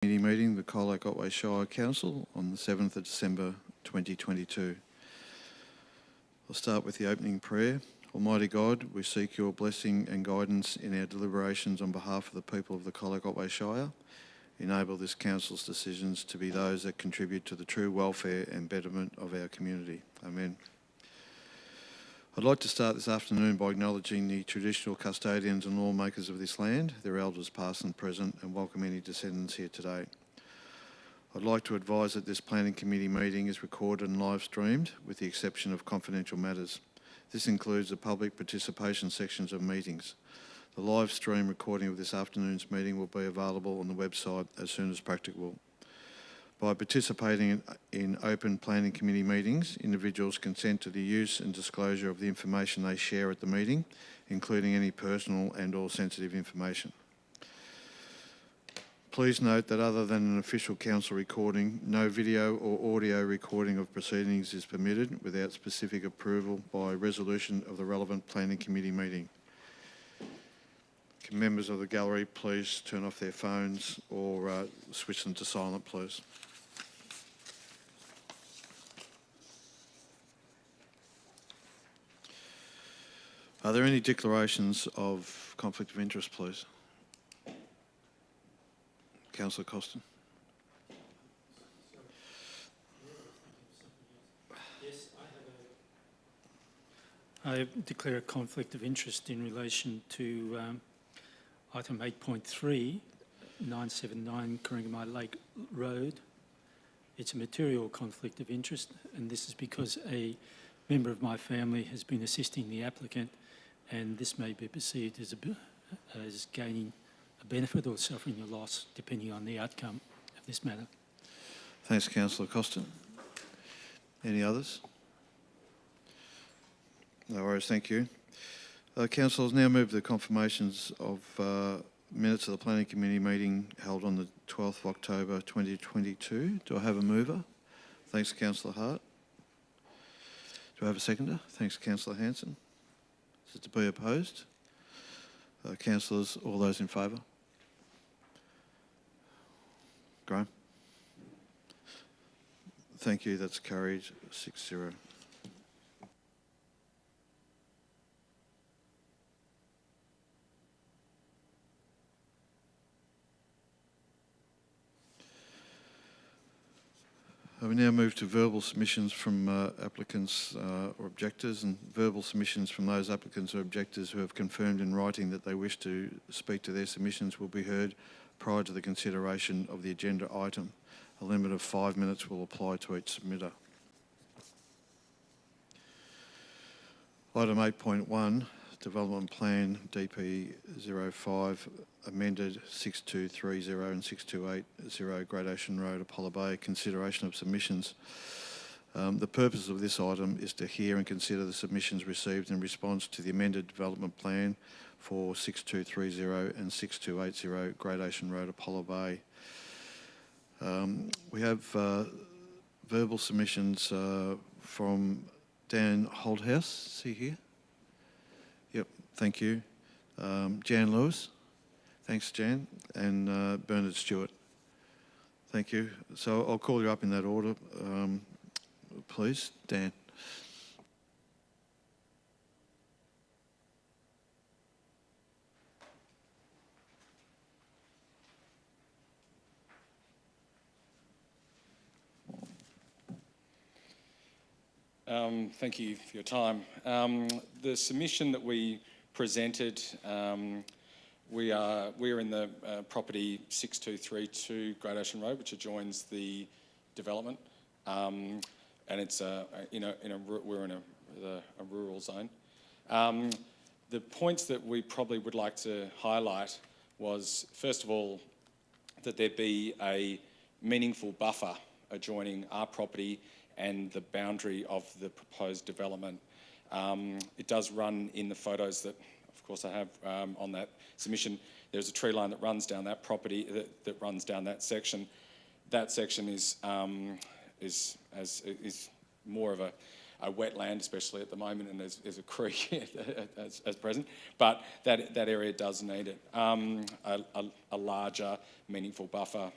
Meeting the Colac Otway Shire Council on the 7th of December 2022. I'll start with the opening prayer. Almighty God, we seek your blessing and guidance in our deliberations on behalf of the people of the Colac Otway Shire. Enable this council's decisions to be those that contribute to the true welfare and betterment of our community. Amen. I'd like to start this afternoon by acknowledging the traditional custodians and lawmakers of this land, their elders past and present, and welcome any descendants here today. I'd like to advise that this planning committee meeting is recorded and live streamed with the exception of confidential matters. This includes the public participation sections of meetings. The live stream recording of this afternoon's meeting will be available on the website as soon as practicable. By participating in open planning committee meetings, individuals consent to the use and disclosure of the information they share at the meeting, including any personal and/or sensitive information. Please note that other than an official council recording, no video or audio recording of proceedings is permitted without specific approval by resolution of the relevant planning committee meeting. Can members of the gallery please turn off their phones or switch them to silent, please. Are there any declarations of conflict of interest, please? Councillor Costin. Yes, I declare a conflict of interest in relation to item 8.3, 979 Coringamai Lake Road. It's a material conflict of interest, and this is because a member of my family has been assisting the applicant, and this may be perceived as gaining a benefit or suffering a loss, depending on the outcome of this matter. Thanks, Councillor Costin. Any others? No worries, thank you. Councillors, now move to the confirmations of minutes of the Planning Committee meeting held on the 12th of October 2022. Do I have a mover? Thanks, Councillor Hart. Do I have a seconder? Thanks, Councillor Hanson. Is it to be opposed? Councillors, all those in favour? Graham? Thank you, that's carried 6-0. We now move to verbal submissions from applicants or objectors, and verbal submissions from those applicants or objectors who have confirmed in writing that they wish to speak to their submissions will be heard prior to the consideration of the agenda item. A limit of 5 minutes will apply to each submitter. Item 8.1, Development Plan DP 05, amended 6230 and 6280 Great Ocean Road, Apollo Bay, consideration of submissions. The purpose of this item is to hear and consider the submissions received in response to the amended development plan for 6230 and 6280 Great Ocean Road, Apollo Bay. We have verbal submissions from Dan Holdhouse. Is he here? Yep, thank you. Jan Lewis. Thanks, Jan. And Bernard Stewart. Thank you. So I'll call you up in that order, please. Dan. Thank you for your time. The submission that we presented, we are in the property 6232 Great Ocean Road, which adjoins the development, and it's we're in a rural zone. The points that we probably would like to highlight was, first of all, that there be a meaningful buffer adjoining our property and the boundary of the proposed development. It does run in the photos that, of course, I have on that submission. There's a tree line that runs down that property, that runs down that section. That section is more of a wetland, especially at the moment, and there's a creek as present. But that area does need it. A larger, meaningful buffer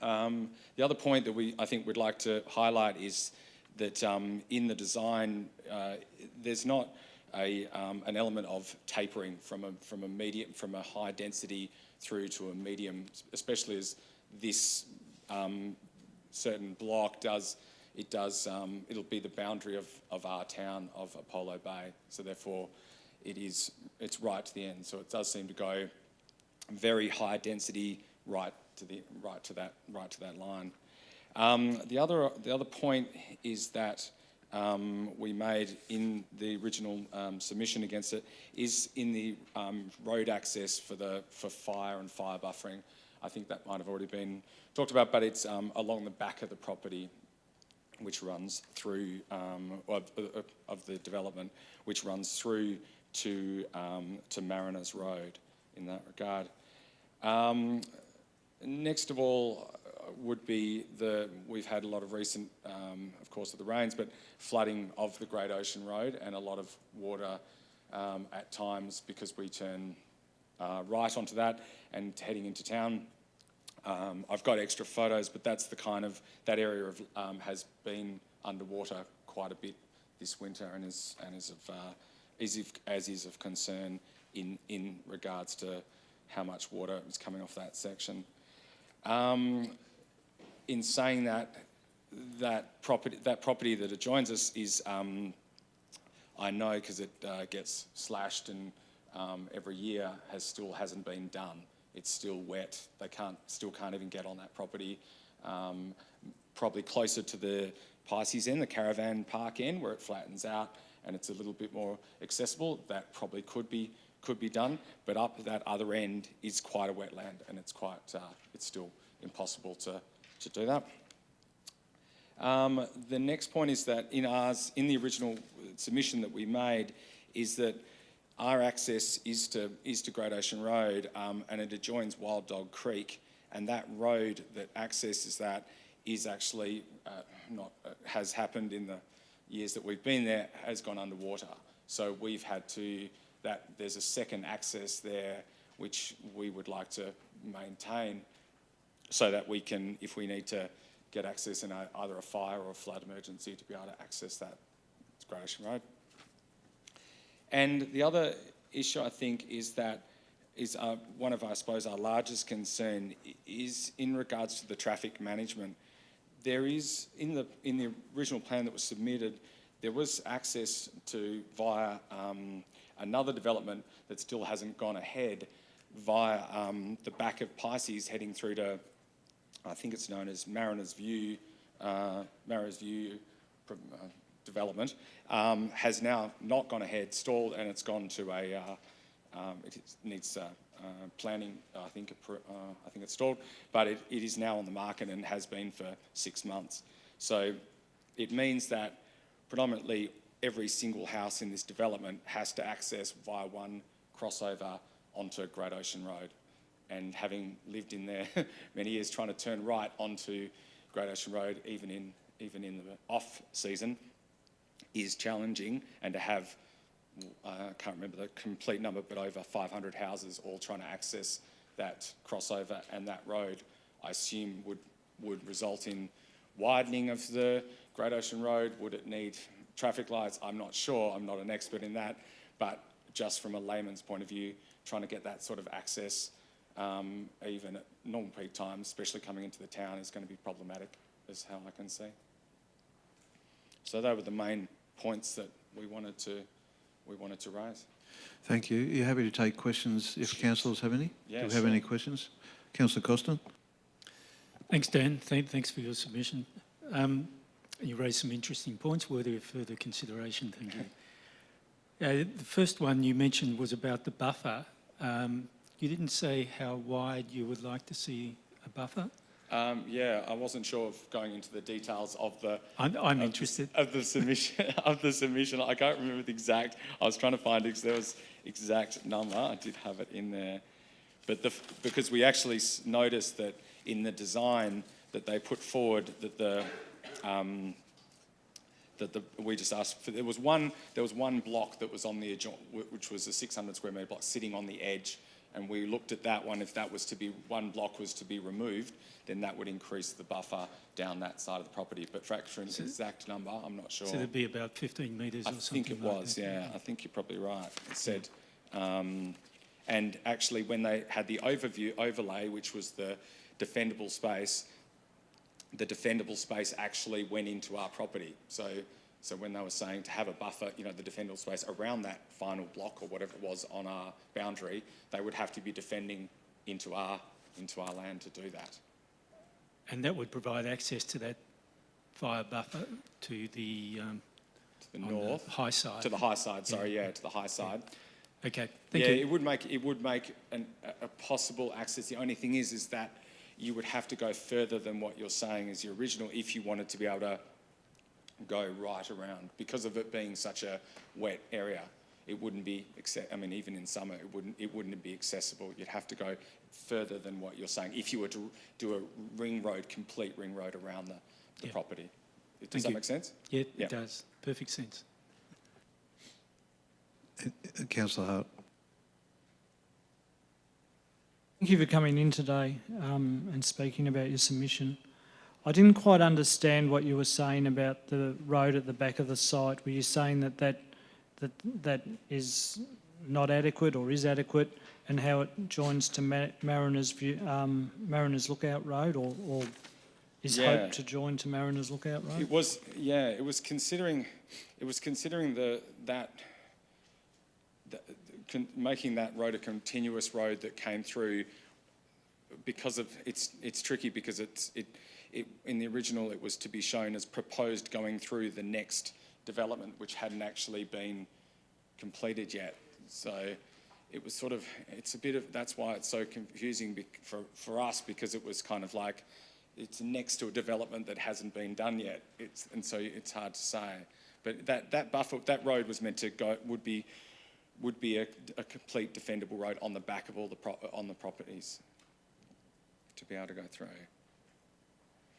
The other point that I think we'd like to highlight is that in the design, there's not an element of tapering from a high density through to a medium, especially as this certain block it'll be the boundary of our town of Apollo Bay. So therefore, it's right to the end. So it does seem to go very high density right to that line. The other point is that we made in the original submission against it is in the road access for fire and fire buffering. I think that might have already been talked about, but it's along the back of the property, which runs through of the development, which runs through to Mariners Road in that regard. Next of all would be we've had a lot of recent, of course, of the rains, but flooding of the Great Ocean Road and a lot of water at times because we turn right onto that and heading into town. I've got extra photos, but that's that area has been underwater quite a bit this winter and is of concern in regards to how much water is coming off that section. In saying that property that adjoins us is, I know because it gets slashed and every year still hasn't been done. It's still wet. They still can't even get on that property. Probably closer to the Pisces end, the caravan park end, where it flattens out and it's a little bit more accessible. That probably could be done, but up that other end is quite a wetland, and it's still impossible to do that. The next point is that in the original submission that we made, is that our access is to Great Ocean Road, and it adjoins Wild Dog Creek, and that road that accesses that is actually has happened in the years that we've been there, has gone underwater. So we've had there's a second access there which we would like to maintain so that we can, if we need to get access in either a fire or a flood emergency, to be able to access that Great Ocean Road. And the other issue, I think, is one of, I suppose, our largest concern is in regards to the traffic management. There is, in the original plan that was submitted, there was access via another development that still hasn't gone ahead via the back of Pisces heading through to, I think it's known as Mariners View development, has now not gone ahead, stalled, and it's gone to it needs planning. I think it's stalled, but it is now on the market and has been for 6 months. So it means that predominantly every single house in this development has to access via one crossover onto Great Ocean Road. And having lived in there many years, trying to turn right onto Great Ocean Road, even in the off season, is challenging. And to have, I can't remember the complete number, but over 500 houses all trying to access that crossover and that road, I assume would result in widening of the Great Ocean Road. Would it need traffic lights? I'm not sure. I'm not an expert in that. But just from a layman's point of view, trying to get that sort of access, even at normal peak times, especially coming into the town, is going to be problematic, is how I can see. So they were the main points that we wanted to raise. Thank you. Are you happy to take questions if councillors have any? Yeah, Do we have sure. any questions? Councillor Costin? Thanks, Dan. Thanks for your submission. You raised some interesting points worthy of further consideration. Thank you. The first one you mentioned was about the buffer. You didn't say how wide you would like to see a buffer. Yeah, I wasn't sure of going into the details of the. I'm interested. Of the submission. I can't remember the exact. I was trying to find it. There was exact number. I did have it in there, but because we actually noticed that in the design that they put forward that we just asked for. There was one block that was on the edge, which was a 600 square metre block sitting on the edge And we looked at that one. If that was to be, one block was to be removed, then that would increase the buffer down that side of the property. But for an exact number, I'm not sure. So it'd be about 15 metres or something. I think it was, yeah. I think you're probably right. It said, and actually when they had the overlay, which was the defendable space, the defendable space actually went into our property. So when they were saying to have a buffer, you know, the defendable space around that final block or whatever it was on our boundary, they would have to be defending into our land to do that. And that would provide access to that fire buffer to the north, the high side. To the high side, sorry, to the high side. Yeah. Okay, thank you. Yeah, it would make a possible access. The only thing is that you would have to go further than what you're saying is your original if you wanted to be able to go right around. Because of it being such a wet area, it wouldn't be, I mean, even in summer, it wouldn't be accessible. You'd have to go further than what you're saying if you were to do a complete ring road around the property. Does that make sense? Yeah, it does. Perfect sense. Councillor Hart. Thank you for coming in today and speaking about your submission. I didn't quite understand what you were saying about the road at the back of the site. Were you saying that is not adequate or is adequate, and how it joins to Mariners Lookout Road, or is hoped to join to Mariners Lookout Road? It was considering making that road a continuous road that came through, because of it's tricky because it in the original it was to be shown as proposed going through the next development which hadn't actually been completed yet. So it was sort of, that's why it's so confusing for us, because it was kind of like it's next to a development that hasn't been done yet. And so it's hard to say. But that buffer, that road was meant to go, would be a complete defendable road on the back of all the properties to be able to go through.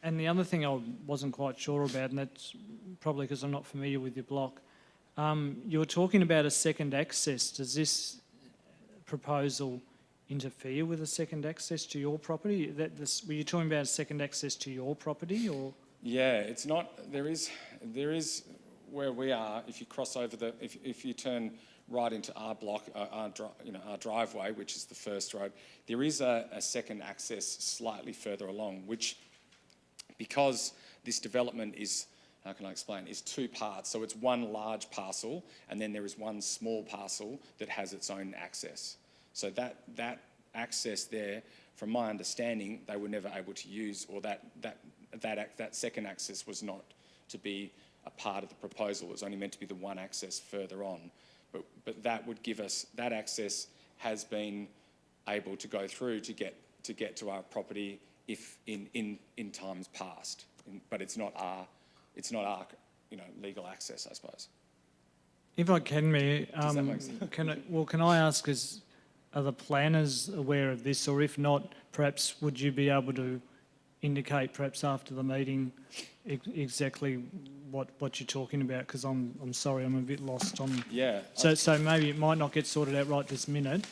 And the other thing I wasn't quite sure about, and that's probably because I'm not familiar with your block, you were talking about a second access. Does this proposal interfere with a second access to your property? Were you talking about a second access to your property, or? Yeah, it's not. There is where we are. If you cross over if you turn right into our block, our driveway, which is the first road, there is a second access slightly further along, which, because this development is, how can I explain, is two parts. So it's one large parcel, and then there is one small parcel that has its own access. So that access there, from my understanding, they were never able to use, or that second access was not to be a part of the proposal. It was only meant to be the one access further on. But that would give us, that access has been able to go through to get to our property if in times past. But it's not our legal access, I suppose. If I can, Mayor, Does that make sense? can I ask, are the planners aware of this, or if not, perhaps would you be able to indicate, perhaps after the meeting, exactly what you're talking about? Because I'm sorry, I'm a bit lost on. Yeah. So maybe it might not get sorted out right this minute,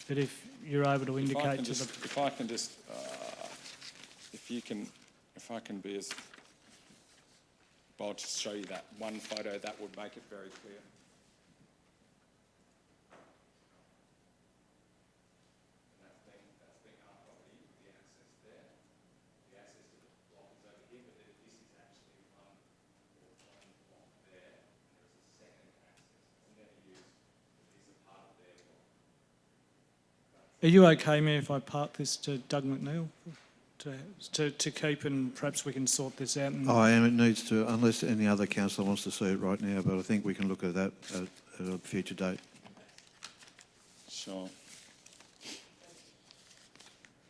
but if you're able to indicate to the. If I can just, if I can be as. I'll just show you that one photo. That would make it very clear. Are you okay, Mayor, if I park this to Doug McNeil to keep, and perhaps we can sort this out? I am. It needs to, unless any other councillor wants to see it right now, but I think we can look at that at a future date. Sure.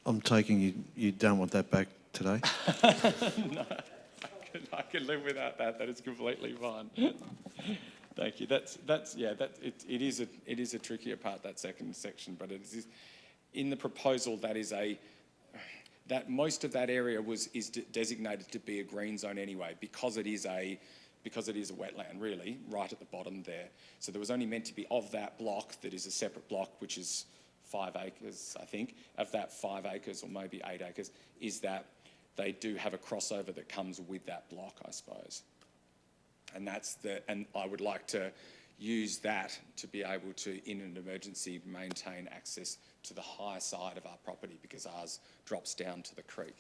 I'm taking you don't want that back today? No, I can live without that. That is completely fine. Thank you. It is a trickier part, that second section, but it is in the proposal. That most of that area is designated to be a green zone anyway, because it is a wetland, really, right at the bottom there. So there was only meant to be, of that block that is a separate block, which is 5 acres, I think, of that 5 acres or maybe 8 acres, is that they do have a crossover that comes with that block, I suppose. And I would like to use that to be able to, in an emergency, maintain access to the high side of our property, because ours drops down to the creek.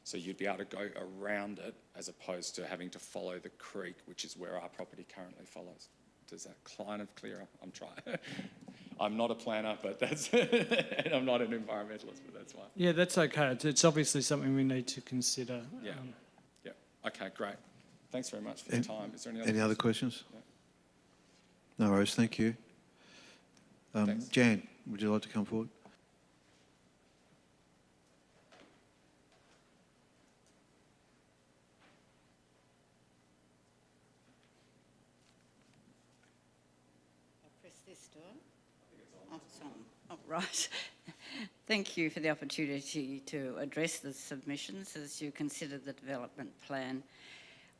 So you'd be able to go around it as opposed to having to follow the creek, which is where our property currently follows. Does that kind of clear up? I'm trying. I'm not a planner, but that's, and I'm not an environmentalist, but that's why. Yeah, that's okay. It's obviously something we need to consider. Yeah. Yeah. Okay, great. Thanks very much for your time. Is there Any other questions? Yeah. No worries, thank you. Thanks. Jan, would you like to come forward? Press this door. Oh, it's on. Oh, right. Thank you for the opportunity to address the submissions as you consider the development plan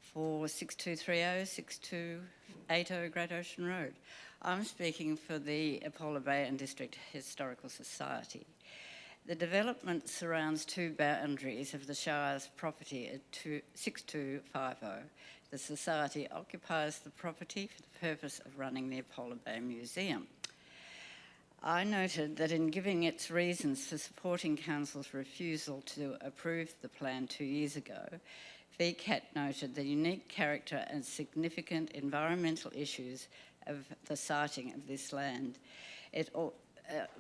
for 6230, 6280 Great Ocean Road. I'm speaking for the Apollo Bay and District Historical Society. The development surrounds two boundaries of the Shire's property at 6250. The Society occupies the property for the purpose of running the Apollo Bay Museum. I noted that in giving its reasons for supporting Council's refusal to approve the plan 2 years ago, VCAT noted the unique character and significant environmental issues of the siting of this land. It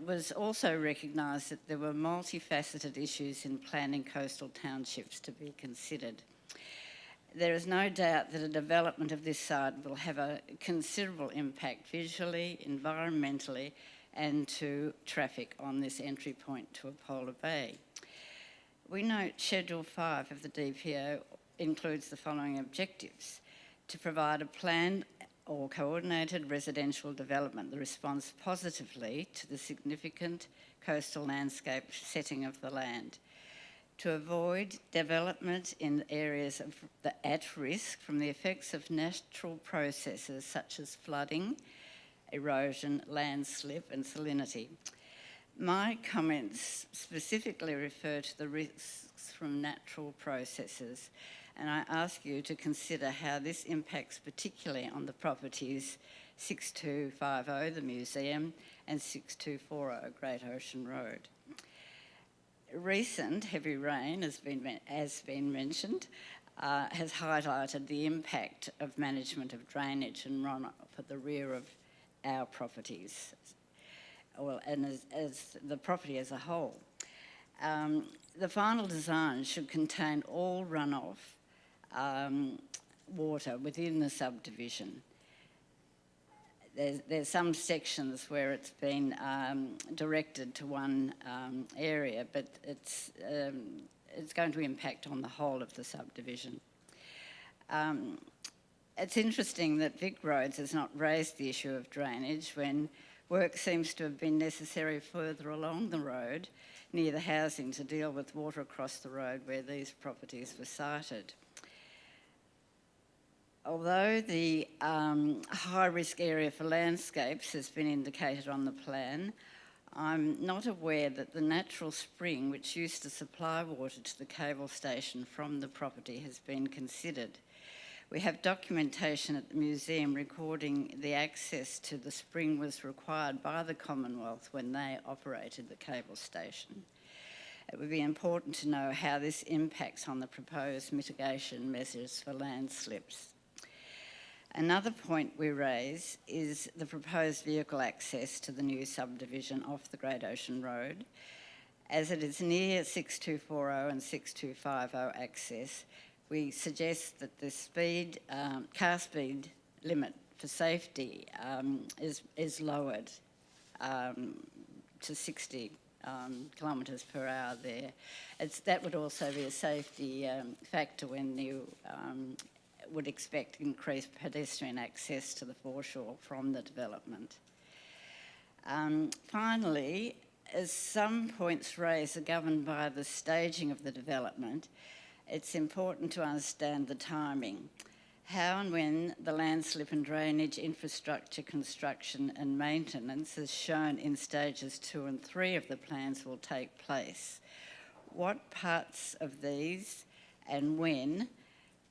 was also recognised that there were multifaceted issues in planning coastal townships to be considered. There is no doubt that a development of this site will have a considerable impact visually, environmentally, and to traffic on this entry point to Apollo Bay. We note Schedule 5 of the DPO includes the following objectives: to provide a planned or coordinated residential development that responds positively to the significant coastal landscape setting of the land, to avoid development in areas at risk from the effects of natural processes such as flooding, erosion, landslip and salinity. My comments specifically refer to the risks from natural processes, and I ask you to consider how this impacts particularly on the properties 6250, the museum, and 6240, Great Ocean Road. Recent heavy rain, as been mentioned, has highlighted the impact of management of drainage and runoff at the rear of our properties, and as the property as a whole. The final design should contain all runoff water within the subdivision. There's some sections where it's been directed to one area, but it's going to impact on the whole of the subdivision. It's interesting that Vic Roads has not raised the issue of drainage when work seems to have been necessary further along the road near the housing to deal with water across the road where these properties were sited. Although the high-risk area for landscapes has been indicated on the plan, I'm not aware that the natural spring which used to supply water to the cable station from the property has been considered. We have documentation at the museum recording the access to the spring was required by the Commonwealth when they operated the cable station. It would be important to know how this impacts on the proposed mitigation measures for landslips. Another point we raise is the proposed vehicle access to the new subdivision off the Great Ocean Road. As it is near 6240 and 6250 access, we suggest that the car speed limit for safety is lowered to 60 kilometres per hour there. That would also be a safety factor when you would expect increased pedestrian access to the foreshore from the development. Finally, as some points raised are governed by the staging of the development, it's important to understand the timing. how and when the landslip and drainage infrastructure construction and maintenance as shown in stages 2 and 3 of the plans will take place. What parts of these and when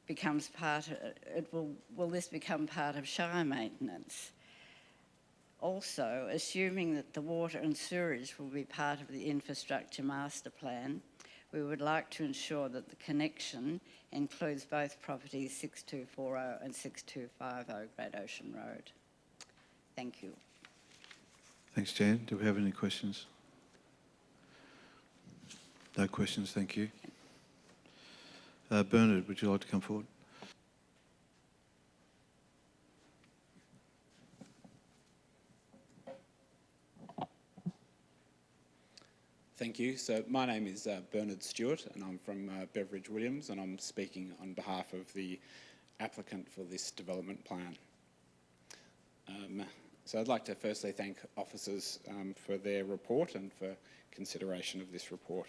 becomes part of, will this become part of Shire maintenance? Also, assuming that the water and sewerage will be part of the infrastructure master plan, we would like to ensure that the connection includes both properties 6240 and 6250 Great Ocean Road. Thank you. Thanks, Jan. Do we have any questions? No questions, thank you. Bernard, would you like to come forward? Thank you. So my name is Bernard Stewart and I'm from Beveridge Williams, and I'm speaking on behalf of the applicant for this development plan. So I'd like to firstly thank officers for their report and for consideration of this report.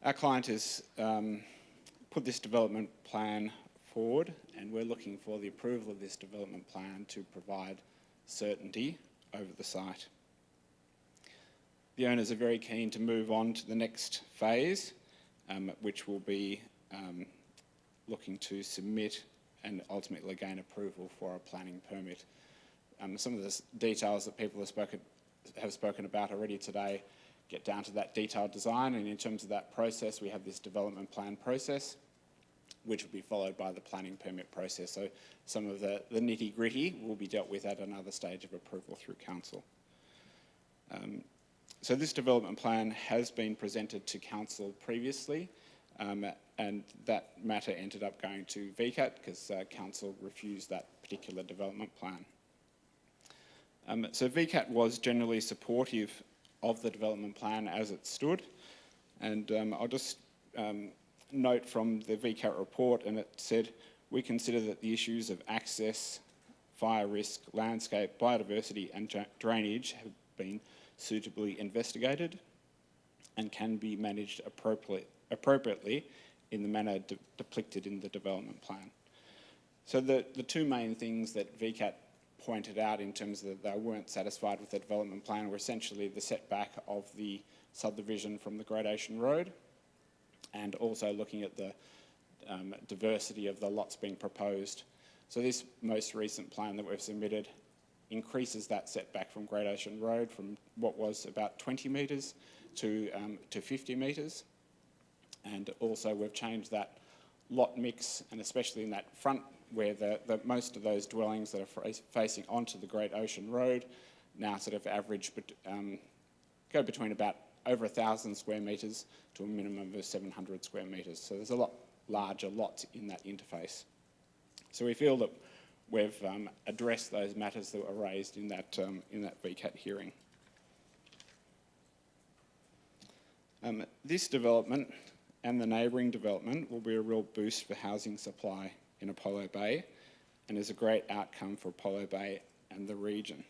Our client has put this development plan forward, and we're looking for the approval of this development plan to provide certainty over the site. The owners are very keen to move on to the next phase, which will be looking to submit and ultimately gain approval for a planning permit. Some of the details that people have spoken about already today get down to that detailed design, and in terms of that process, we have this development plan process, which will be followed by the planning permit process. So some of the nitty-gritty will be dealt with at another stage of approval through council. So this development plan has been presented to council previously, and that matter ended up going to VCAT because council refused that particular development plan. So VCAT was generally supportive of the development plan as it stood, and I'll just note from the VCAT report, and it said, we consider that the issues of access, fire risk, landscape, biodiversity and drainage have been suitably investigated and can be managed appropriately in the manner depicted in the development plan. So the two main things that VCAT pointed out in terms of that they weren't satisfied with the development plan were essentially the setback of the subdivision from the Great Ocean Road, and also looking at the diversity of the lots being proposed. So this most recent plan that we've submitted increases that setback from Great Ocean Road from what was about 20 metres to 50 metres. And also we've changed that lot mix, and especially in that front where most of those dwellings that are facing onto the Great Ocean Road now sort of average, go between about over 1,000 square metres to a minimum of 700 square metres. So there's a lot larger lots in that interface. So we feel that we've addressed those matters that were raised in that VCAT hearing. This development and the neighbouring development will be a real boost for housing supply in Apollo Bay, and is a great outcome for Apollo Bay and the region.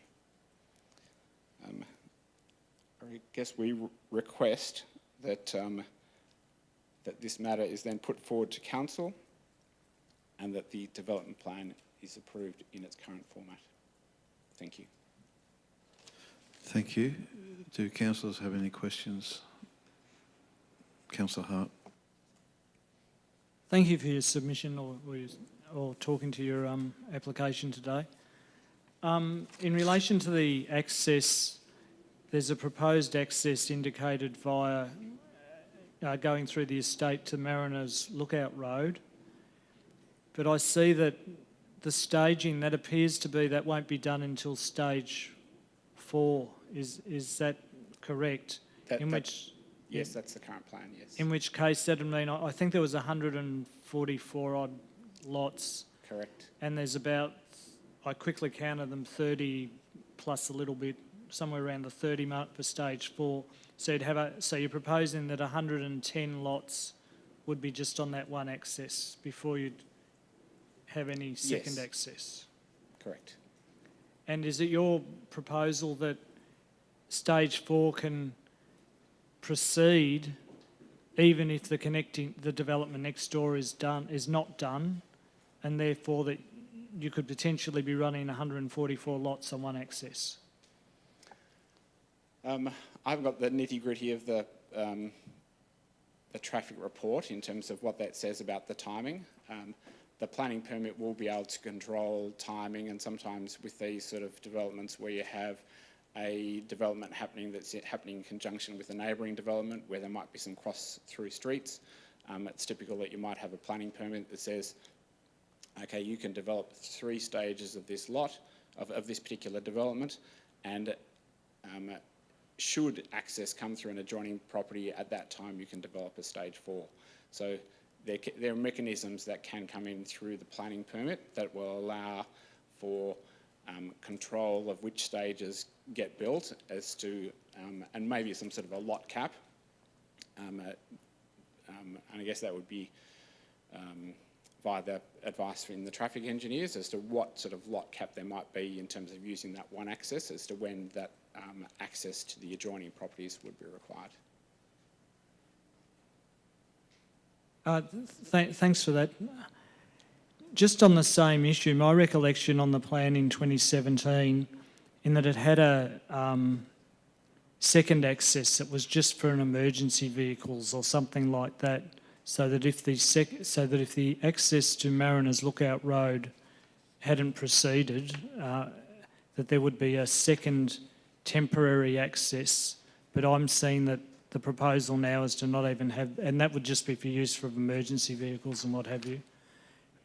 I guess we request that, that this matter is then put forward to council and that the development plan is approved in its current format. Thank you. Thank you. Do councillors have any questions? Councillor Hart. Thank you for your submission or talking to your application today. In relation to the access, there's a proposed access indicated via going through the estate to Mariner's Lookout Road. But I see that the staging, that appears to be, that won't be done until stage 4. Is that correct? Yes, that's the current plan, yes. In which case that would mean, I think there was 144 odd lots. Correct. And there's about, I quickly counted them, 30 plus a little bit, somewhere around the 30 mark for stage 4. So you're proposing that 110 lots would be just on that one access before you'd have any second access? Correct. And is it your proposal that stage 4 can proceed even if the development next door is not done, and therefore that you could potentially be running 144 lots on one access? I haven't got the nitty-gritty of the traffic report in terms of what that says about the timing. The planning permit will be able to control timing, and sometimes with these sort of developments where you have a development happening that's happening in conjunction with a neighbouring development where there might be some cross-through streets, it's typical that you might have a planning permit that says, okay, you can develop 3 stages of this lot, of this particular development, and should access come through an adjoining property at that time, you can develop a stage 4. So there are mechanisms that can come in through the planning permit that will allow for control of which stages get built as to, and maybe some sort of a lot cap. And I guess that would be via the advice from the traffic engineers as to what sort of lot cap there might be in terms of using that one access as to when that access to the adjoining properties would be required. Thanks for that. Just on the same issue, my recollection on the plan in 2017, in that it had a second access that was just for an emergency vehicles or something like that, so that if the access to Mariners Lookout Road hadn't proceeded, that there would be a second temporary access. But I'm seeing that the proposal now is to not even have, and that would just be for use for emergency vehicles and what have you.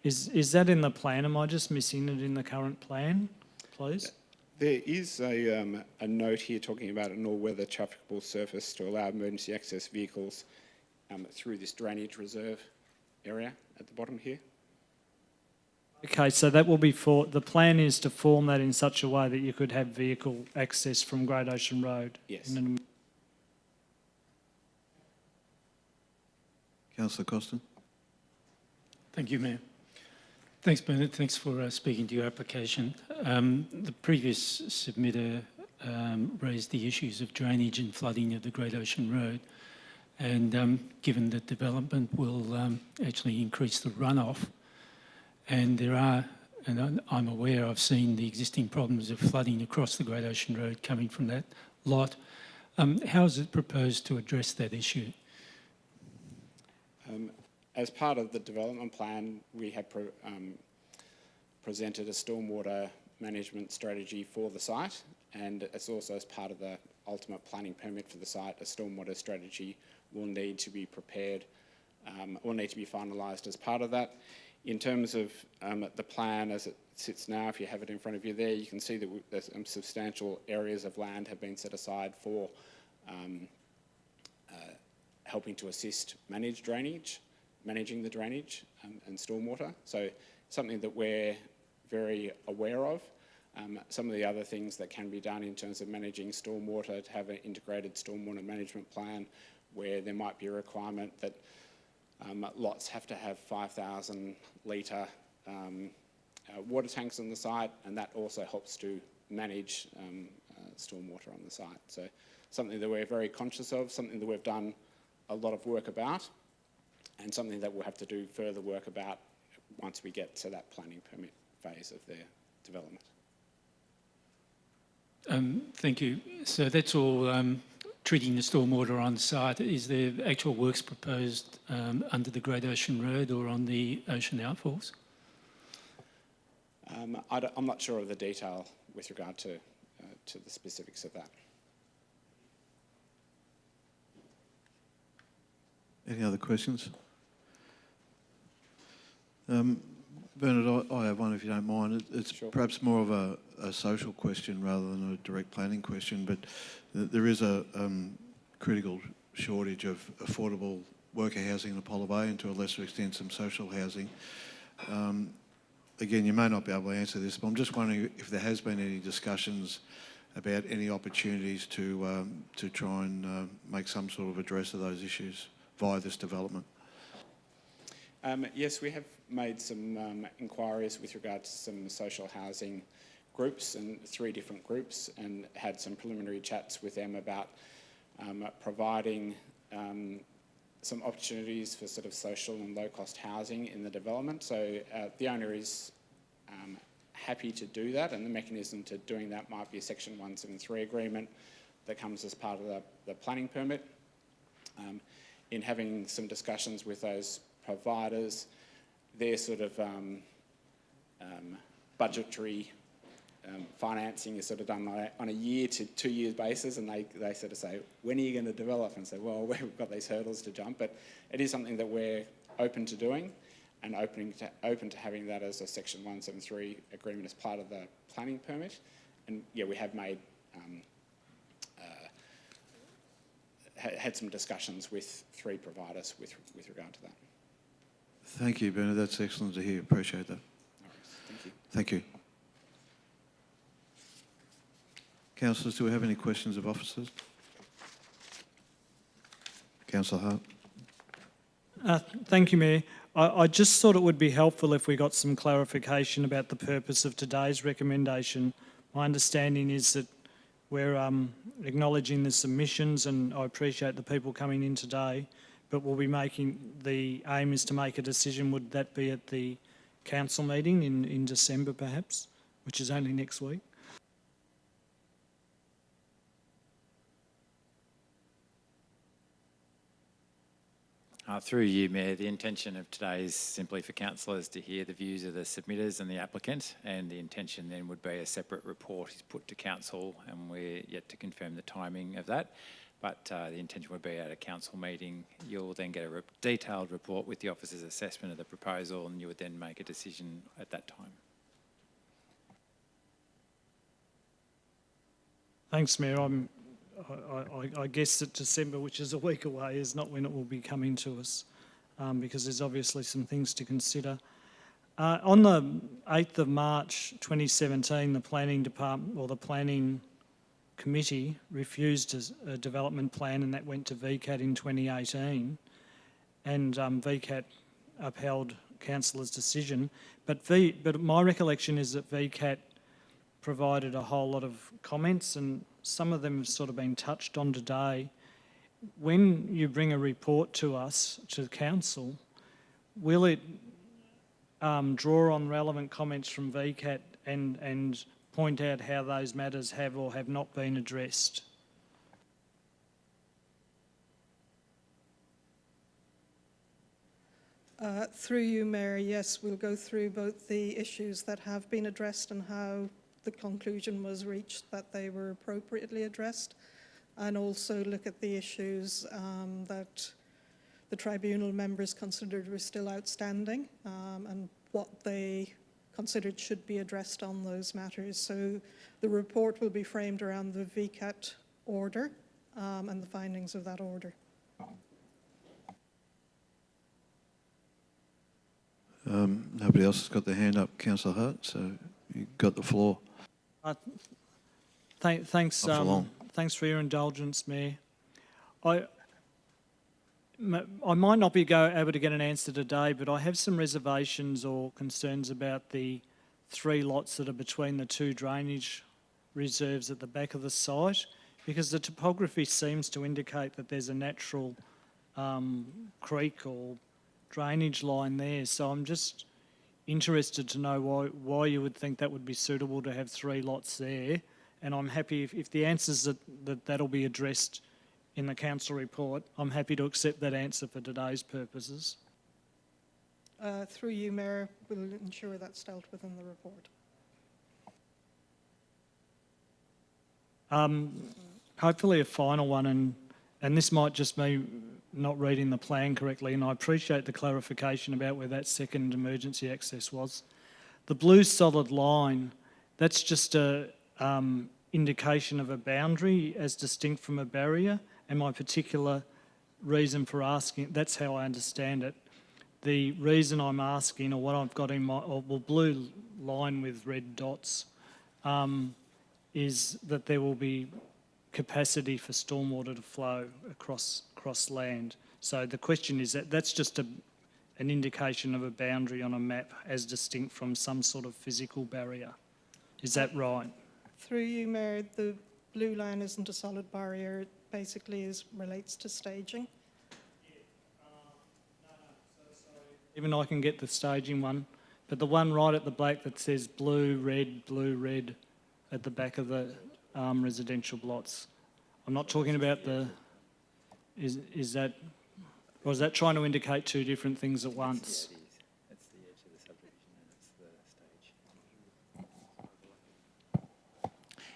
Is that in the plan? Am I just missing it in the current plan, please? There is a note here talking about an all-weather trafficable surface to allow emergency access vehicles through this drainage reserve area at the bottom here. Okay, so that will be for, the plan is to form that in such a way that you could have vehicle access from Great Ocean Road? Yes. Councillor Costin. Thank you, Mayor. Thanks, Bernard. Thanks for speaking to your application. The previous submitter raised the issues of drainage and flooding of the Great Ocean Road, and given that development will actually increase the runoff, and there are, and I'm aware, I've seen the existing problems of flooding across the Great Ocean Road coming from that lot. How is it proposed to address that issue? As part of the development plan, we have presented a stormwater management strategy for the site, and it's also as part of the ultimate planning permit for the site, a stormwater strategy will need to be prepared, will need to be finalised as part of that. In terms of the plan as it sits now, if you have it in front of you there, you can see that there's substantial areas of land have been set aside for helping to assist managing the drainage and stormwater. So something that we're very aware of. Some of the other things that can be done in terms of managing stormwater, to have an integrated stormwater management plan where there might be a requirement that lots have to have 5,000 litre water tanks on the site, and that also helps to manage stormwater on the site. So something that we're very conscious of, something that we've done a lot of work about, and something that we'll have to do further work about once we get to that planning permit phase of their development. Thank you. So that's all treating the stormwater on site. Is there actual works proposed under the Great Ocean Road or on the ocean outfalls? I'm not sure of the detail with regard to the specifics of that. Any other questions? Bernard, I have one if you don't mind. It's Sure. Perhaps more of a social question rather than a direct planning question, but there is a critical shortage of affordable worker housing in Apollo Bay, and to a lesser extent some social housing. Again, you may not be able to answer this, but I'm just wondering if there has been any discussions about any opportunities to try and make some sort of address of those issues via this development. Yes, we have made some inquiries with regard to some social housing groups, and 3 different groups, and had some preliminary chats with them about providing some opportunities for sort of social and low-cost housing in the development. So the owner is happy to do that, and the mechanism to doing that might be a Section 173 agreement that comes as part of the planning permit. In having some discussions with those providers, their sort of budgetary financing is sort of done on a year to 2 year basis, and they sort of say, when are you going to develop? And say, well, we've got these hurdles to jump, but it is something that we're open to doing and open to having that as a Section 173 agreement as part of the planning permit. And yeah, we have made had some discussions with 3 providers with regard to that. Thank you, Bernard. That's excellent to hear. Appreciate that. No worries. Thank you. Thank you. Councillors, do we have any questions of officers? Councillor Hart. Thank you, Mayor. I just thought it would be helpful if we got some clarification about the purpose of today's recommendation. My understanding is that we're acknowledging the submissions, and I appreciate the people coming in today, but we'll be the aim is to make a decision. Would that be at the council meeting in December perhaps, which is only next week? Through you, Mayor, the intention of today is simply for councillors to hear the views of the submitters and the applicant, and the intention then would be a separate report is put to council, and we're yet to confirm the timing of that. But the intention would be at a council meeting, you'll then get a detailed report with the officer's assessment of the proposal, and you would then make a decision at that time. Thanks, Mayor. I guess that December, which is a week away, is not when it will be coming to us, because there's obviously some things to consider. On the 8th of March 2017, the Planning Department, or the Planning Committee, refused a development plan, and that went to VCAT in 2018, and VCAT upheld councillor's decision. But my recollection is that VCAT provided a whole lot of comments, and some of them have sort of been touched on today. When you bring a report to us, to the council, will it draw on relevant comments from VCAT and point out how those matters have or have not been addressed? Through you, Mayor, yes, we'll go through both the issues that have been addressed and how the conclusion was reached that they were appropriately addressed, and also look at the issues that the tribunal members considered were still outstanding, and what they considered should be addressed on those matters. So the report will be framed around the VCAT order and the findings of that order. Nobody else has got their hand up, Councillor Hart, so you've got the floor. Thanks. Not for long. Thanks for your indulgence, Mayor. I might not be able to get an answer today, but I have some reservations or concerns about the 3 lots that are between the 2 drainage reserves at the back of the site, because the topography seems to indicate that there's a natural creek or drainage line there. So I'm just interested to know why you would think that would be suitable to have 3 lots there. And I'm happy if the answer's that'll be addressed in the council report, I'm happy to accept that answer for today's purposes. Through you, Mayor, we'll ensure that's dealt with in the report. Hopefully a final one, and this might just be not reading the plan correctly, and I appreciate the clarification about where that second emergency access was. The blue solid line, that's just a indication of a boundary as distinct from a barrier, and my particular reason for asking, that's how I understand it. The reason I'm asking, or what I've got in my blue line with red dots, is that there will be capacity for stormwater to flow across land. So the question is that's just an indication of a boundary on a map as distinct from some sort of physical barrier. Is that right? Through you, Mayor, the blue line isn't a solid barrier. It basically relates to staging. Even I can get the staging one, but the one right at the back that says blue, red at the back of the residential plots. I'm not talking about the, is that, or is that trying to indicate two different things at once? That's the edge of the subdivision and it's the stage.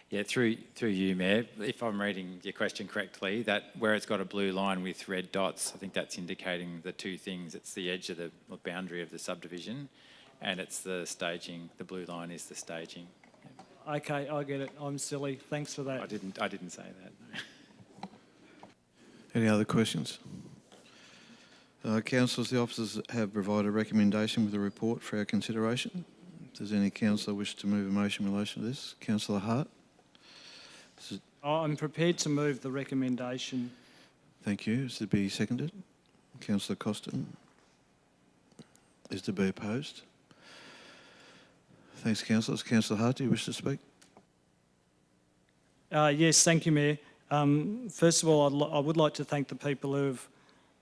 Yeah, through you, Mayor, if I'm reading your question correctly, that where it's got a blue line with red dots, I think that's indicating the two things. It's the edge of the boundary of the subdivision and it's the staging. The blue line is the staging. Okay, I get it. I'm silly. Thanks for that. I didn't say that. No. Any other questions? Councillors, the officers have provided a recommendation with a report for our consideration. Does any councillor wish to move a motion in relation to this? Councillor Hart? I'm prepared to move the recommendation. Thank you. Is to be seconded? Councillor Costin? Is to be opposed? Thanks, councillors. Councillor Hart, do you wish to speak? Yes, thank you, Mayor. First of all, I would like to thank the people who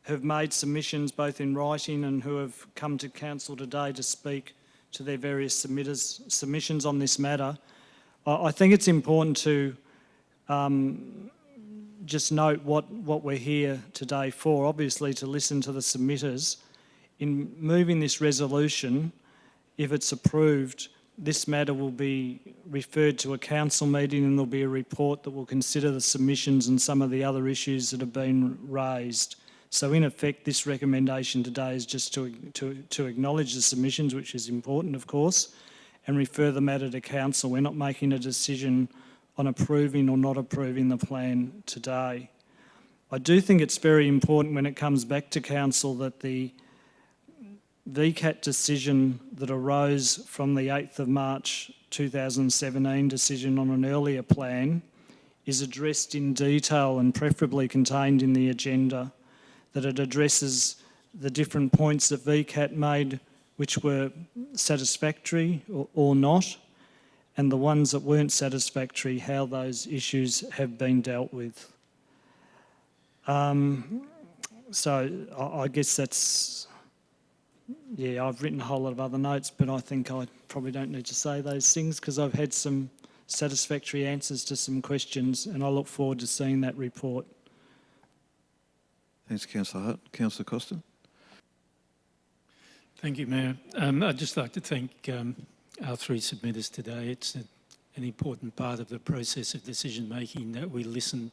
have made submissions both in writing and who have come to council today to speak to their various submissions on this matter. I think it's important to just note what we're here today for, obviously to listen to the submitters. In moving this resolution, if it's approved, this matter will be referred to a council meeting and there'll be a report that will consider the submissions and some of the other issues that have been raised. So in effect, this recommendation today is just to acknowledge the submissions, which is important, of course, and refer the matter to council. We're not making a decision on approving or not approving the plan today. I do think it's very important when it comes back to council that the VCAT decision that arose from the 8th of March 2017 decision on an earlier plan is addressed in detail and preferably contained in the agenda, that it addresses the different points that VCAT made which were satisfactory or not, and the ones that weren't satisfactory, how those issues have been dealt with. So I guess that's, yeah, I've written a whole lot of other notes, but I think I probably don't need to say those things because I've had some satisfactory answers to some questions and I look forward to seeing that report. Thanks, Councillor Hart. Councillor Costin? Thank you, Mayor. I'd just like to thank our three submitters today. It's an important part of the process of decision making that we listen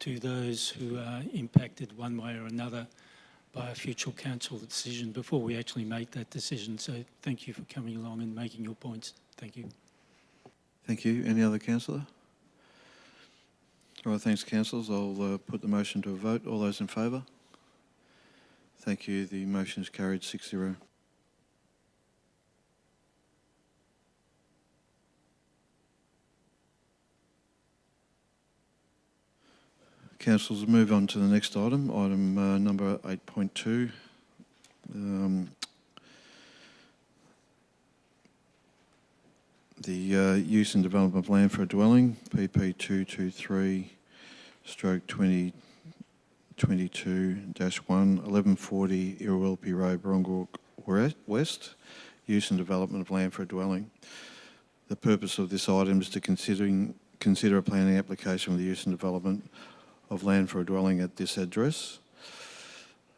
to those who are impacted one way or another by a future council decision before we actually make that decision. So thank you for coming along and making your points. Thank you. Thank you. Any other councillor? All right, thanks, councillors. I'll put the motion to a vote. All those in favour? Thank you. The motion is carried 6-0. Councillors, move on to the next item, number 8.2. The use and development of land for a dwelling, PP 223/2022-1, 1140 Irrawilpy Road, Barongarook West, use and development of land for a dwelling. The purpose of this item is to consider a planning application for the use and development of land for a dwelling at this address.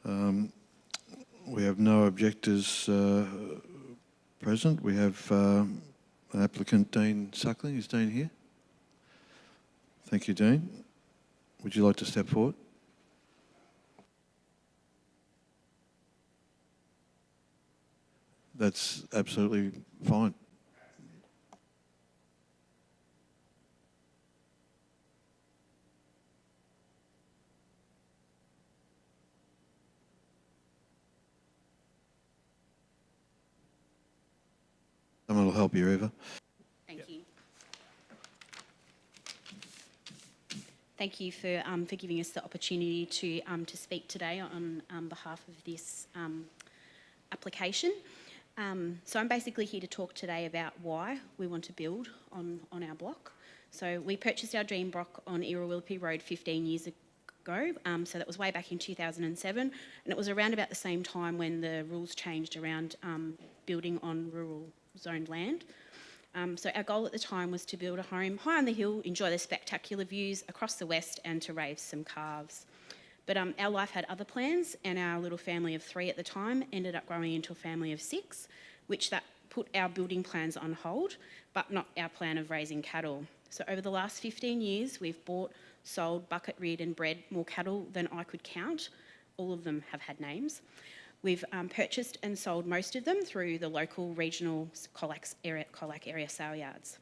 We have no objectors present. We have applicant Dean Suckling. Is Dean here? Thank you, Dean. Would you like to step forward? That's absolutely fine. Someone will help you, Eva. Thank you. Thank you for giving us the opportunity to speak today on behalf of this application. So I'm basically here to talk today about why we want to build on our block. So we purchased our dream block on Irrawilpy Road 15 years ago. So that was way back in 2007, and it was around about the same time when the rules changed around building on rural zoned land. So our goal at the time was to build a home high on the hill, enjoy the spectacular views across the west, and to raise some calves. But our life had other plans, and our little family of 3 at the time ended up growing into a family of 6, which that put our building plans on hold, but not our plan of raising cattle. So over the last 15 years, we've bought, sold, bucket reared and bred more cattle than I could count. All of them have had names. We've purchased and sold most of them through the local regional Colac area sale yards.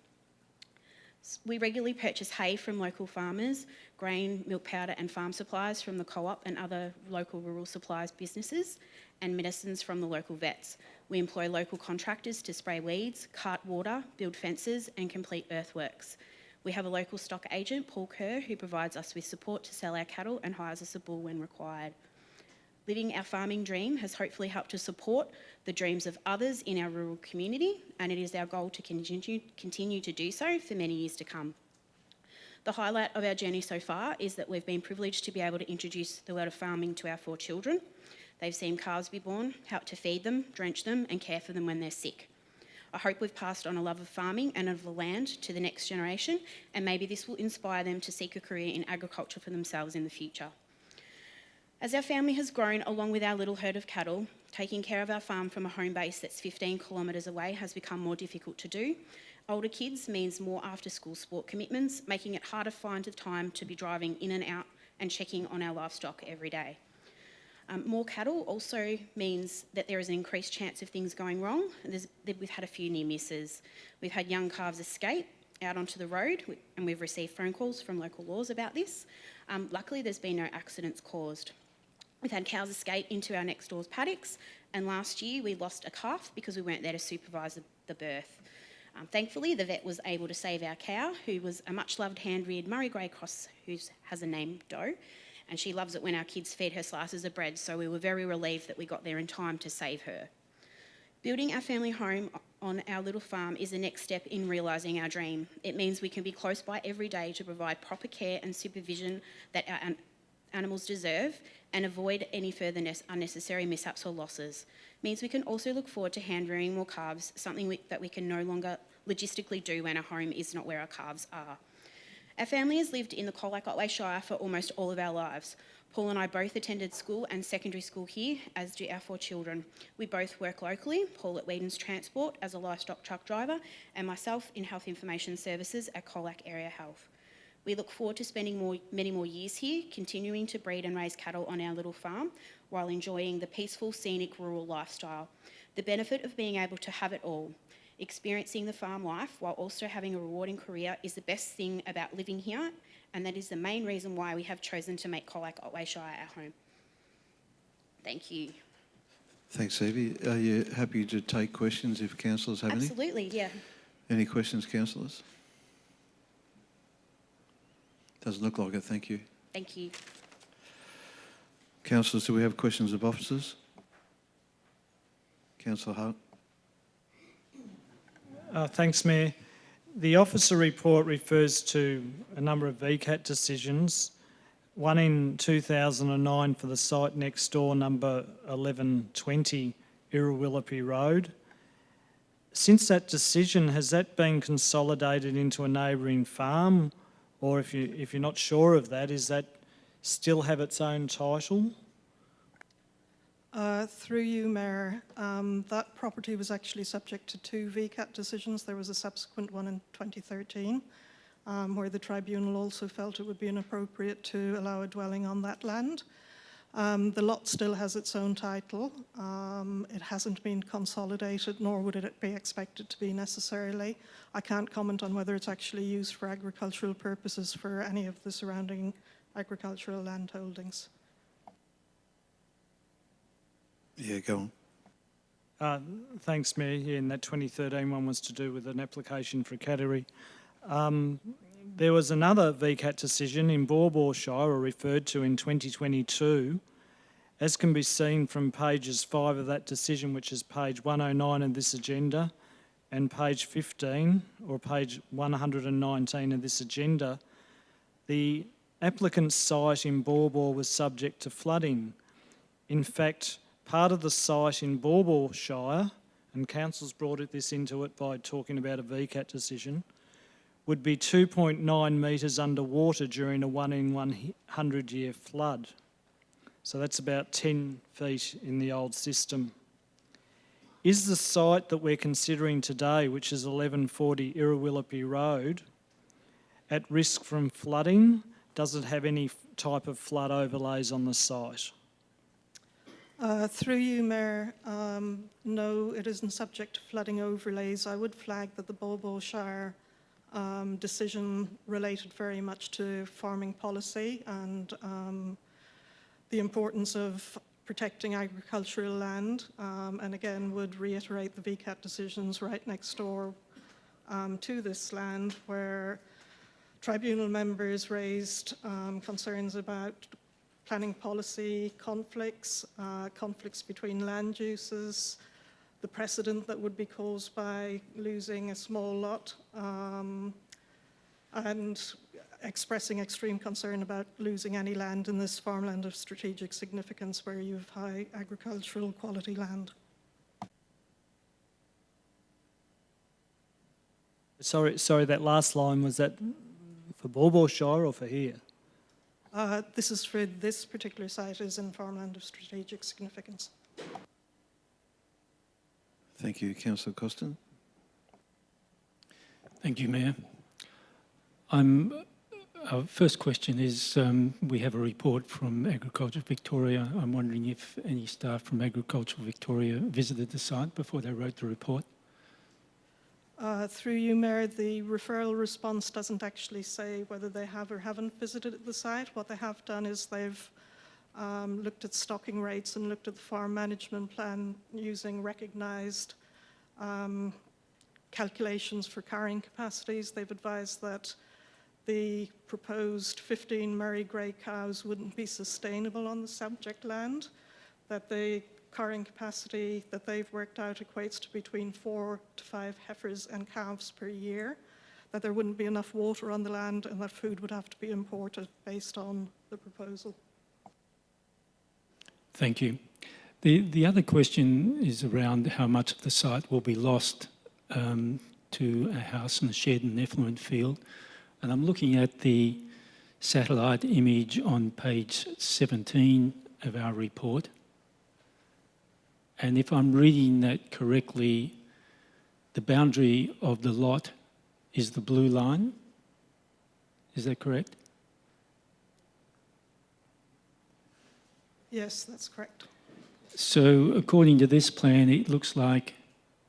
We regularly purchase hay from local farmers, grain, milk powder and farm supplies from the co-op and other local rural supplies businesses, and medicines from the local vets. We employ local contractors to spray weeds, cart water, build fences and complete earthworks. We have a local stock agent, Paul Kerr, who provides us with support to sell our cattle and hires us a bull when required. Living our farming dream has hopefully helped to support the dreams of others in our rural community, and it is our goal to continue to do so for many years to come. The highlight of our journey so far is that we've been privileged to be able to introduce the world of farming to our 4 children. They've seen calves be born, helped to feed them, drench them and care for them when they're sick. I hope we've passed on a love of farming and of the land to the next generation, and maybe this will inspire them to seek a career in agriculture for themselves in the future. As our family has grown along with our little herd of cattle, taking care of our farm from a home base that's 15 kilometres away has become more difficult to do. Older kids means more after-school sport commitments, making it harder to find the time to be driving in and out and checking on our livestock every day. More cattle also means that there is an increased chance of things going wrong. We've had a few near misses. We've had young calves escape out onto the road, and we've received phone calls from local laws about this. Luckily, there's been no accidents caused. We've had cows escape into our next door's paddocks, and last year we lost a calf because we weren't there to supervise the birth. Thankfully, the vet was able to save our cow, who was a much-loved hand-reared Murray Grey Cross who has a name Doe, and she loves it when our kids feed her slices of bread, so we were very relieved that we got there in time to save her. Building our family home on our little farm is the next step in realising our dream. It means we can be close by every day to provide proper care and supervision that our animals deserve and avoid any further unnecessary mishaps or losses. It means we can also look forward to hand rearing more calves, something that we can no longer logistically do when our home is not where our calves are. Our family has lived in the Colac Otway Shire for almost all of our lives. Paul and I both attended school and secondary school here, as do our 4 children. We both work locally, Paul at Whedon's Transport as a livestock truck driver, and myself in Health Information Services at Colac Area Health. We look forward to spending many more years here, continuing to breed and raise cattle on our little farm while enjoying the peaceful, scenic rural lifestyle. The benefit of being able to have it all. Experiencing the farm life while also having a rewarding career is the best thing about living here, and that is the main reason why we have chosen to make Colac Otway Shire our home. Thank you. Thanks, Evie. Are you happy to take questions if councillors have any? Absolutely, yeah. Any questions, councillors? Doesn't look like it, thank you. Thank you. Councillors, do we have questions of officers? Councillor Hart. Thanks, Mayor. The officer report refers to a number of VCAT decisions, one in 2009 for the site next door, number 1120 Irrawillipy Road. Since that decision, has that been consolidated into a neighbouring farm? Or if you're not sure of that, is that still have its own title? Through you, Mayor, that property was actually subject to 2 VCAT decisions. There was a subsequent one in 2013 where the tribunal also felt it would be inappropriate to allow a dwelling on that land. The lot still has its own title. It hasn't been consolidated, nor would it be expected to be necessarily. I can't comment on whether it's actually used for agricultural purposes for any of the surrounding agricultural land holdings. Yeah, go on. Thanks, Mayor. Yeah, and that 2013 one was to do with an application for a category. There was another VCAT decision in Baw Shire, referred to in 2022. As can be seen from pages 5 of that decision, which is page 109 of this agenda, and page 15, or page 119 of this agenda, the applicant's site in Bawbaw was subject to flooding. In fact, part of the site in Bawbaw Shire, and council's brought this into it by talking about a VCAT decision, would be 2.9 metres underwater during a 1 in 100 year flood. So that's about 10 feet in the old system. Is the site that we're considering today, which is 1140 Irrawillipy Road, at risk from flooding? Does it have any type of flood overlays on the site? Through you, Mayor, no, it isn't subject to flooding overlays. I would flag that the Bawbaw Shire decision related very much to farming policy and the importance of protecting agricultural land, and again would reiterate the VCAT decisions right next door to this land, where tribunal members raised concerns about planning policy conflicts, conflicts between land uses, the precedent that would be caused by losing a small lot, and expressing extreme concern about losing any land in this farmland of strategic significance where you have high agricultural quality land. Sorry, that last line, was that for Bawbaw Shire or for here? This is for this particular site, is in farmland of strategic significance. Thank you. Councillor Costin. Thank you, Mayor. Our first question is, we have a report from Agriculture Victoria. I'm wondering if any staff from Agriculture Victoria visited the site before they wrote the report. Through you, Mayor, the referral response doesn't actually say whether they have or haven't visited the site. What they have done is they've looked at stocking rates and looked at the farm management plan using recognised calculations for carrying capacities. They've advised that the proposed 15 Murray grey cows wouldn't be sustainable on the subject land, that the carrying capacity that they've worked out equates to between 4 to 5 heifers and calves per year, that there wouldn't be enough water on the land, and that food would have to be imported based on the proposal. Thank you. The other question is around how much of the site will be lost to a house and a shed and effluent field. And I'm looking at the satellite image on page 17 of our report. And if I'm reading that correctly, the boundary of the lot is the blue line. Is that correct? Yes, that's correct. So according to this plan, it looks like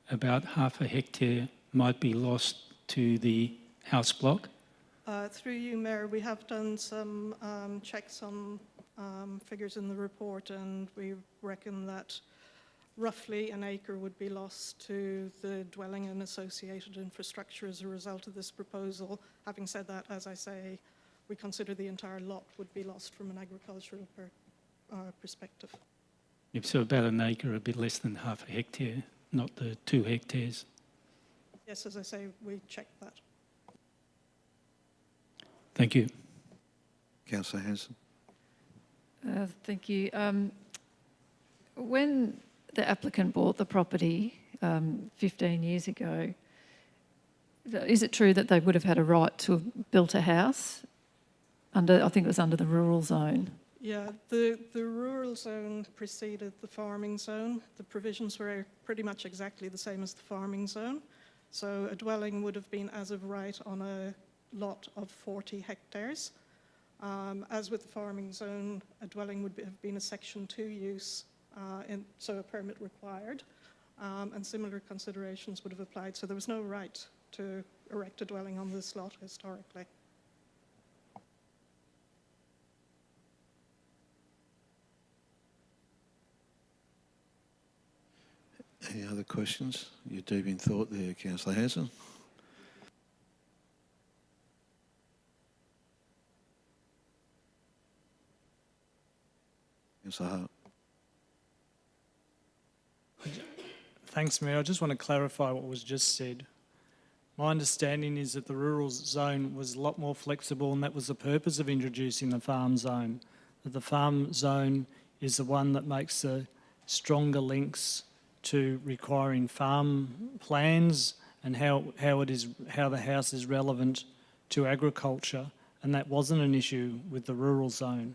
about half a hectare might be lost to the house block. Through you, Mayor, we have done some checks on figures in the report, and we reckon that roughly an acre would be lost to the dwelling and associated infrastructure as a result of this proposal. Having said that, as I say, we consider the entire lot would be lost from an agricultural perspective. Yep, so about an acre, a bit less than half a hectare, not the 2 hectares. Yes, as I say, we checked that. Thank you. Councillor Hanson. Thank you. When the applicant bought the property 15 years ago, is it true that they would have had a right to have built a house under, I think it was under the rural zone? Yeah, the rural zone preceded the farming zone. The provisions were pretty much exactly the same as the farming zone. So a dwelling would have been as of right on a lot of 40 hectares. As with the farming zone, a dwelling would have been a Section 2 use, so a permit required, and similar considerations would have applied. So there was no right to erect a dwelling on this lot historically. Any other questions? You're deep in thought there, Councillor Hanson. Councillor Hart. Thanks, Mayor. I just want to clarify what was just said. My understanding is that the rural zone was a lot more flexible, and that was the purpose of introducing the farm zone. That the farm zone is the one that makes the stronger links to requiring farm plans and how the house is relevant to agriculture, and that wasn't an issue with the rural zone.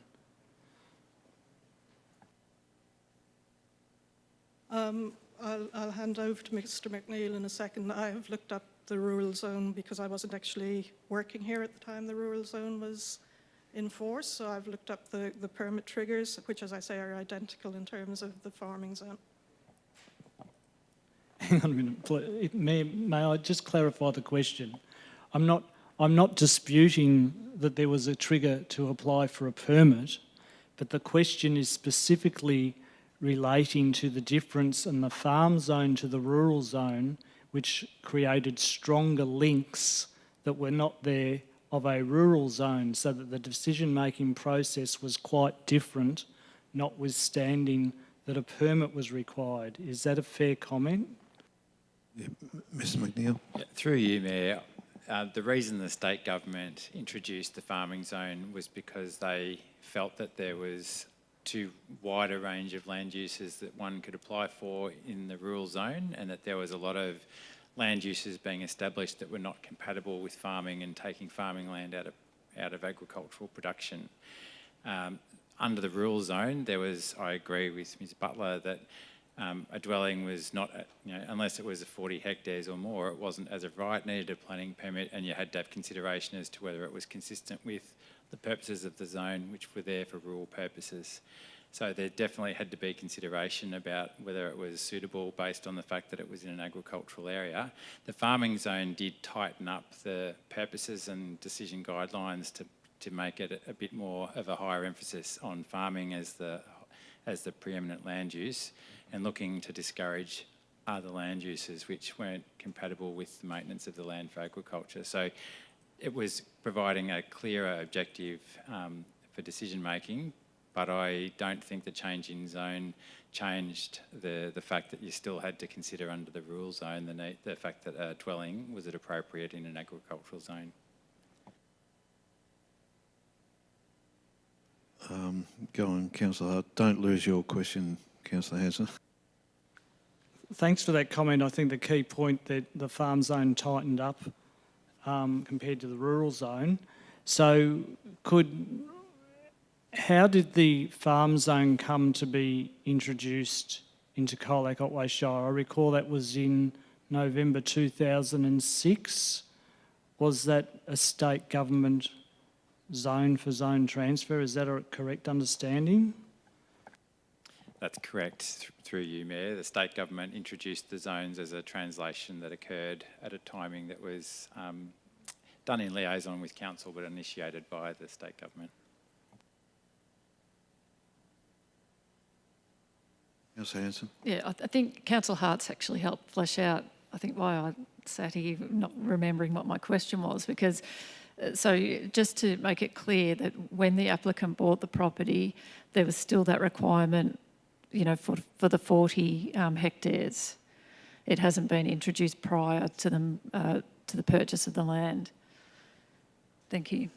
I'll hand over to Mr McNeil in a second. I have looked up the rural zone because I wasn't actually working here at the time the rural zone was in force, so I've looked up the permit triggers, which, as I say, are identical in terms of the farming zone. Hang on a minute, please. May I just clarify the question? I'm not disputing that there was a trigger to apply for a permit, but the question is specifically relating to the difference in the farm zone to the rural zone, which created stronger links that were not there of a rural zone, so that the decision-making process was quite different, notwithstanding that a permit was required. Is that a fair comment? Yeah, Mr McNeil. Yeah, through you, Mayor. The reason the state government introduced the farming zone was because they felt that there was too wide a range of land uses that one could apply for in the rural zone, and that there was a lot of land uses being established that were not compatible with farming and taking farming land out of agricultural production. Under the rural zone, there was, I agree with Ms Butler, that a dwelling was not, unless it was 40 hectares or more, it wasn't as of right, needed a planning permit, and you had to have consideration as to whether it was consistent with the purposes of the zone, which were there for rural purposes. So there definitely had to be consideration about whether it was suitable based on the fact that it was in an agricultural area. The farming zone did tighten up the purposes and decision guidelines to make it a bit more of a higher emphasis on farming as the preeminent land use, and looking to discourage other land uses which weren't compatible with the maintenance of the land for agriculture. So it was providing a clearer objective for decision making, but I don't think the change in zone changed the fact that you still had to consider under the rural zone the fact that a dwelling was appropriate in an agricultural zone. Go on, Councillor Hart. Don't lose your question, Councillor Hanson. Thanks for that comment. I think the key point that the farm zone tightened up compared to the rural zone. So how did the farm zone come to be introduced into Colac Otway Shire? I recall that was in November 2006. Was that a state government zone for zone transfer? Is that a correct understanding? That's correct. Through you, Mayor. The state government introduced the zones as a translation that occurred at a timing that was done in liaison with council, but initiated by the state government. Councillor Hanson. Yeah, I think Councillor Hart's actually helped flesh out, I think, why I sat here not remembering what my question was, because so just to make it clear that when the applicant bought the property, there was still that requirement, for the 40 hectares. It hasn't been introduced prior to the purchase of the land. Thank you.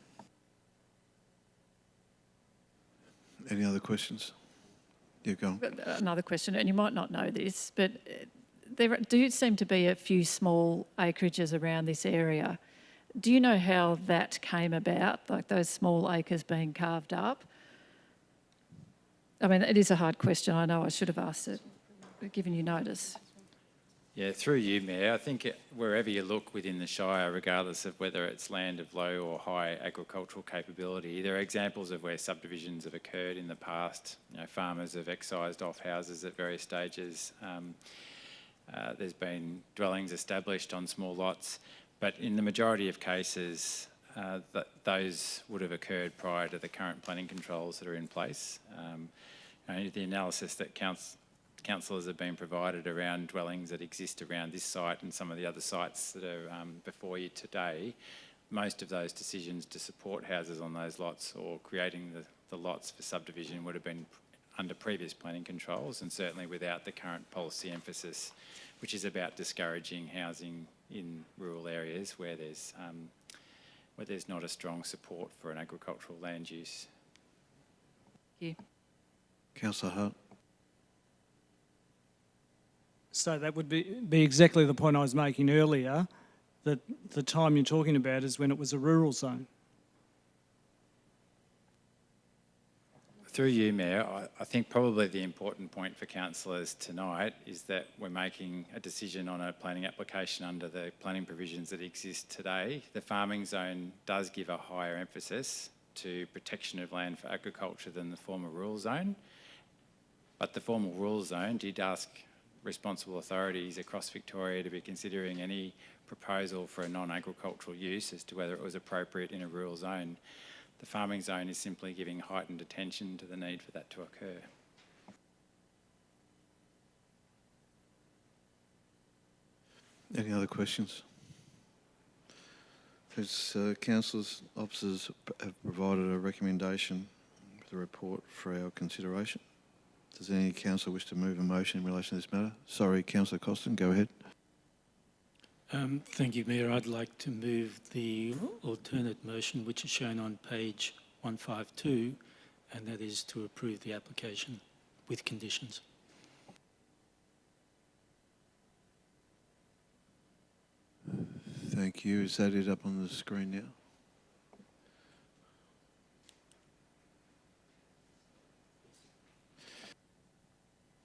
Any other questions? Yeah, go on. Another question, and you might not know this, but there do seem to be a few small acreages around this area. Do you know how that came about, like those small acres being carved up? I mean, it is a hard question. I know I should have asked it, given you notice. Yeah, through you, Mayor, I think wherever you look within the Shire, regardless of whether it's land of low or high agricultural capability, there are examples of where subdivisions have occurred in the past. Farmers have excised off houses at various stages. There's been dwellings established on small lots, but in the majority of cases, those would have occurred prior to the current planning controls that are in place. The analysis that councillors have been provided around dwellings that exist around this site and some of the other sites that are before you today, most of those decisions to support houses on those lots or creating the lots for subdivision would have been under previous planning controls, and certainly without the current policy emphasis, which is about discouraging housing in rural areas where there's not a strong support for an agricultural land use. Thank you. Councillor Hart. So that would be exactly the point I was making earlier, that the time you're talking about is when it was a rural zone. Through you, Mayor, I think probably the important point for councillors tonight is that we're making a decision on a planning application under the planning provisions that exist today. The farming zone does give a higher emphasis to protection of land for agriculture than the former rural zone, but the former rural zone did ask responsible authorities across Victoria to be considering any proposal for a non-agricultural use as to whether it was appropriate in a rural zone. The farming zone is simply giving heightened attention to the need for that to occur. Any other questions? As councillors, officers have provided a recommendation for the report for our consideration. Does any councillor wish to move a motion in relation to this matter? Sorry, Councillor Costin, go ahead. Thank you, Mayor. I'd like to move the alternate motion, which is shown on page 152, and that is to approve the application with conditions. Thank you. Is that it up on the screen now?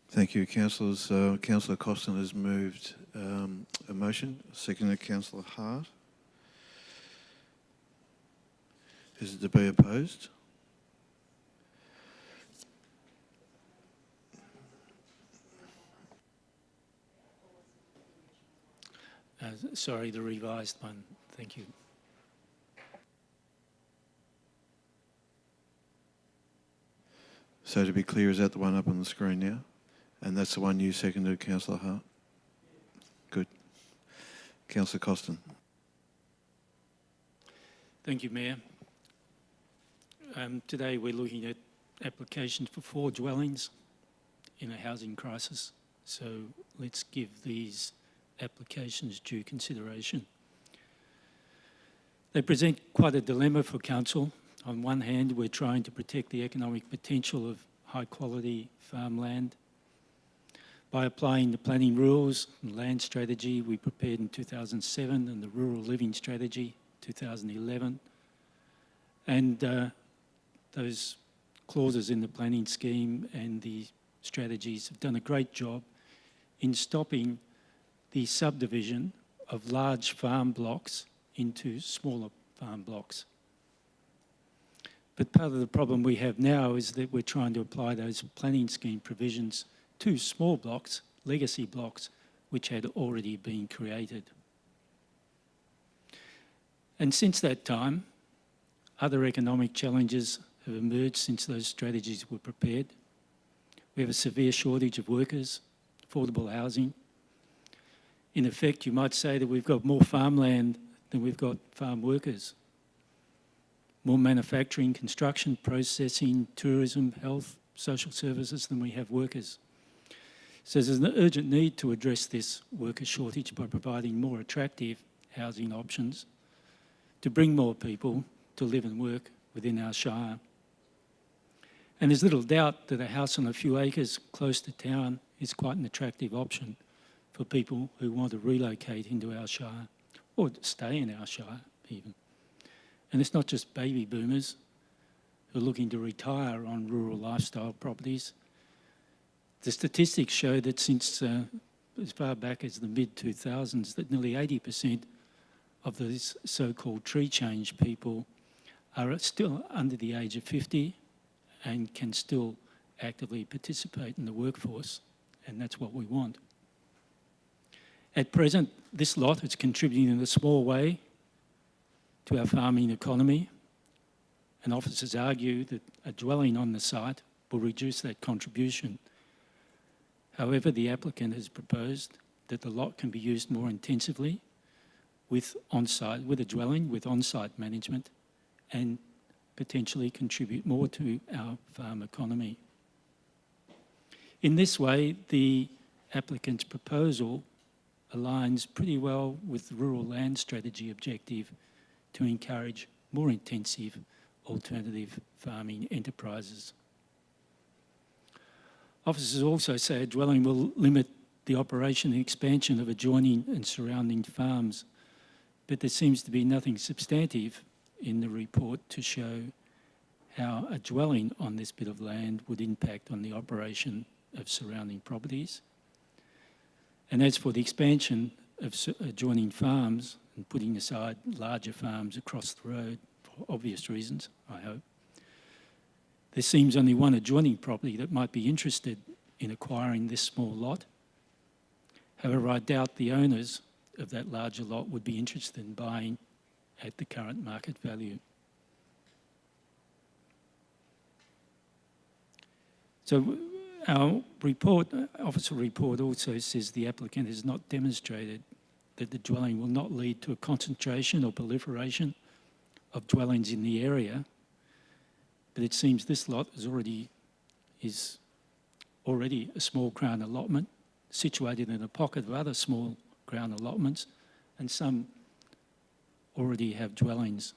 Thank you, councillors. Councillor Costin has moved a motion, seconded Councillor Hart. Is it to be opposed? Sorry, the revised one. Thank you. So to be clear, is that the one up on the screen now? And that's the one you seconded, Councillor Hart? Good. Councillor Costin. Thank you, Mayor. Today we're looking at applications for 4 dwellings in a housing crisis. So let's give these applications due consideration. They present quite a dilemma for council. On one hand, we're trying to protect the economic potential of high quality farmland by applying the planning rules and land strategy we prepared in 2007 and the rural living strategy 2011. And those clauses in the planning scheme and the strategies have done a great job in stopping the subdivision of large farm blocks into smaller farm blocks. But part of the problem we have now is that we're trying to apply those planning scheme provisions to small blocks, legacy blocks, which had already been created. And since that time, other economic challenges have emerged since those strategies were prepared. We have a severe shortage of workers, affordable housing. In effect, you might say that we've got more farmland than we've got farm workers. More manufacturing, construction, processing, tourism, health, social services than we have workers. So there's an urgent need to address this worker shortage by providing more attractive housing options to bring more people to live and work within our shire. And there's little doubt that a house on a few acres close to town is quite an attractive option for people who want to relocate into our shire or stay in our shire even. And it's not just baby boomers who are looking to retire on rural lifestyle properties. The statistics show that since as far back as the mid-2000s, that nearly 80% of these so-called tree change people are still under the age of 50 and can still actively participate in the workforce, and that's what we want. At present, this lot is contributing in a small way to our farming economy, and officers argue that a dwelling on the site will reduce that contribution. However, the applicant has proposed that the lot can be used more intensively with a dwelling with on-site management and potentially contribute more to our farm economy. In this way, the applicant's proposal aligns pretty well with the rural land strategy objective to encourage more intensive alternative farming enterprises. Officers also say a dwelling will limit the operation and expansion of adjoining and surrounding farms, but there seems to be nothing substantive in the report to show how a dwelling on this bit of land would impact on the operation of surrounding properties. And as for the expansion of adjoining farms and putting aside larger farms across the road for obvious reasons, I hope, there seems only one adjoining property that might be interested in acquiring this small lot. However, I doubt the owners of that larger lot would be interested in buying at the current market value. So our report, officer report also says the applicant has not demonstrated that the dwelling will not lead to a concentration or proliferation of dwellings in the area, but it seems this lot is already a small Crown allotment situated in a pocket of other small Crown allotments, and some already have dwellings.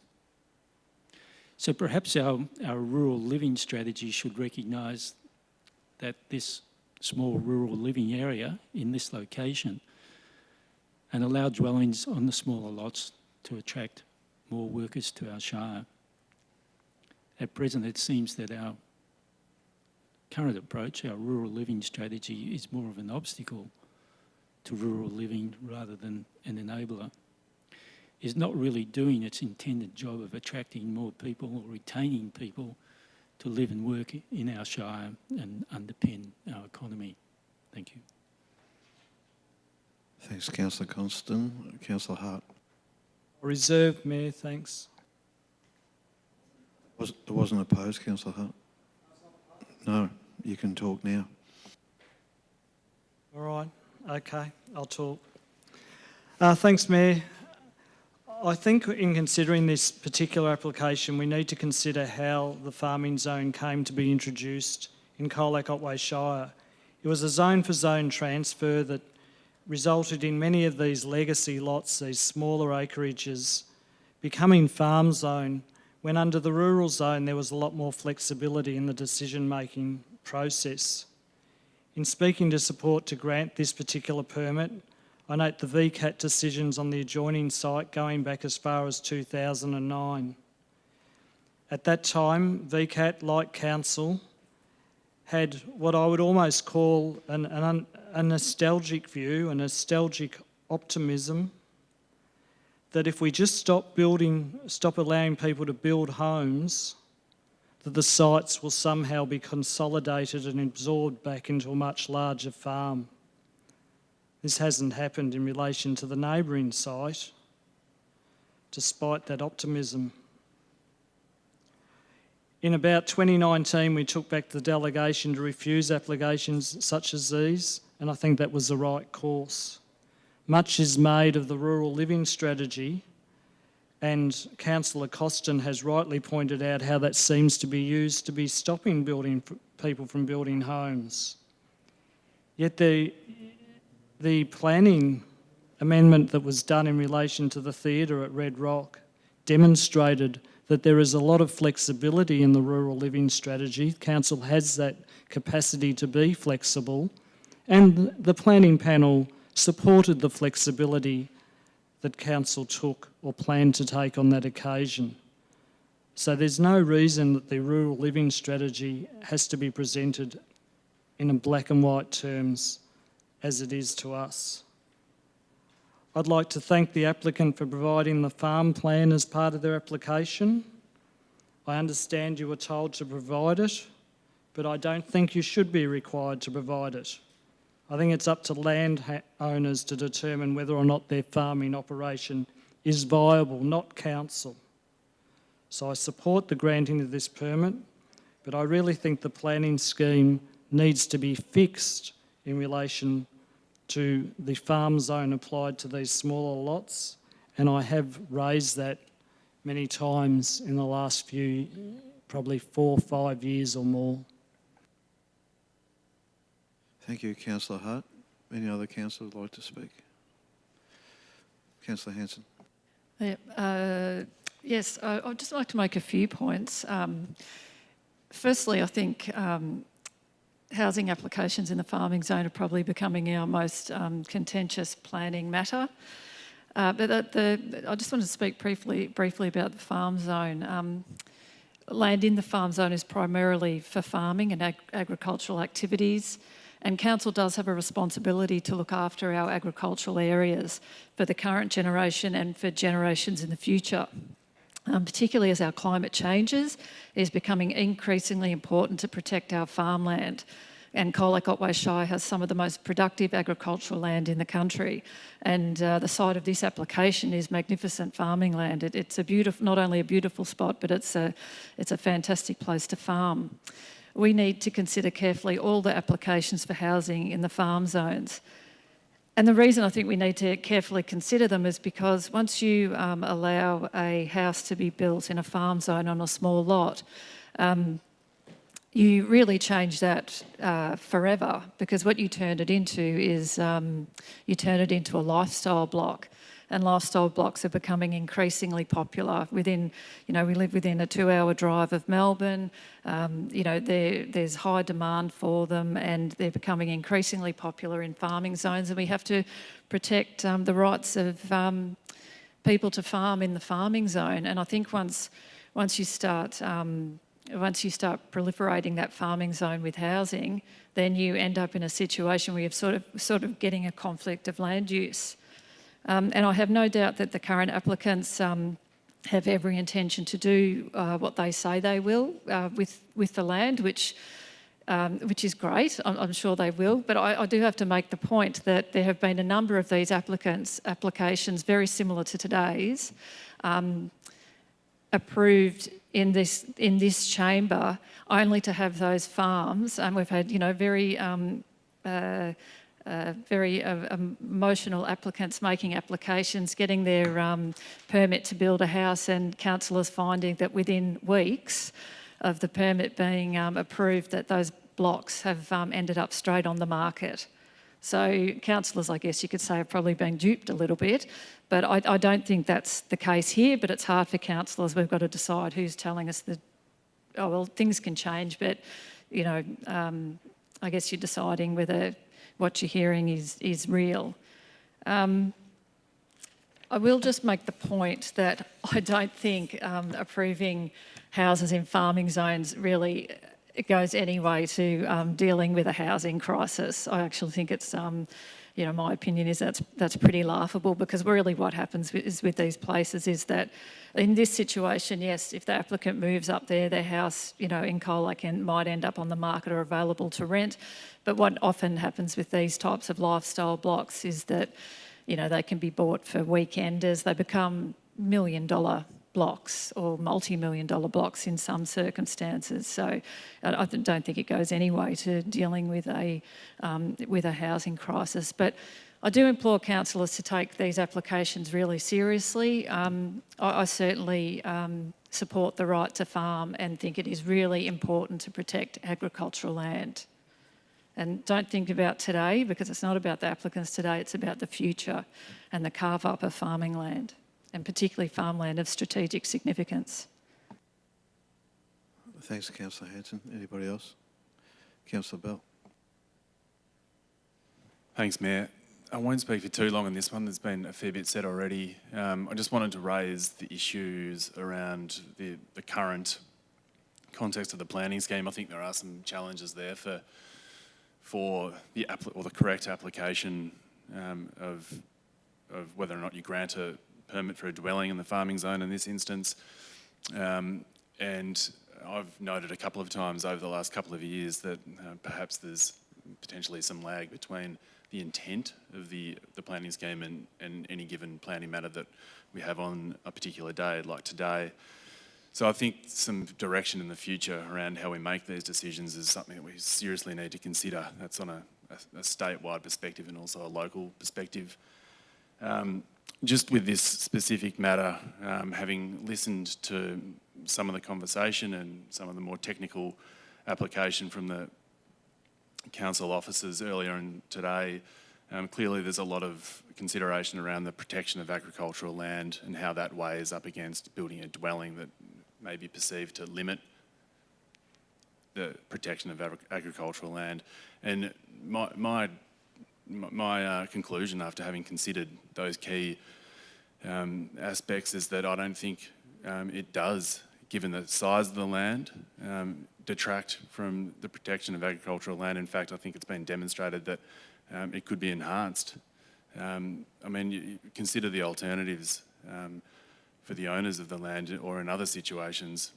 So perhaps our rural living strategy should recognise that this small rural living area in this location and allow dwellings on the smaller lots to attract more workers to our shire. At present, it seems that our current approach, our rural living strategy, is more of an obstacle to rural living rather than an enabler. Is not really doing its intended job of attracting more people or retaining people to live and work in our shire and underpin our economy. Thank you. Thanks, Councillor Constant. Councillor Hart. Reserve, Mayor, thanks. It wasn't opposed, Councillor Hart? No, you can talk now. All right, okay, I'll talk. Thanks, Mayor. I think in considering this particular application, we need to consider how the farming zone came to be introduced in Colac Otway Shire. It was a zone-for-zone transfer that resulted in many of these legacy lots, these smaller acreages, becoming farm zone, when under the rural zone there was a lot more flexibility in the decision-making process. In speaking to support to grant this particular permit, I note the VCAT decisions on the adjoining site going back as far as 2009. At that time, VCAT, like Council, had what I would almost call a nostalgic view, a nostalgic optimism, that if we just stop allowing people to build homes, that the sites will somehow be consolidated and absorbed back into a much larger farm. This hasn't happened in relation to the neighbouring site, despite that optimism. In about 2019, we took back the delegation to refuse applications such as these, and I think that was the right course. Much is made of the rural living strategy, and Councillor Costin has rightly pointed out how that seems to be used to be stopping people from building homes. Yet the planning amendment that was done in relation to the theatre at Red Rock demonstrated that there is a lot of flexibility in the rural living strategy. Council has that capacity to be flexible, and the planning panel supported the flexibility that Council took or planned to take on that occasion. So there's no reason that the rural living strategy has to be presented in black and white terms as it is to us. I'd like to thank the applicant for providing the farm plan as part of their application. I understand you were told to provide it, but I don't think you should be required to provide it. I think it's up to land owners to determine whether or not their farming operation is viable, not council. So I support the granting of this permit, but I really think the planning scheme needs to be fixed in relation to the farm zone applied to these smaller lots, and I have raised that many times in the last few, probably 4 or 5 years or more. Thank you, Councillor Hart. Any other councillor would like to speak? Councillor Hanson. Yes, I'd just like to make a few points. Firstly, I think housing applications in the farming zone are probably becoming our most contentious planning matter. But I just want to speak briefly about the farm zone. Land in the farm zone is primarily for farming and agricultural activities, and council does have a responsibility to look after our agricultural areas for the current generation and for generations in the future. Particularly as our climate changes, it is becoming increasingly important to protect our farmland. And Colac Otway Shire has some of the most productive agricultural land in the country. And the site of this application is magnificent farming land. It's a beautiful, not only a beautiful spot, but it's a fantastic place to farm. We need to consider carefully all the applications for housing in the farm zones. And the reason I think we need to carefully consider them is because once you allow a house to be built in a farm zone on a small lot, you really change that forever, because what you turn it into is you turn it into a lifestyle block. And lifestyle blocks are becoming increasingly popular. We live within a 2-hour drive of Melbourne. There's high demand for them, and they're becoming increasingly popular in farming zones. And we have to protect the rights of people to farm in the farming zone. And I think once you start proliferating that farming zone with housing, then you end up in a situation where you're sort of getting a conflict of land use. And I have no doubt that the current applicants have every intention to do what they say they will with the land, which is great. I'm sure they will. But I do have to make the point that there have been a number of these applications very similar to today's, approved in this chamber only to have those farms. And we've had very emotional applicants making applications, getting their permit to build a house, and councillors finding that within weeks of the permit being approved, that those blocks have ended up straight on the market. So councillors, I guess you could say, have probably been duped a little bit, but I don't think that's the case here. But it's hard for councillors. We've got to decide who's telling us that, oh, well, things can change, but, I guess you're deciding whether what you're hearing is real. I will just make the point that I don't think approving houses in farming zones really goes any way to dealing with a housing crisis. I actually think it's, my opinion is that's pretty laughable, because really what happens with these places is that in this situation, yes, if the applicant moves up there, their house, in Colac might end up on the market or available to rent. But what often happens with these types of lifestyle blocks is that, they can be bought for weekenders. They become $1 million blocks or multi-million-dollar blocks in some circumstances. So I don't think it goes any way to dealing with a housing crisis. But I do implore councillors to take these applications really seriously. I certainly support the right to farm and think it is really important to protect agricultural land. And don't think about today, because it's not about the applicants today, it's about the future and the carve-up of farming land, and particularly farmland of strategic significance. Thanks, Councillor Hanson. Anybody else? Councillor Bell. Thanks, Mayor. I won't speak for too long on this one. There's been a fair bit said already. I just wanted to raise the issues around the current context of the planning scheme. I think there are some challenges there for the correct application of whether or not you grant a permit for a dwelling in the farming zone in this instance. And I've noted a couple of times over the last couple of years that perhaps there's potentially some lag between the intent of the planning scheme and any given planning matter that we have on a particular day, like today. So I think some direction in the future around how we make these decisions is something that we seriously need to consider. That's on a statewide perspective and also a local perspective. Just with this specific matter, having listened to some of the conversation and some of the more technical application from the council officers earlier today, Clearly, there's a lot of consideration around the protection of agricultural land and how that weighs up against building a dwelling that may be perceived to limit the protection of agricultural land. And my conclusion after having considered those key aspects is that I don't think it does, given the size of the land, detract from the protection of agricultural land. In fact, I think it's been demonstrated that it could be enhanced. I mean, you consider the alternatives for the owners of the land, or in other situations,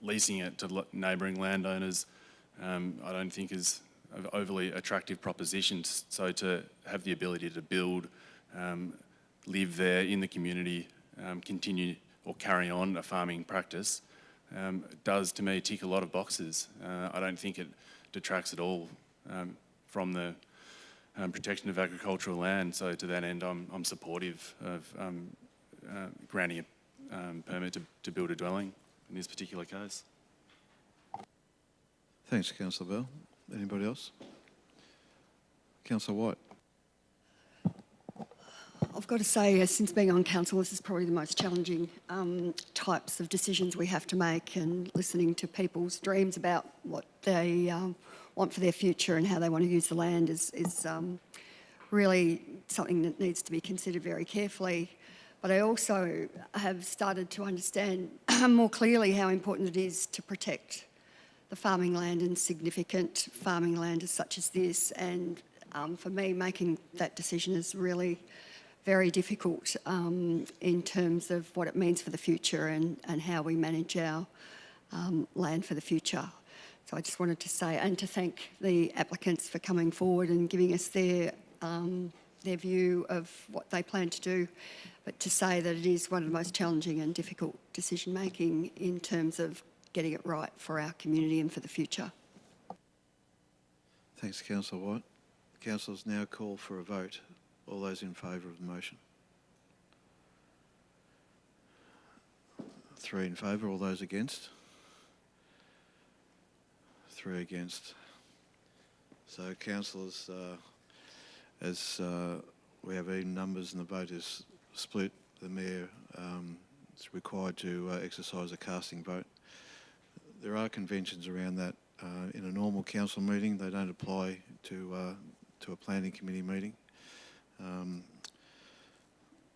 leasing it to neighbouring landowners, I don't think is an overly attractive proposition. So to have the ability to build, live there in the community, continue or carry on a farming practice, does to me tick a lot of boxes. I don't think it detracts at all from the protection of agricultural land. So to that end, I'm supportive of granting a permit to build a dwelling in this particular case. Thanks, Councillor Bell. Anybody else? Councillor White. I've got to say, since being on council, this is probably the most challenging types of decisions we have to make, and listening to people's dreams about what they want for their future and how they want to use the land is really something that needs to be considered very carefully. But I also have started to understand more clearly how important it is to protect the farming land and significant farming land such as this. And for me, making that decision is really very difficult in terms of what it means for the future and how we manage our land for the future. So I just wanted to say, and to thank the applicants for coming forward and giving us their view of what they plan to do, but to say that it is one of the most challenging and difficult decision making in terms of getting it right for our community and for the future. Thanks, Councillor White. Councillors now call for a vote. All those in favour of the motion? 3 in favour. All those against? 3 against. So, councillors, as we have even numbers and the vote is split, the Mayor is required to exercise a casting vote. There are conventions around that. In a normal council meeting, they don't apply to a planning committee meeting.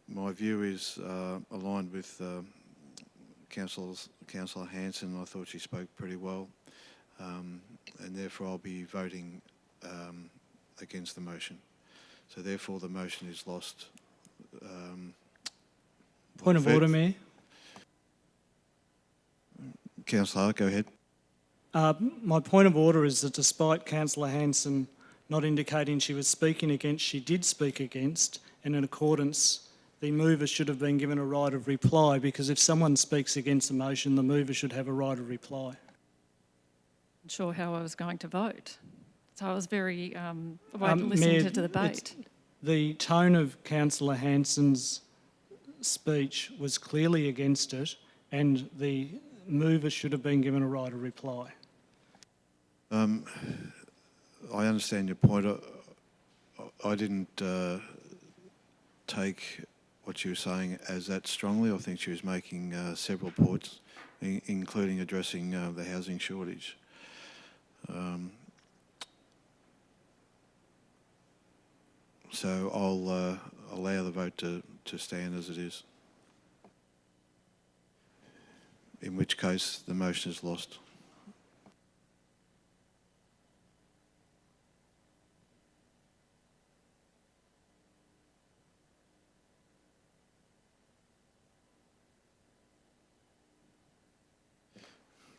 My view is aligned with Councillor Hanson. I thought she spoke pretty well, and therefore I'll be voting against the motion. So therefore the motion is lost. Point of order, Mayor. Councillor, go ahead. My point of order is that despite Councillor Hanson not indicating she was speaking against, she did speak against, and in accordance, the mover should have been given a right of reply, because if someone speaks against the motion, the mover should have a right of reply. Not sure how I was going to vote. So I was very listening to the debate. The tone of Councillor Hanson's speech was clearly against it, and the mover should have been given a right of reply. I understand your point. I didn't take what she was saying as that strongly. I think she was making several points, including addressing the housing shortage. So I'll allow the vote to stand as it is, in which case the motion is lost.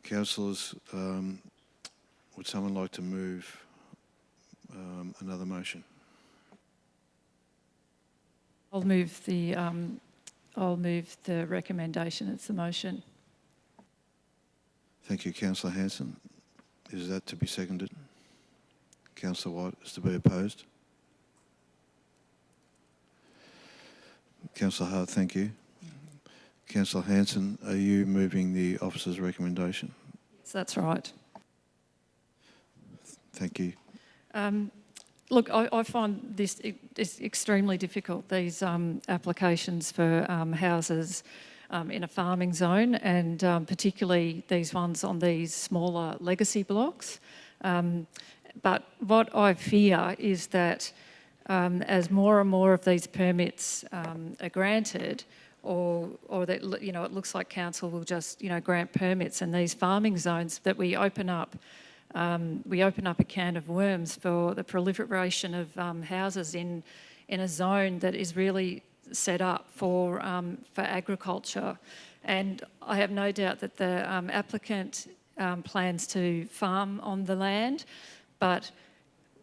Councillors, would someone like to move another motion? I'll move the recommendation. It's the motion. Thank you, Councillor Hanson. Is that to be seconded? Councillor White, is to be opposed? Councillor Hart, thank you. Councillor Hanson, are you moving the officer's recommendation? Yes, that's right. Thank you. look, I find this extremely difficult, these applications for houses in a farming zone, and particularly these ones on these smaller legacy blocks. But what I fear is that as more and more of these permits are granted, or that, you know, it looks like council will just, you know, grant permits in these farming zones, that we open up a can of worms for the proliferation of houses in a zone that is really set up for agriculture. And I have no doubt that the applicant plans to farm on the land, but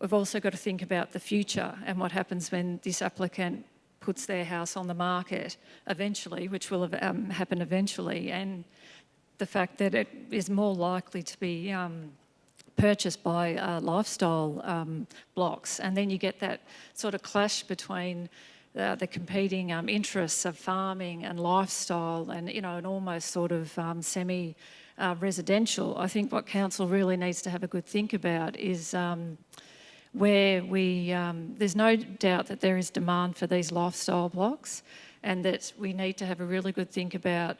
we've also got to think about the future and what happens when this applicant puts their house on the market eventually, which will happen eventually, and the fact that it is more likely to be purchased by lifestyle blocks, and then you get that sort of clash between the competing interests of farming and lifestyle, and, you know, an almost sort of semi-residential. I think what council really needs to have a good think about is where there's no doubt that there is demand for these lifestyle blocks, and that we need to have a really good think about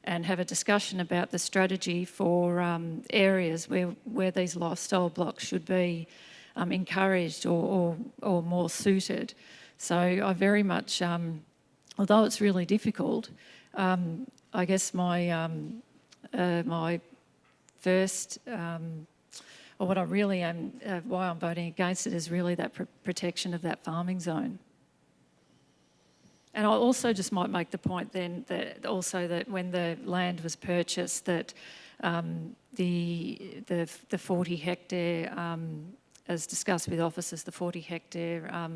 and have a discussion about the strategy for areas where these lifestyle blocks should be encouraged or more suited. So I very much, although it's really difficult, I guess my first, or what I really am, why I'm voting against it is really that protection of that farming zone. And I also just might make the point then that also that when the land was purchased, that the 40 hectare, as discussed with officers, the 40 hectare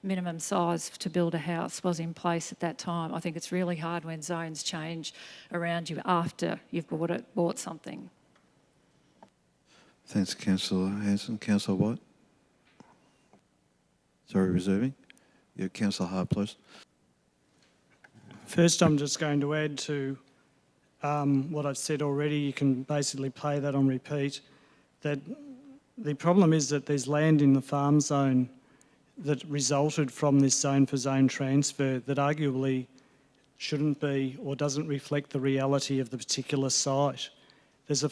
minimum size to build a house was in place at that time. I think it's really hard when zones change around you after you've bought something. Thanks, Councillor Hanson. Councillor White? Sorry, reserving. Yeah, Councillor Hart, please. First, I'm just going to add to what I've said already. You can basically play that on repeat. That the problem is that there's land in the farm zone that resulted from this zone for zone transfer that arguably shouldn't be or doesn't reflect the reality of the particular site. There's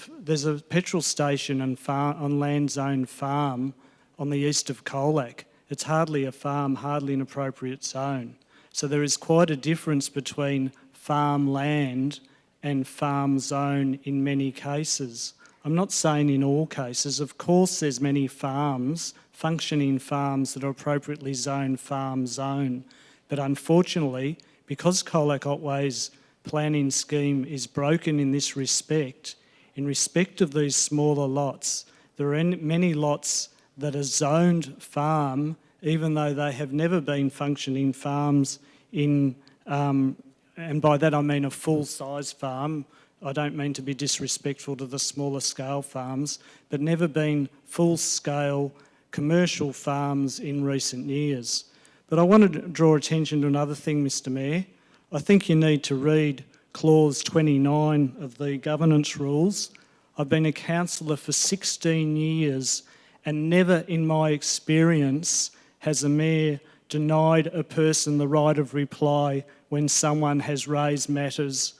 a petrol station on land zone farm on the east of Colac. It's hardly a farm, hardly an appropriate zone. So there is quite a difference between farmland and farm zone in many cases. I'm not saying in all cases. Of course there's many farms, functioning farms that are appropriately zoned farm zone. But unfortunately, because Colac Otway's planning scheme is broken in this respect, in respect of these smaller lots, there are many lots that are zoned farm, even though they have never been functioning farms in, and by that I mean a full-size farm. I don't mean to be disrespectful to the smaller scale farms, but never been full-scale commercial farms in recent years. But I want to draw attention to another thing, Mr Mayor. I think you need to read clause 29 of the governance rules. I've been a councillor for 16 years and never in my experience has a mayor denied a person the right of reply when someone has raised matters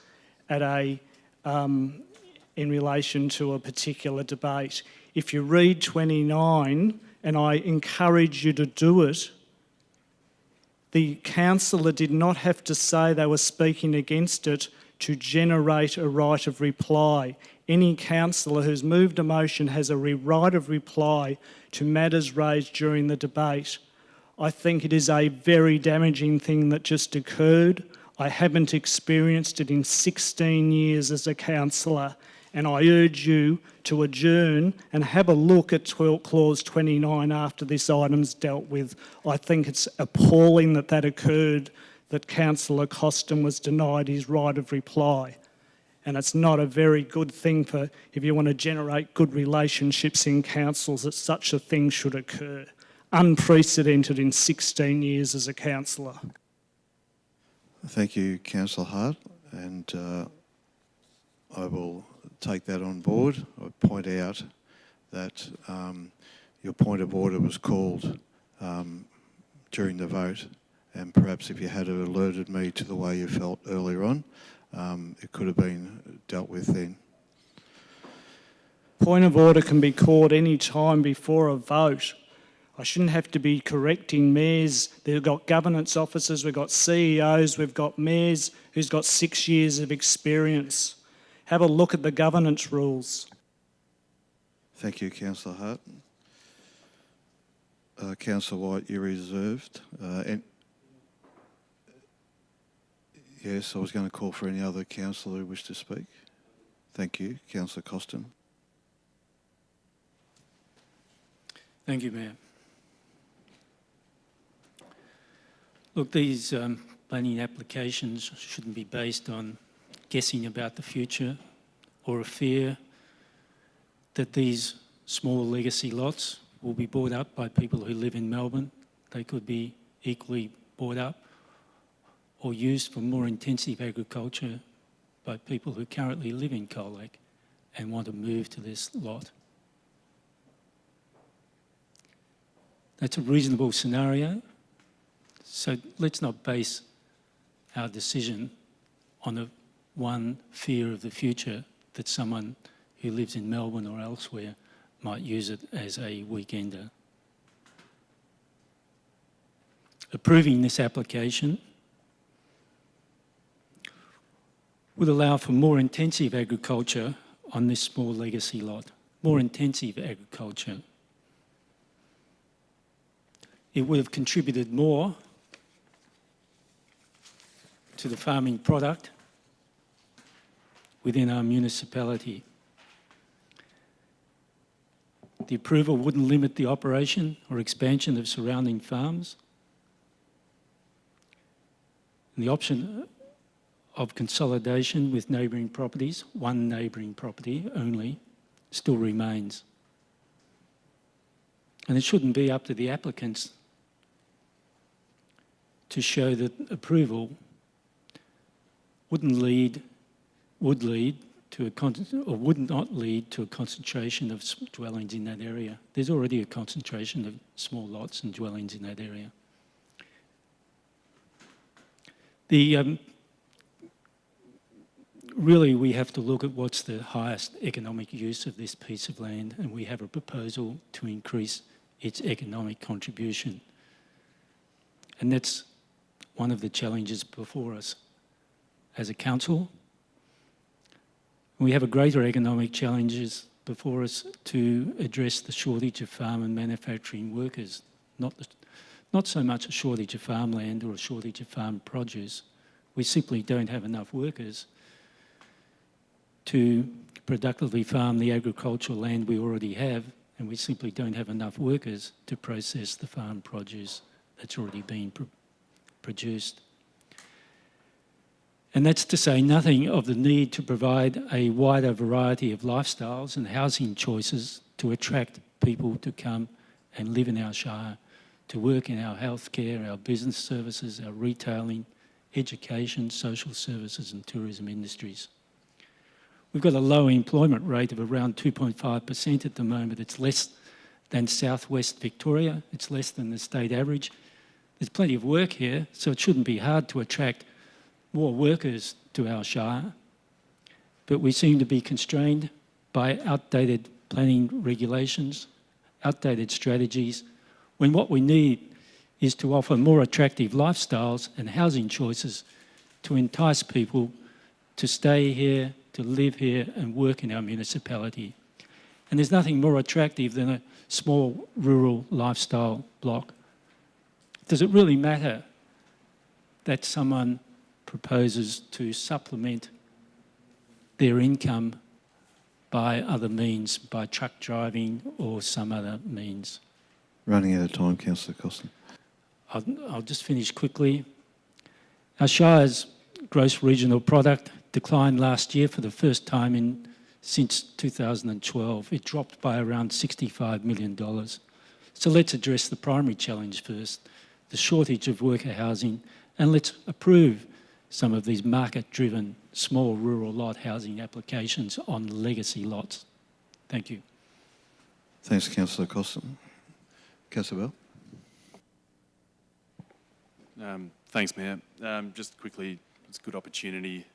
at in relation to a particular debate. If you read 29, and I encourage you to do it, the councillor did not have to say they were speaking against it to generate a right of reply. Any councillor who's moved a motion has a right of reply to matters raised during the debate. I think it is a very damaging thing that just occurred. I haven't experienced it in 16 years as a councillor, and I urge you to adjourn and have a look at clause 29 after this item's dealt with. I think it's appalling that that occurred, that Councillor Costin was denied his right of reply. And it's not a very good thing for, if you want to generate good relationships in councils, that such a thing should occur. Unprecedented in 16 years as a councillor. Thank you, Councillor Hart, and I will take that on board. I point out that your point of order was called during the vote, and perhaps if you had alerted me to the way you felt earlier on, it could have been dealt with then. Point of order can be called any time before a vote. I shouldn't have to be correcting mayors. They've got governance officers, we've got CEOs, we've got mayors who's got 6 years of experience. Have a look at the governance rules. Thank you, Councillor Hart. Councillor White, you're reserved. Yes, I was going to call for any other councillor who wished to speak. Thank you. Councillor Costin. Thank you, Mayor. Look, these planning applications shouldn't be based on guessing about the future or a fear that these small legacy lots will be bought up by people who live in Melbourne. They could be equally bought up or used for more intensive agriculture by people who currently live in Colac and want to move to this lot. That's a reasonable scenario. So let's not base our decision on one fear of the future that someone who lives in Melbourne or elsewhere might use it as a weekender. Approving this application would allow for more intensive agriculture on this small legacy lot. More intensive agriculture. It would have contributed more to the farming product within our municipality. The approval wouldn't limit the operation or expansion of surrounding farms. And the option of consolidation with neighbouring properties, one neighbouring property only, still remains. And it shouldn't be up to the applicants to show that approval would not lead to a concentration of dwellings in that area. There's already a concentration of small lots and dwellings in that area. Really, we have to look at what's the highest economic use of this piece of land, and we have a proposal to increase its economic contribution. And that's one of the challenges before us as a council. We have a greater economic challenges before us to address the shortage of farm and manufacturing workers, not so much a shortage of farmland or a shortage of farm produce. We simply don't have enough workers to productively farm the agricultural land we already have, and we simply don't have enough workers to process the farm produce that's already been produced. And that's to say nothing of the need to provide a wider variety of lifestyles and housing choices to attract people to come and live in our shire, to work in our healthcare, our business services, our retailing, education, social services and tourism industries. We've got a low employment rate of around 2.5% at the moment. It's less than southwest Victoria. It's less than the state average. There's plenty of work here, so it shouldn't be hard to attract more workers to our shire. But we seem to be constrained by outdated planning regulations, outdated strategies, when what we need is to offer more attractive lifestyles and housing choices to entice people to stay here, to live here and work in our municipality. And there's nothing more attractive than a small rural lifestyle block. Does it really matter that someone proposes to supplement their income by other means, by truck driving or some other means? Running out of time, Councillor Costin. I'll just finish quickly. Our Shire's gross regional product declined last year for the first time since 2012. It dropped by around $65 million. So let's address the primary challenge first, the shortage of worker housing, and let's approve some of these market-driven small rural lot housing applications on legacy lots. Thank you. Thanks, Councillor Costin. Councillor Bell. Thanks, Mayor. Just quickly, it's a good opportunity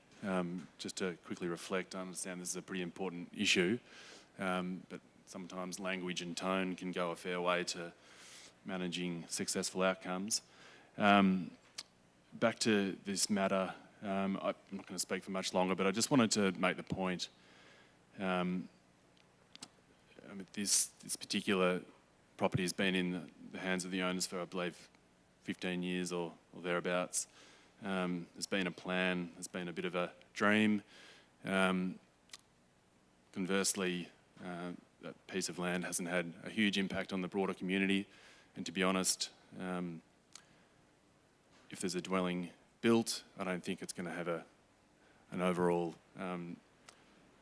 just to quickly reflect. I understand this is a pretty important issue, but sometimes language and tone can go a fair way to managing successful outcomes. Back to this matter, I'm not going to speak for much longer, but I just wanted to make the point. This particular property has been in the hands of the owners for, I believe, 15 years or thereabouts. There's been a plan, there's been a bit of a dream. Conversely, that piece of land hasn't had a huge impact on the broader community. And to be honest, if there's a dwelling built, I don't think it's going to have an overall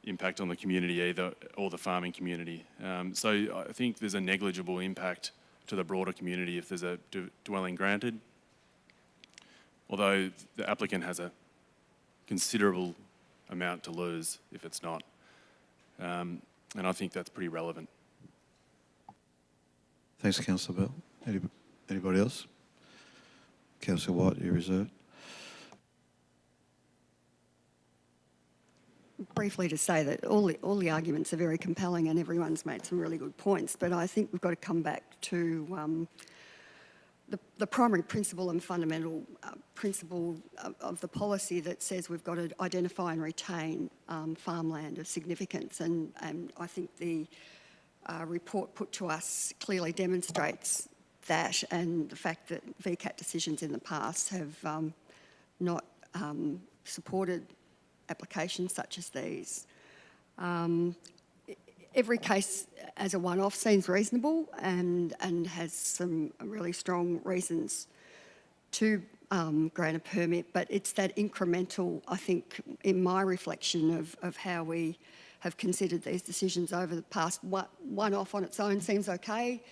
impact on the community either, or the farming community. So I think there's a negligible impact to the broader community if there's a dwelling granted, although the applicant has a considerable amount to lose if it's not. And I think that's pretty relevant. Thanks, Councillor Bell. Anybody else? Councillor White, you're reserved. Briefly to say that all the arguments are very compelling and everyone's made some really good points, but I think we've got to come back to the primary principle and fundamental principle of the policy that says we've got to identify and retain farmland of significance, and I think the report put to us clearly demonstrates that, and the fact that VCAT decisions in the past have not supported applications such as these. Every case as a one-off seems reasonable and has some really strong reasons to grant a permit, but it's that incremental, I think, in my reflection of how we have considered these decisions over the past, one-off on its own seems okay,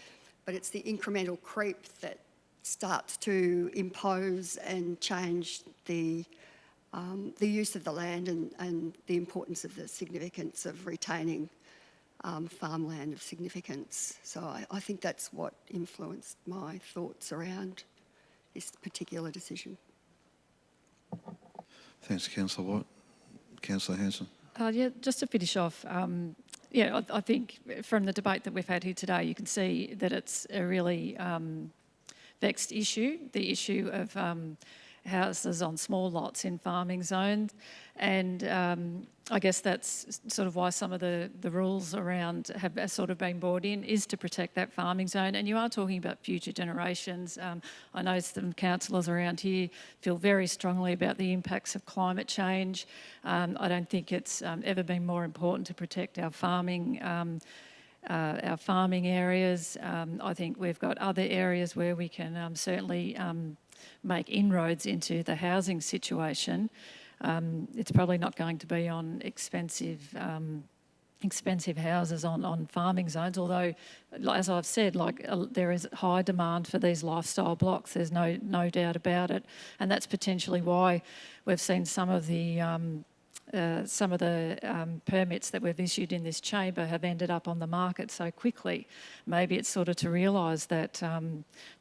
but it's the incremental creep that starts to impose and change the use of the land and the importance of the significance of retaining farmland of significance. So I think that's what influenced my thoughts around this particular decision. Thanks, Councillor White. Councillor Hanson. Yeah, just to finish off, I think from the debate that we've had here today, you can see that it's a really vexed issue, the issue of houses on small lots in farming zones, and I guess that's sort of why some of the rules around have sort of been brought in, is to protect that farming zone. And you are talking about future generations. I know some councillors around here feel very strongly about the impacts of climate change. I don't think it's ever been more important to protect our farming areas. I think we've got other areas where we can certainly make inroads into the housing situation. It's probably not going to be on expensive houses on farming zones, although, as I've said, there is high demand for these lifestyle blocks. There's no doubt about it, and that's potentially why we've seen some of the permits that we've issued in this chamber have ended up on the market so quickly. Maybe it's sort of to realise that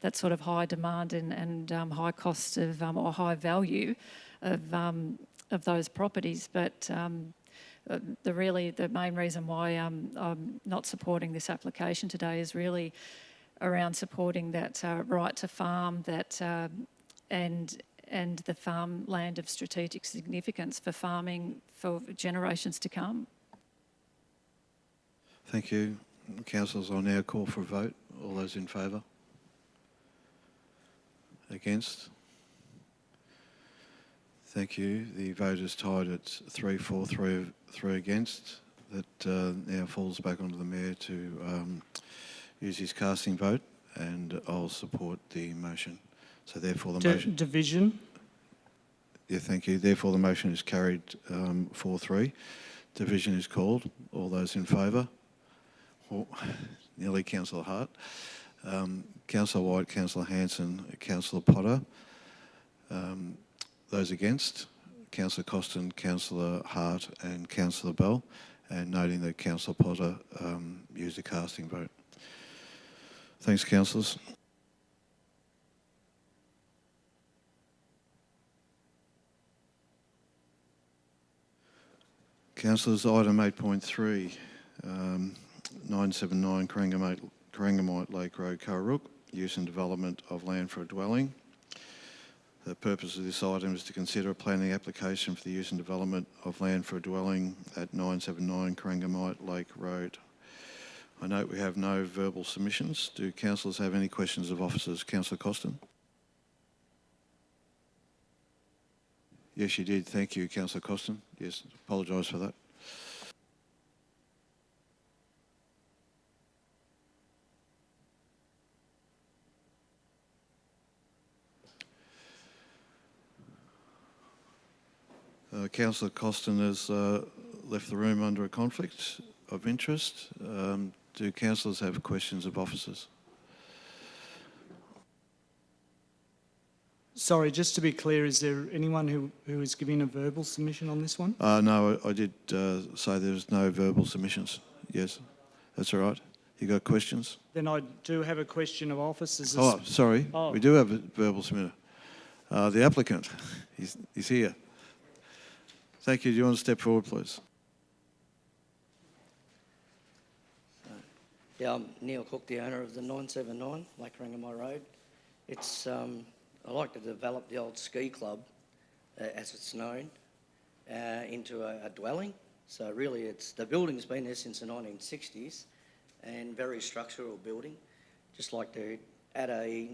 that sort of high demand and high cost of or high value of those properties. But the main reason why I'm not supporting this application today is really around supporting that right to farm, that and the farmland of strategic significance for farming for generations to come. Thank you. Councillors, I'll now call for a vote. All those in favour? Against? Thank you. The vote is tied at 3-4, 3 against. That now falls back onto the Mayor to use his casting vote, and I'll support the motion. So therefore the motion... Division? Yeah, thank you. Therefore the motion is carried 4-3. Division is called. All those in favour? Oh, nearly Councillor Hart. Councillor White, Councillor Hanson, Councillor Potter. Those against? Councillor Costin, Councillor Hart and Councillor Bell. And noting that Councillor Potter used a casting vote. Thanks, councillors. Councillors, item 8.3, 979 Corangamite Lake Road, Currarook, use and development of land for a dwelling. The purpose of this item is to consider a planning application for the use and development of land for a dwelling at 979 Corangamite Lake Road. I note we have no verbal submissions. Do councillors have any questions of officers? Councillor Costin? Yes, you did. Thank you, Councillor Costin. Yes, apologise for that. Councillor Costin has left the room under a conflict of interest. Do councillors have questions of officers? Sorry, just to be clear, is there anyone who is giving a verbal submission on this one? No, I did say there's no verbal submissions. Yes, that's all right. You got questions? Then I do have a question of officers. Oh, sorry. Oh. We do have a verbal submitter. The applicant, he's here. Thank you. Do you want to step forward, please? Yeah, I'm Neil Cook, the owner of the 979 Lake Corangamite Road. It's I like to develop the old ski club, as it's known, into a dwelling. So really, the building's been there since the 1960s, and very structural building. Just like to add a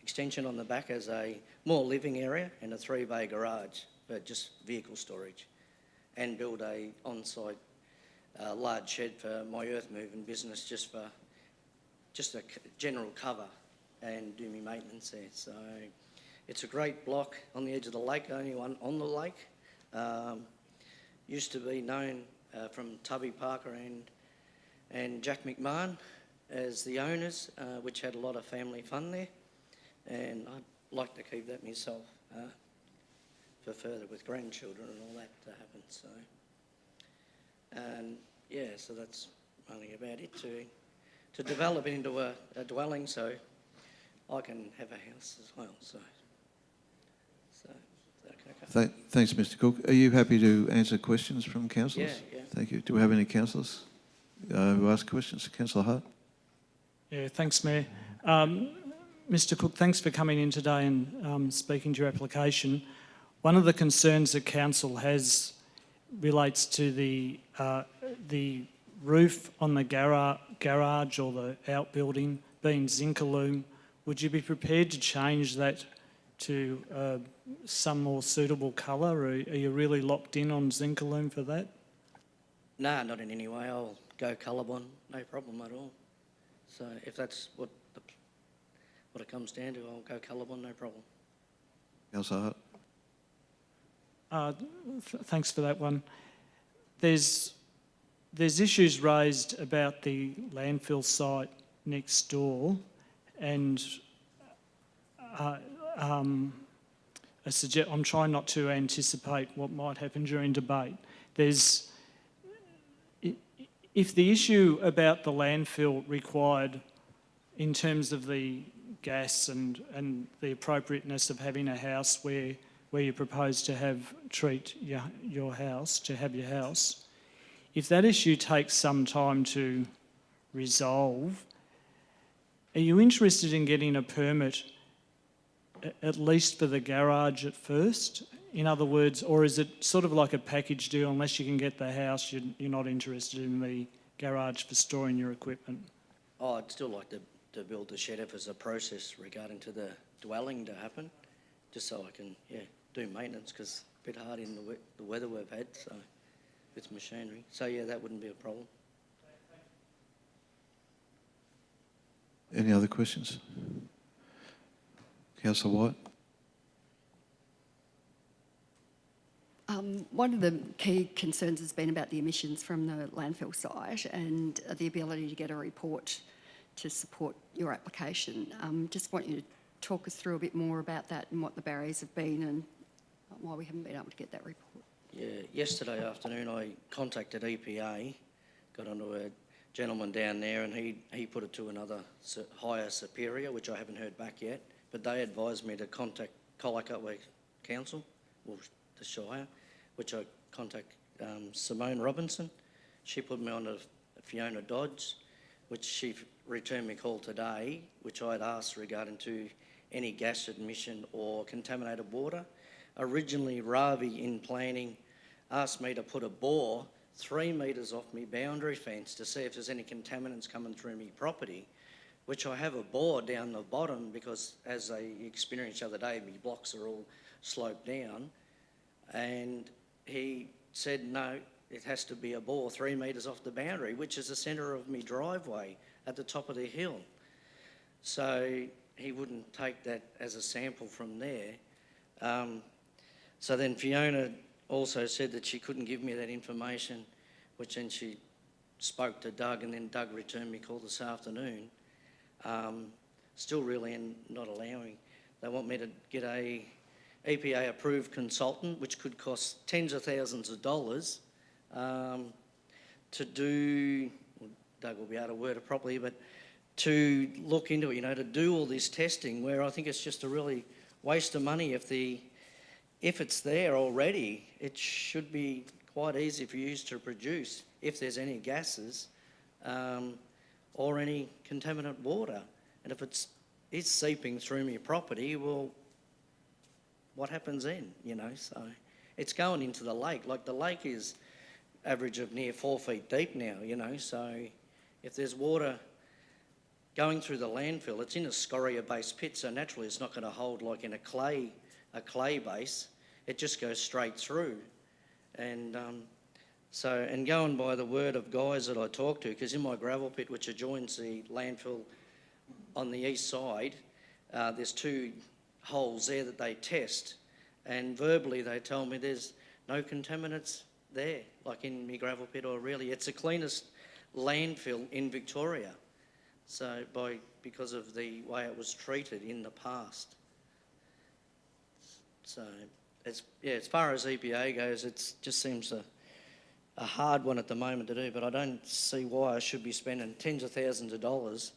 extension on the back as a more living area and a 3-bay garage, but just vehicle storage, and build a on-site large shed for my earth moving business, just a general cover, and do my maintenance there. So it's a great block on the edge of the lake, only one on the lake. Used to be known from Tubby Parker and Jack McMahon as the owners, which had a lot of family fun there, and I'd like to keep that myself for further with grandchildren and all that to happen. So, and yeah, so that's only about it, to develop it into a dwelling, so I can have a house as well. So okay. Thanks, Mr. Cook. Are you happy to answer questions from councillors? Yeah. Thank you. Do we have any councillors who ask questions? Councillor Hart? Yeah, thanks, Mayor. Mr. Cook, thanks for coming in today and speaking to your application. One of the concerns that council has relates to the roof on the garage or the outbuilding being Zincalume. Would you be prepared to change that to some more suitable colour, or are you really locked in on Zincalume for that? Nah, not in any way. I'll go colourblind, no problem at all. So if that's what it comes down to, I'll go colourblind, no problem. Councillor Hart? Thanks for that one. There's issues raised about the landfill site next door, and I'm trying not to anticipate what might happen during debate. If the issue about the landfill required, in terms of the gas and the appropriateness of having a house where you propose to have your house, if that issue takes some time to resolve, are you interested in getting a permit at least for the garage at first? In other words, or is it sort of like a package deal? Unless you can get the house, you're not interested in the garage for storing your equipment? Oh, I'd still like to build the shed if there's a process regarding to the dwelling to happen, just so I can, do maintenance, because it's a bit hard in the weather we've had, so with machinery. So yeah, that wouldn't be a problem. Any other questions? Councillor White? One of the key concerns has been about the emissions from the landfill site and the ability to get a report to support your application. Just want you to talk us through a bit more about that and what the barriers have been and why we haven't been able to get that report. Yeah, yesterday afternoon I contacted EPA, got onto a gentleman down there, and he put it to another higher superior, which I haven't heard back yet, but they advised me to contact Colac Otway Council, or the Shire, which I Simone Robinson. She put me on to Fiona Dodds, which she returned me call today, which I'd asked regarding to any gas admission or contaminated water. Originally, Ravi in planning asked me to put a bore 3 metres off my boundary fence to see if there's any contaminants coming through my property, which I have a bore down the bottom because, as I experienced the other day, my blocks are all sloped down. And he said, no, it has to be a bore 3 metres off the boundary, which is the centre of my driveway at the top of the hill. So he wouldn't take that as a sample from there. So then Fiona also said that she couldn't give me that information, which then she spoke to Doug, and then Doug returned me call this afternoon. Still really not allowing. They want me to get a EPA approved consultant, which could cost tens of thousands of dollars to do, well, Doug will be able to word it properly, but to look into it, to do all this testing, where I think it's just a really waste of money. If it's there already, it should be quite easy for you to produce if there's any gases or any contaminant water. And if it's seeping through my property, well, what happens then, So it's going into the lake. Like, the lake is average of near 4 feet deep now, So if there's water going through the landfill, it's in a scoria-based pit, so naturally it's not going to hold like in a clay base. It just goes straight through. And and going by the word of guys that I talk to, because in my gravel pit, which adjoins the landfill on the east side, there's 2 holes there that they test, and verbally they tell me there's no contaminants there, like in my gravel pit, or really, it's the cleanest landfill in Victoria. So because of the way it was treated in the past. So as far as EPA goes, it just seems a hard one at the moment to do, but I don't see why I should be spending tens of thousands of dollars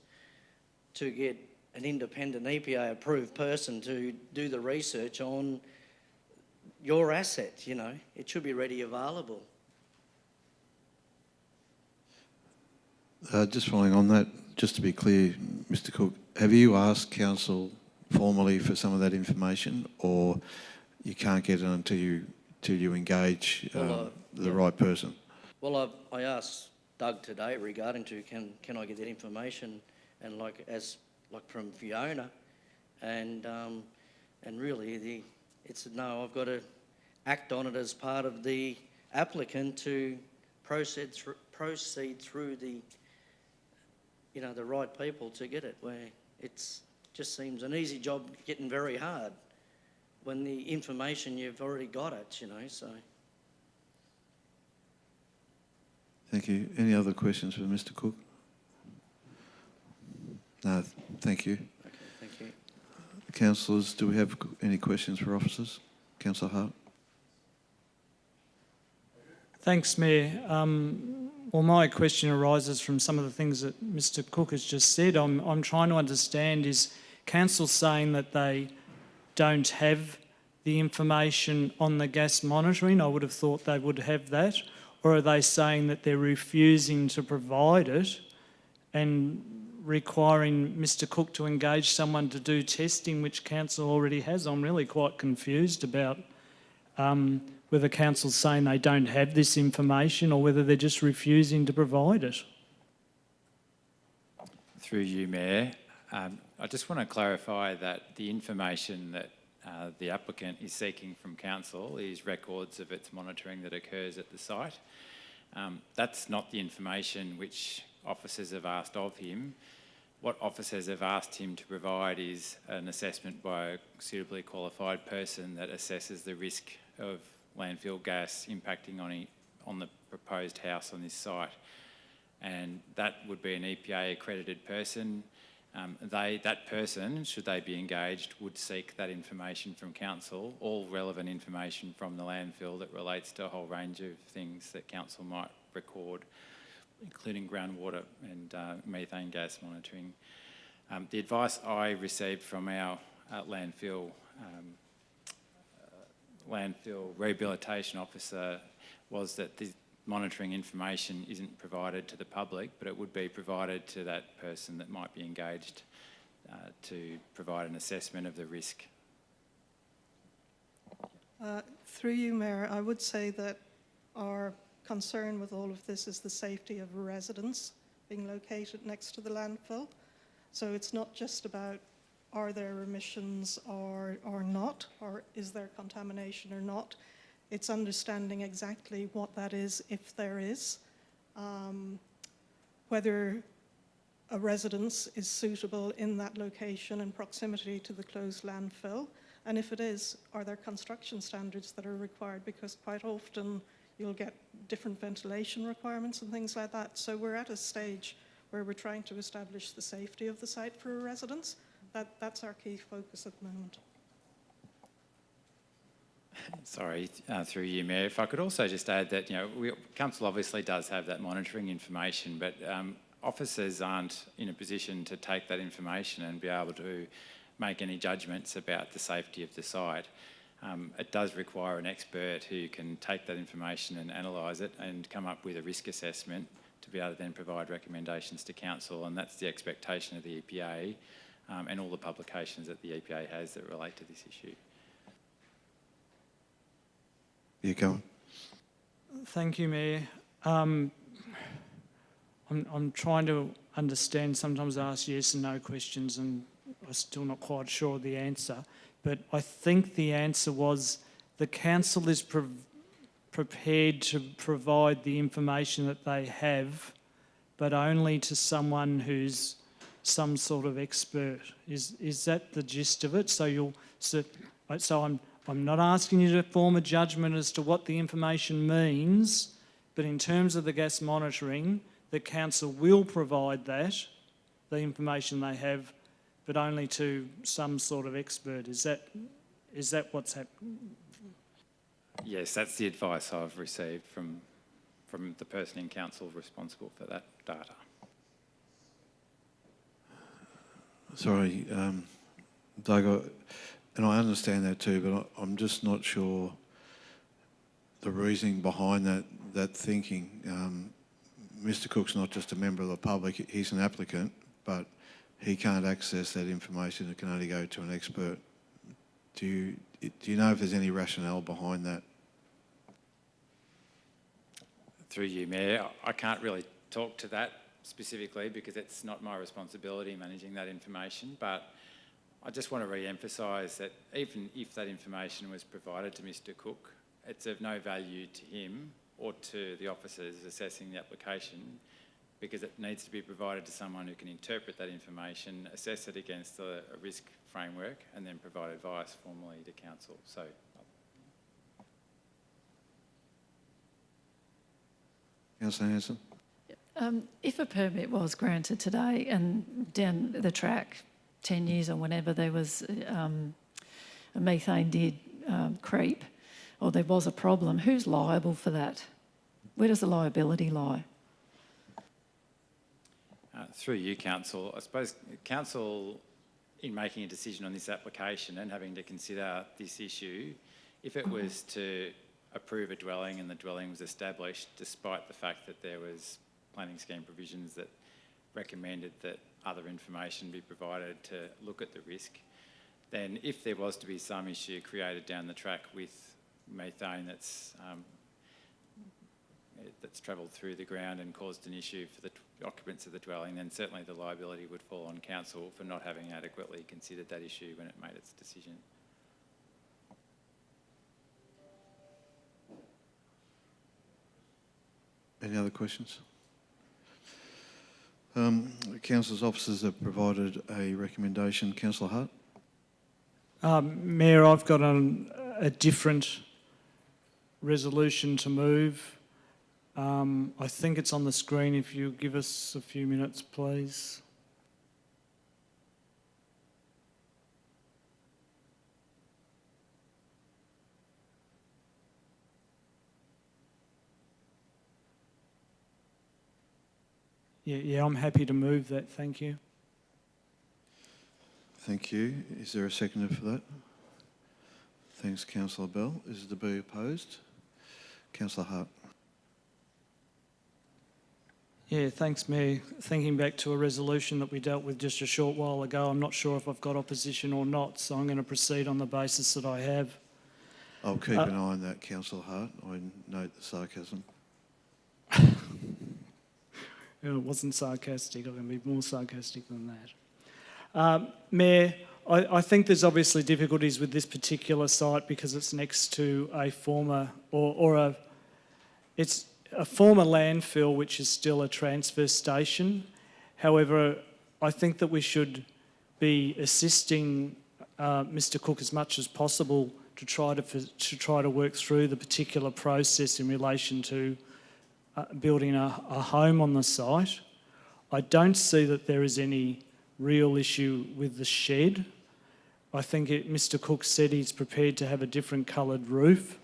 to get an independent EPA approved person to do the research on your asset, It should be ready available. Just following on that, just to be clear, Mr Cook, have you asked council formally for some of that information, or you can't get it until you engage the right person? Well, I asked Doug today regarding to can I get that information, and like from Fiona, and really it's no. I've got to act on it as part of the applicant to proceed through the the right people to get it. Where it's just seems an easy job getting very hard when the information you've already got it. So. Thank you. Any other questions for Mr Cook? No, thank you. Okay, thank you. Councillors, do we have any questions for officers? Councillor Hart. Thanks, Mayor. Well, my question arises from some of the things that Mr Cook has just said. I'm trying to understand, is council saying that they don't have the information on the gas monitoring? I would have thought they would have that. Or are they saying that they're refusing to provide it and requiring Mr Cook to engage someone to do testing, which council already has? I'm really quite confused about whether council's saying they don't have this information or whether they're just refusing to provide it. Through you, Mayor, I just want to clarify that the information that the applicant is seeking from council is records of its monitoring that occurs at the site. That's not the information which officers have asked of him. What officers have asked him to provide is an assessment by a suitably qualified person that assesses the risk of landfill gas impacting on the proposed house on this site. And that would be an EPA accredited person. That person, should they be engaged, would seek that information from council, all relevant information from the landfill that relates to a whole range of things that council might record, including groundwater and methane gas monitoring. The advice I received from our landfill landfill rehabilitation officer was that the monitoring information isn't provided to the public, but it would be provided to that person that might be engaged to provide an assessment of the risk. Through you, Mayor, I would say that our concern with all of this is the safety of residents being located next to the landfill. So it's not just about are there emissions or not, or is there contamination or not. It's understanding exactly what that is, if there is, whether a residence is suitable in that location in proximity to the closed landfill, and if it is, are there construction standards that are required, because quite often you'll get different ventilation requirements and things like that. So we're at a stage where we're trying to establish the safety of the site for residents. That's our key focus at the moment. Sorry, through you, Mayor. If I could also just add that, Council obviously does have that monitoring information, but officers aren't in a position to take that information and be able to make any judgments about the safety of the site. It does require an expert who can take that information and analyse it and come up with a risk assessment to be able to then provide recommendations to Council, and that's the expectation of the EPA and all the publications that the EPA has that relate to this issue. You go on. Thank you, Mayor. I'm trying to understand. Sometimes I ask yes and no questions and I'm still not quite sure of the answer. But I think the answer was the council is prepared to provide the information that they have, but only to someone who's some sort of expert. Is that the gist of it? So I'm not asking you to form a judgment as to what the information means, but in terms of the gas monitoring, the council will provide that, the information they have, but only to some sort of expert. Is that what's happening? Yes, that's the advice I've received from the person in council responsible for that data. Sorry, Doug, and I understand that too, but I'm just not sure the reasoning behind that thinking. Mr. Cook's not just a member of the public, he's an applicant, but he can't access that information, it can only go to an expert. Do you know if there's any rationale behind that? Through you, Mayor, I can't really talk to that specifically because it's not my responsibility managing that information, but I just want to re-emphasise that even if that information was provided to Mr. Cook, it's of no value to him or to the officers assessing the application because it needs to be provided to someone who can interpret that information, assess it against a risk framework and then provide advice formally to council. So, Councillor Hanson? If a permit was granted today and down the track 10 years or whenever there was a methane did creep or there was a problem, who's liable for that? Where does the liability lie? Through you, Council, I suppose Council, in making a decision on this application and having to consider this issue, if it was to approve a dwelling and the dwelling was established despite the fact that there was planning scheme provisions that recommended that other information be provided to look at the risk, then if there was to be some issue created down the track with methane that's travelled through the ground and caused an issue for the occupants of the dwelling, then certainly the liability would fall on council for not having adequately considered that issue when it made its decision. Any other questions? Council's officers have provided a recommendation. Councillor Hart? Mayor, I've got a different resolution to move. I think it's on the screen if you give us a few minutes, please. Yeah, I'm happy to move that, thank you. Thank you. Is there a seconder for that? Thanks, Councillor Bell. Is it to be opposed? Councillor Hart. Yeah, thanks, Mayor. Thinking back to a resolution that we dealt with just a short while ago, I'm not sure if I've got opposition or not, so I'm going to proceed on the basis that I have. I'll keep an eye on that, Councillor Hart. I note the sarcasm. It wasn't sarcastic. I can be more sarcastic than that. Mayor, I think there's obviously difficulties with this particular site because it's next to a former it's a former landfill which is still a transfer station. However, I think that we should be assisting Mr. Cook as much as possible to try to work through the particular process in relation to building a home on the site. I don't see that there is any real issue with the shed. I think Mr. Cook said he's prepared to have a different coloured roof,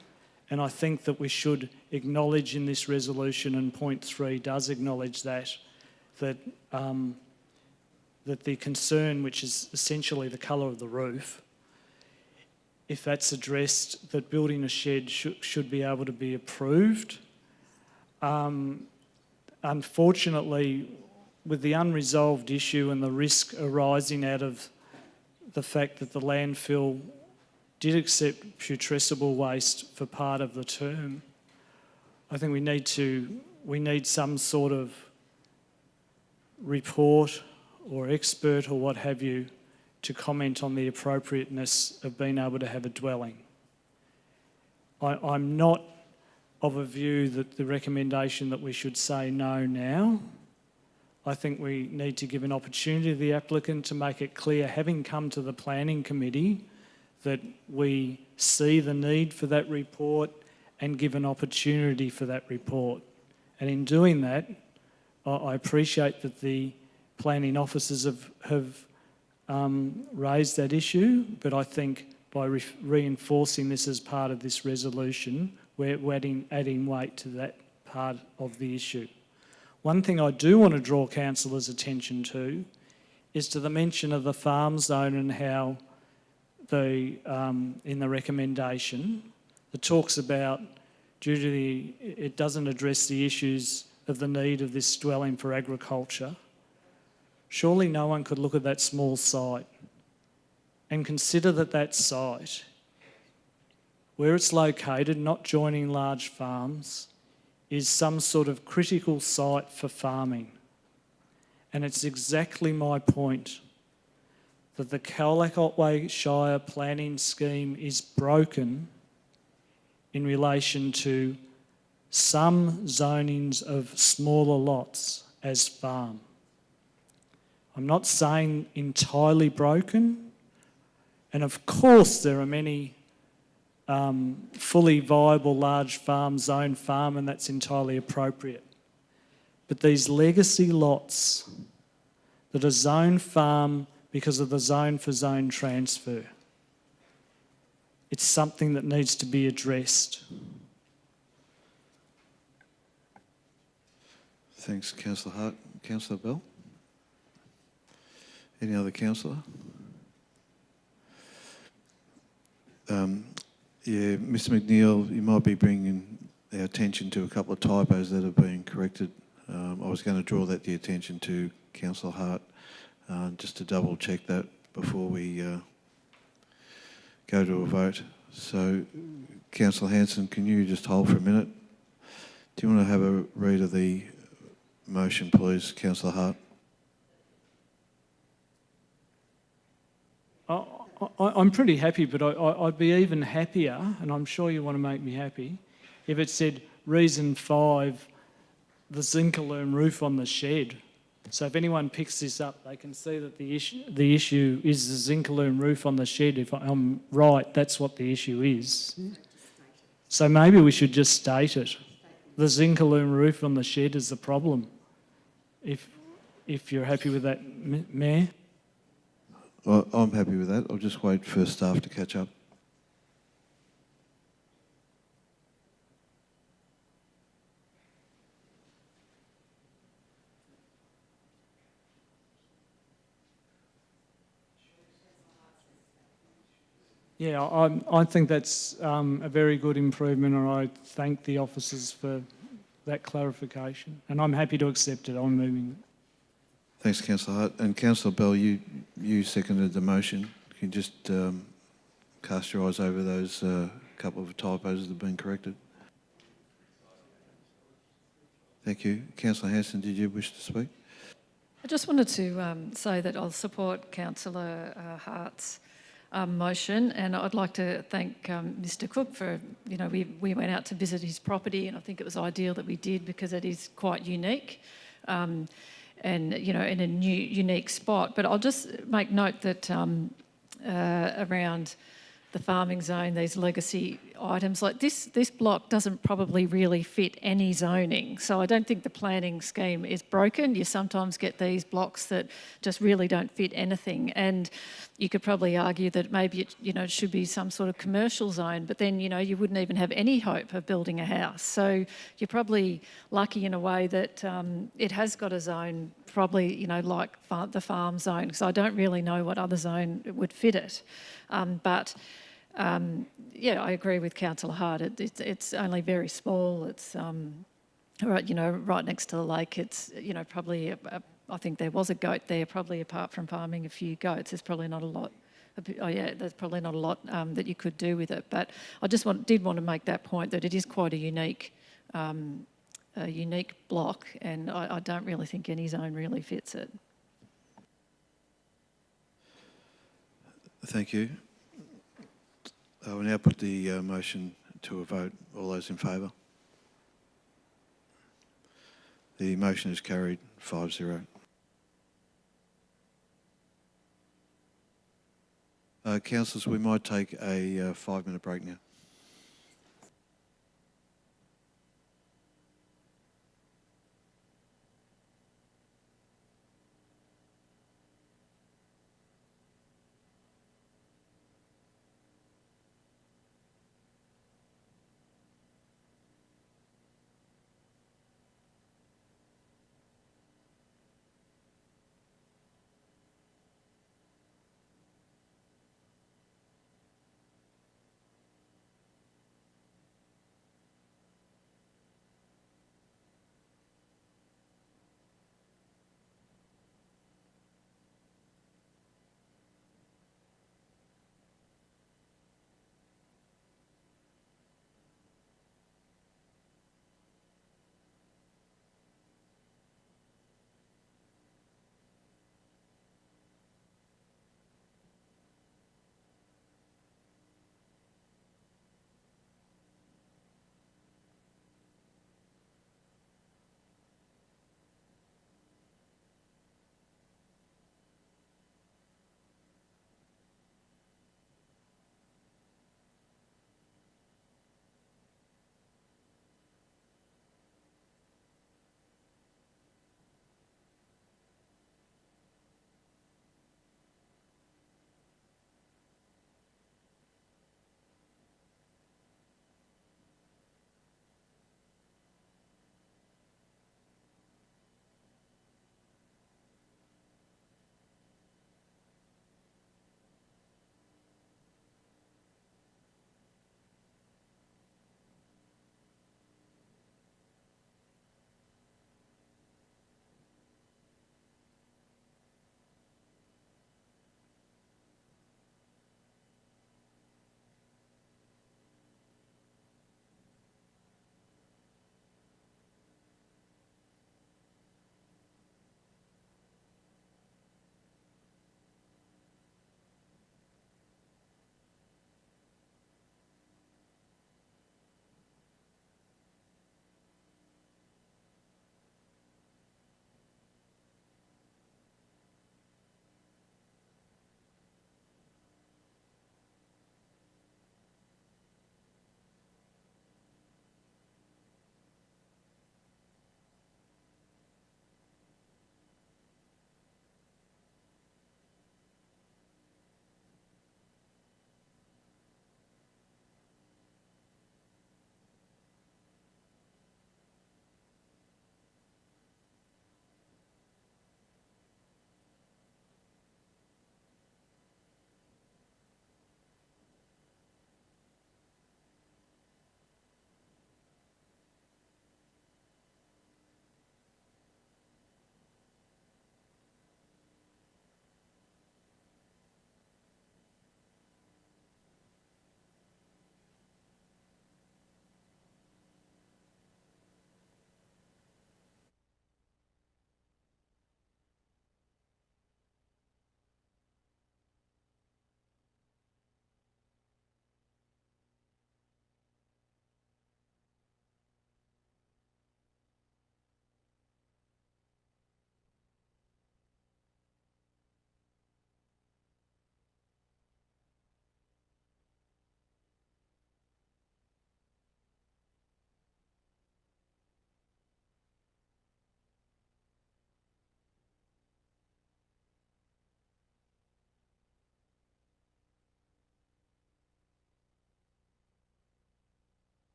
and I think that we should acknowledge in this resolution, and point 3 does acknowledge that the concern, which is essentially the colour of the roof, if that's addressed, that building a shed should be able to be approved. Unfortunately, with the unresolved issue and the risk arising out of the fact that the landfill did accept putrescible waste for part of the term, I think we need some sort of report or expert or what have you to comment on the appropriateness of being able to have a dwelling. I'm not of a view that the recommendation that we should say no now. I think we need to give an opportunity to the applicant to make it clear, having come to the planning committee, that we see the need for that report and give an opportunity for that report. And in doing that, I appreciate that the planning officers have raised that issue, but I think by reinforcing this as part of this resolution, we're adding weight to that part of the issue. One thing I do want to draw councillors' attention to is to the mention of the farm zone and how in the recommendation, it talks about it doesn't address the issues of the need of this dwelling for agriculture. Surely no one could look at that small site and consider that site, where it's located, not joining large farms, is some sort of critical site for farming. And it's exactly my point that the Colac Otway Shire planning scheme is broken in relation to some zonings of smaller lots as farm. I'm not saying entirely broken, and of course there are many fully viable large farm, zone farm, and that's entirely appropriate. But these legacy lots that are zone farm because of the zone for zone transfer, it's something that needs to be addressed. Thanks, Councillor Hart. Councillor Bell? Any other councillor? Yeah, Mr McNeil, you might be bringing our attention to a couple of typos that have been corrected. I was going to draw that the attention to Councillor Hart, just to double check that before we go to a vote. So, Councillor Hanson, can you just hold for a minute? Do you want to have a read of the motion, please, Councillor Hart? I'm pretty happy, but I'd be even happier, and I'm sure you want to make me happy, if it said reason 5, the zinc-alume roof on the shed. So if anyone picks this up, they can see that the issue is the zinc-alume roof on the shed. If I'm right, that's what the issue is. So maybe we should just state it. The zinc-alume roof on the shed is the problem. If you're happy with that, Mayor? Well, I'm happy with that. I'll just wait for staff to catch up. Yeah, I think that's a very good improvement, and I thank the officers for that clarification. And I'm happy to accept it. I'm moving it. Thanks, Councillor Hart. And Councillor Bell, you seconded the motion. Can you just cast your eyes over those couple of typos that have been corrected? Thank you. Councillor Hanson, did you wish to speak? I just wanted to say that I'll support Councillor Hart's motion, and I'd like to thank Mr Cook for, we went out to visit his property, and I think it was ideal that we did because it is quite unique. And, in a unique spot. But I'll just make note that around the farming zone, these legacy items, like this block doesn't probably really fit any zoning. So I don't think the planning scheme is broken. You sometimes get these blocks that just really don't fit anything. And you could probably argue that maybe it should be some sort of commercial zone, but then, you wouldn't even have any hope of building a house. So you're probably lucky in a way that it has got a zone, probably, like the farm zone, because I don't really know what other zone would fit it. I agree with Councillor Hart. It's only very small. It's right next to the lake. It's probably I think there was a goat there. Probably apart from farming a few goats, there's probably not a lot. There's probably not a lot that you could do with it. But I just did want to make that point that it is quite a unique block, and I don't really think any zone really fits it. Thank you. I will now put the motion to a vote. All those in favour? The motion is carried 5-0. Councillors, we might take a 5-minute break now.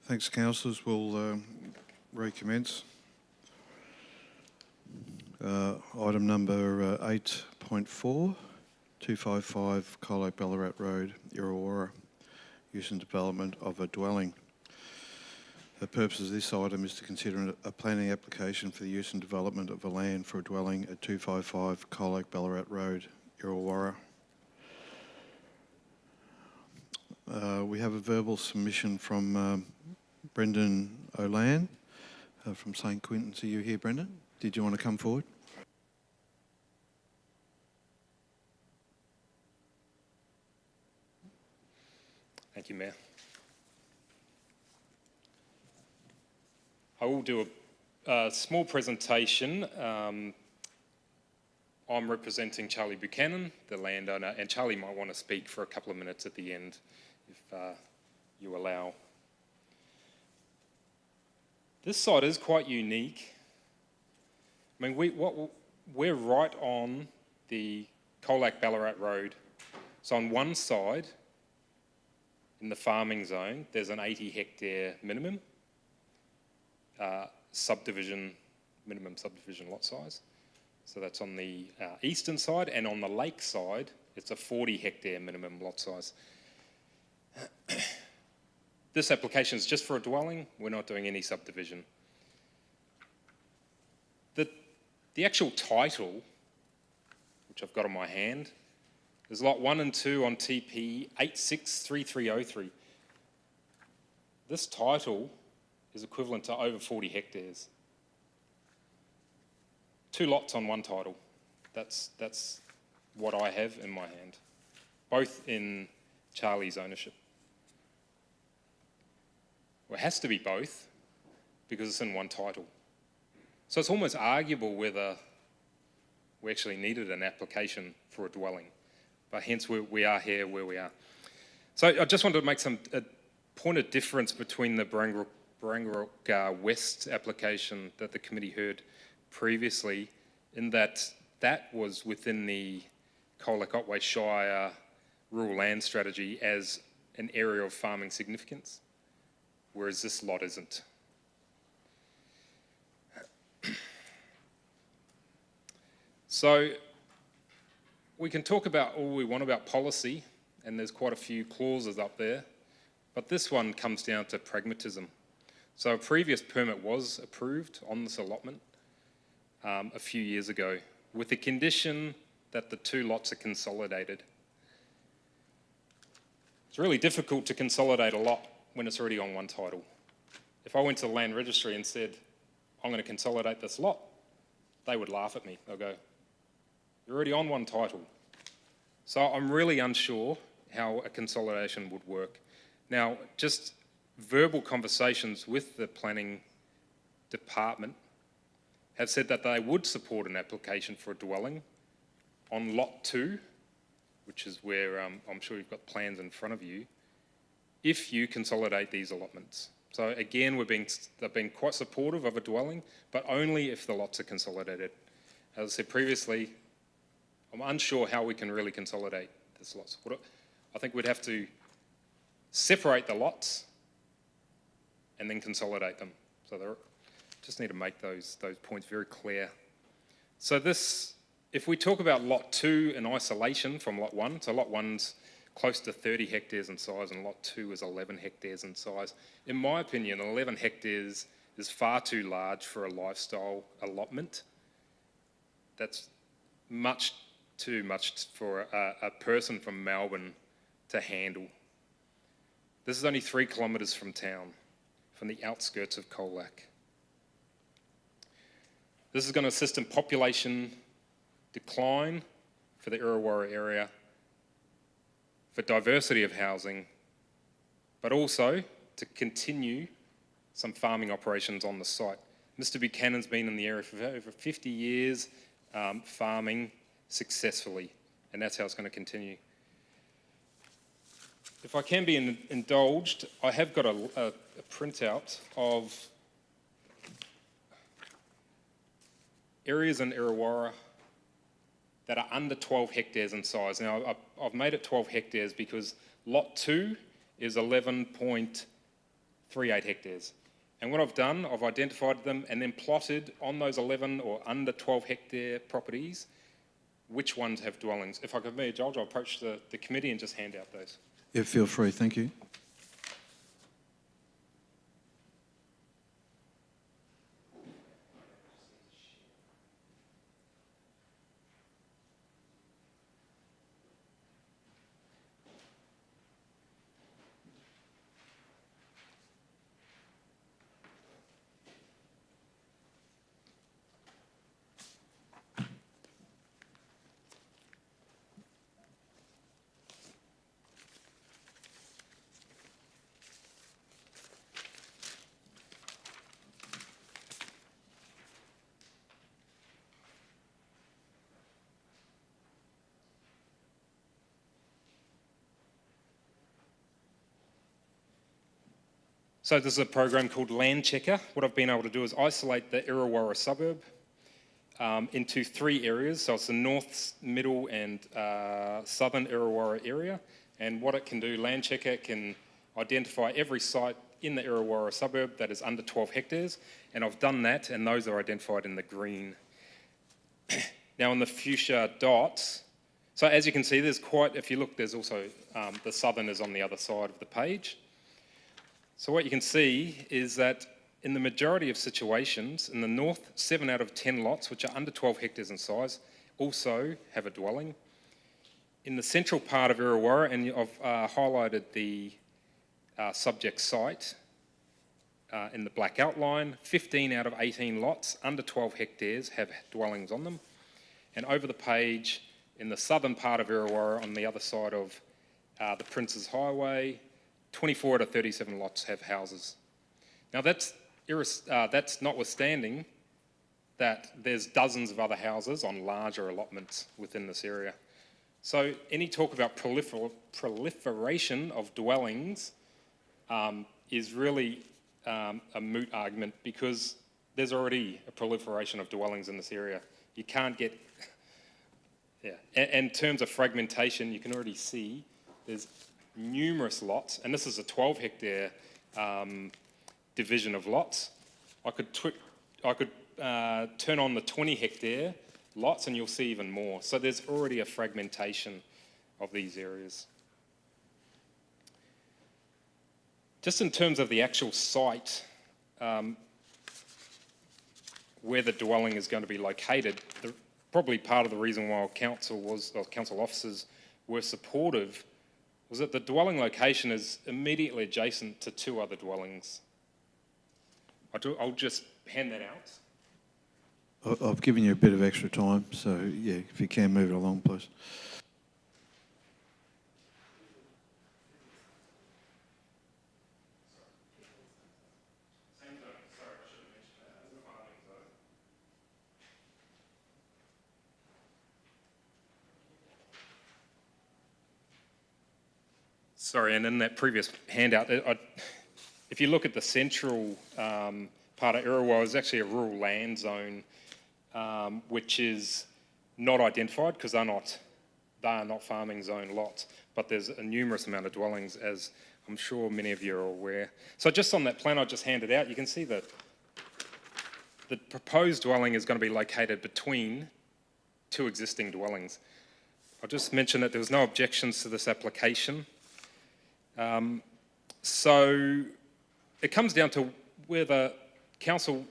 Thanks, councillors. We'll recommence. Item number 8.4, 255 Colac Ballarat Road, Illawarra, use and development of a dwelling. The purpose of this item is to consider a planning application for the use and development of a land for a dwelling at 255 Colac Ballarat Road, Illawarra. We have a verbal submission from Brendan O'Lan from St Quintins. Are you here, Brendan? Did you want to come forward? Thank you, Mayor. I will do a small presentation. I'm representing Charlie Buchanan, the landowner, and Charlie might want to speak for a couple of minutes at the end, if you allow. This site is quite unique. I mean, we're right on the Colac Ballarat Road. So on one side, in the farming zone, there's an 80 hectare minimum minimum subdivision lot size. So that's on the eastern side, and on the lake side, it's a 40 hectare minimum lot size. This application is just for a dwelling. We're not doing any subdivision. The actual title, which I've got on my hand, is lot 1 and 2 on TP 863303. This title is equivalent to over 40 hectares. 2 lots on one title. That's what I have in my hand, both in Charlie's ownership. Well, it has to be both because it's in one title. So it's almost arguable whether we actually needed an application for a dwelling, but hence we are here where we are. So I just wanted to make a point of difference between the Barangarok West application that the committee heard previously, in that was within the Colac Otway Shire rural land strategy as an area of farming significance, whereas this lot isn't. So we can talk about all we want about policy, and there's quite a few clauses up there, but this one comes down to pragmatism. So a previous permit was approved on this allotment a few years ago with the condition that the 2 lots are consolidated. It's really difficult to consolidate a lot when it's already on one title. If I went to the land registry and said, I'm going to consolidate this lot, they would laugh at me. They'll go, you're already on one title. So I'm really unsure how a consolidation would work. Now, just verbal conversations with the planning department have said that they would support an application for a dwelling on lot 2, which is where I'm sure you've got plans in front of you, if you consolidate these allotments. So again, they've been quite supportive of a dwelling, but only if the lots are consolidated. As I said previously, I'm unsure how we can really consolidate this lots. I think we'd have to separate the lots and then consolidate them. So just need to make those points very clear. So if we talk about lot 2 in isolation from lot 1, so lot 1's close to 30 hectares in size and lot 2 is 11 hectares in size. In my opinion, 11 hectares is far too large for a lifestyle allotment. That's much too much for a person from Melbourne to handle. This is only 3 kilometres from town, from the outskirts of Colac. This is going to assist in population decline for the Illawarra area, for diversity of housing, but also to continue some farming operations on the site. Mr. Buchanan's been in the area for over 50 years, farming successfully, and that's how it's going to continue. If I can be indulged, I have got a printout of areas in Illawarra that are under 12 hectares in size. Now, I've made it 12 hectares because lot 2 is 11.3 38 hectares. And what I've done, I've identified them and then plotted on those 11 or under 12 hectare properties which ones have dwellings. If I could be a judge, I'll approach the committee and just hand out those. Yeah, feel free. Thank you. So this is a program called Land Checker. What I've been able to do is isolate the Illawarra suburb into 3 areas. So it's the north, middle and southern Illawarra area. And what it can do, Land Checker can identify every site in the Illawarra suburb that is under 12 hectares. And I've done that, and those are identified in the green. Now on the fuchsia dots, so as you can see, there's quite, if you look, there's also, the southern is on the other side of the page. So what you can see is that in the majority of situations, in the north, 7 out of 10 lots, which are under 12 hectares in size, also have a dwelling. In the central part of Illawarra, and I've highlighted the subject site in the black outline, 15 out of 18 lots under 12 hectares have dwellings on them. And over the page, in the southern part of Illawarra, on the other side of the Princes Highway, 24 out of 37 lots have houses. Now that's notwithstanding that there's dozens of other houses on larger allotments within this area. So any talk about proliferation of dwellings is really a moot argument, because there's already a proliferation of dwellings in this area. You can't get, yeah. And in terms of fragmentation, you can already see there's numerous lots, and this is a 12 hectare division of lots. I could turn on the 20 hectare lots and you'll see even more. So there's already a fragmentation of these areas. Just in terms of the actual site, where the dwelling is going to be located, probably part of the reason why council officers were supportive was that the dwelling location is immediately adjacent to 2 other dwellings. I'll just hand that out. I've given you a bit of extra time, so yeah, if you can move it along, please. Sorry, and in that previous handout, if you look at the central part of Illawarra, it's actually a rural land zone, which is not identified because they are not farming zone lots, but there's a numerous amount of dwellings, as I'm sure many of you are aware. So just on that plan I just handed out, you can see that the proposed dwelling is going to be located between 2 existing dwellings. I'll just mention that there was no objections to this application. So it comes down to whether council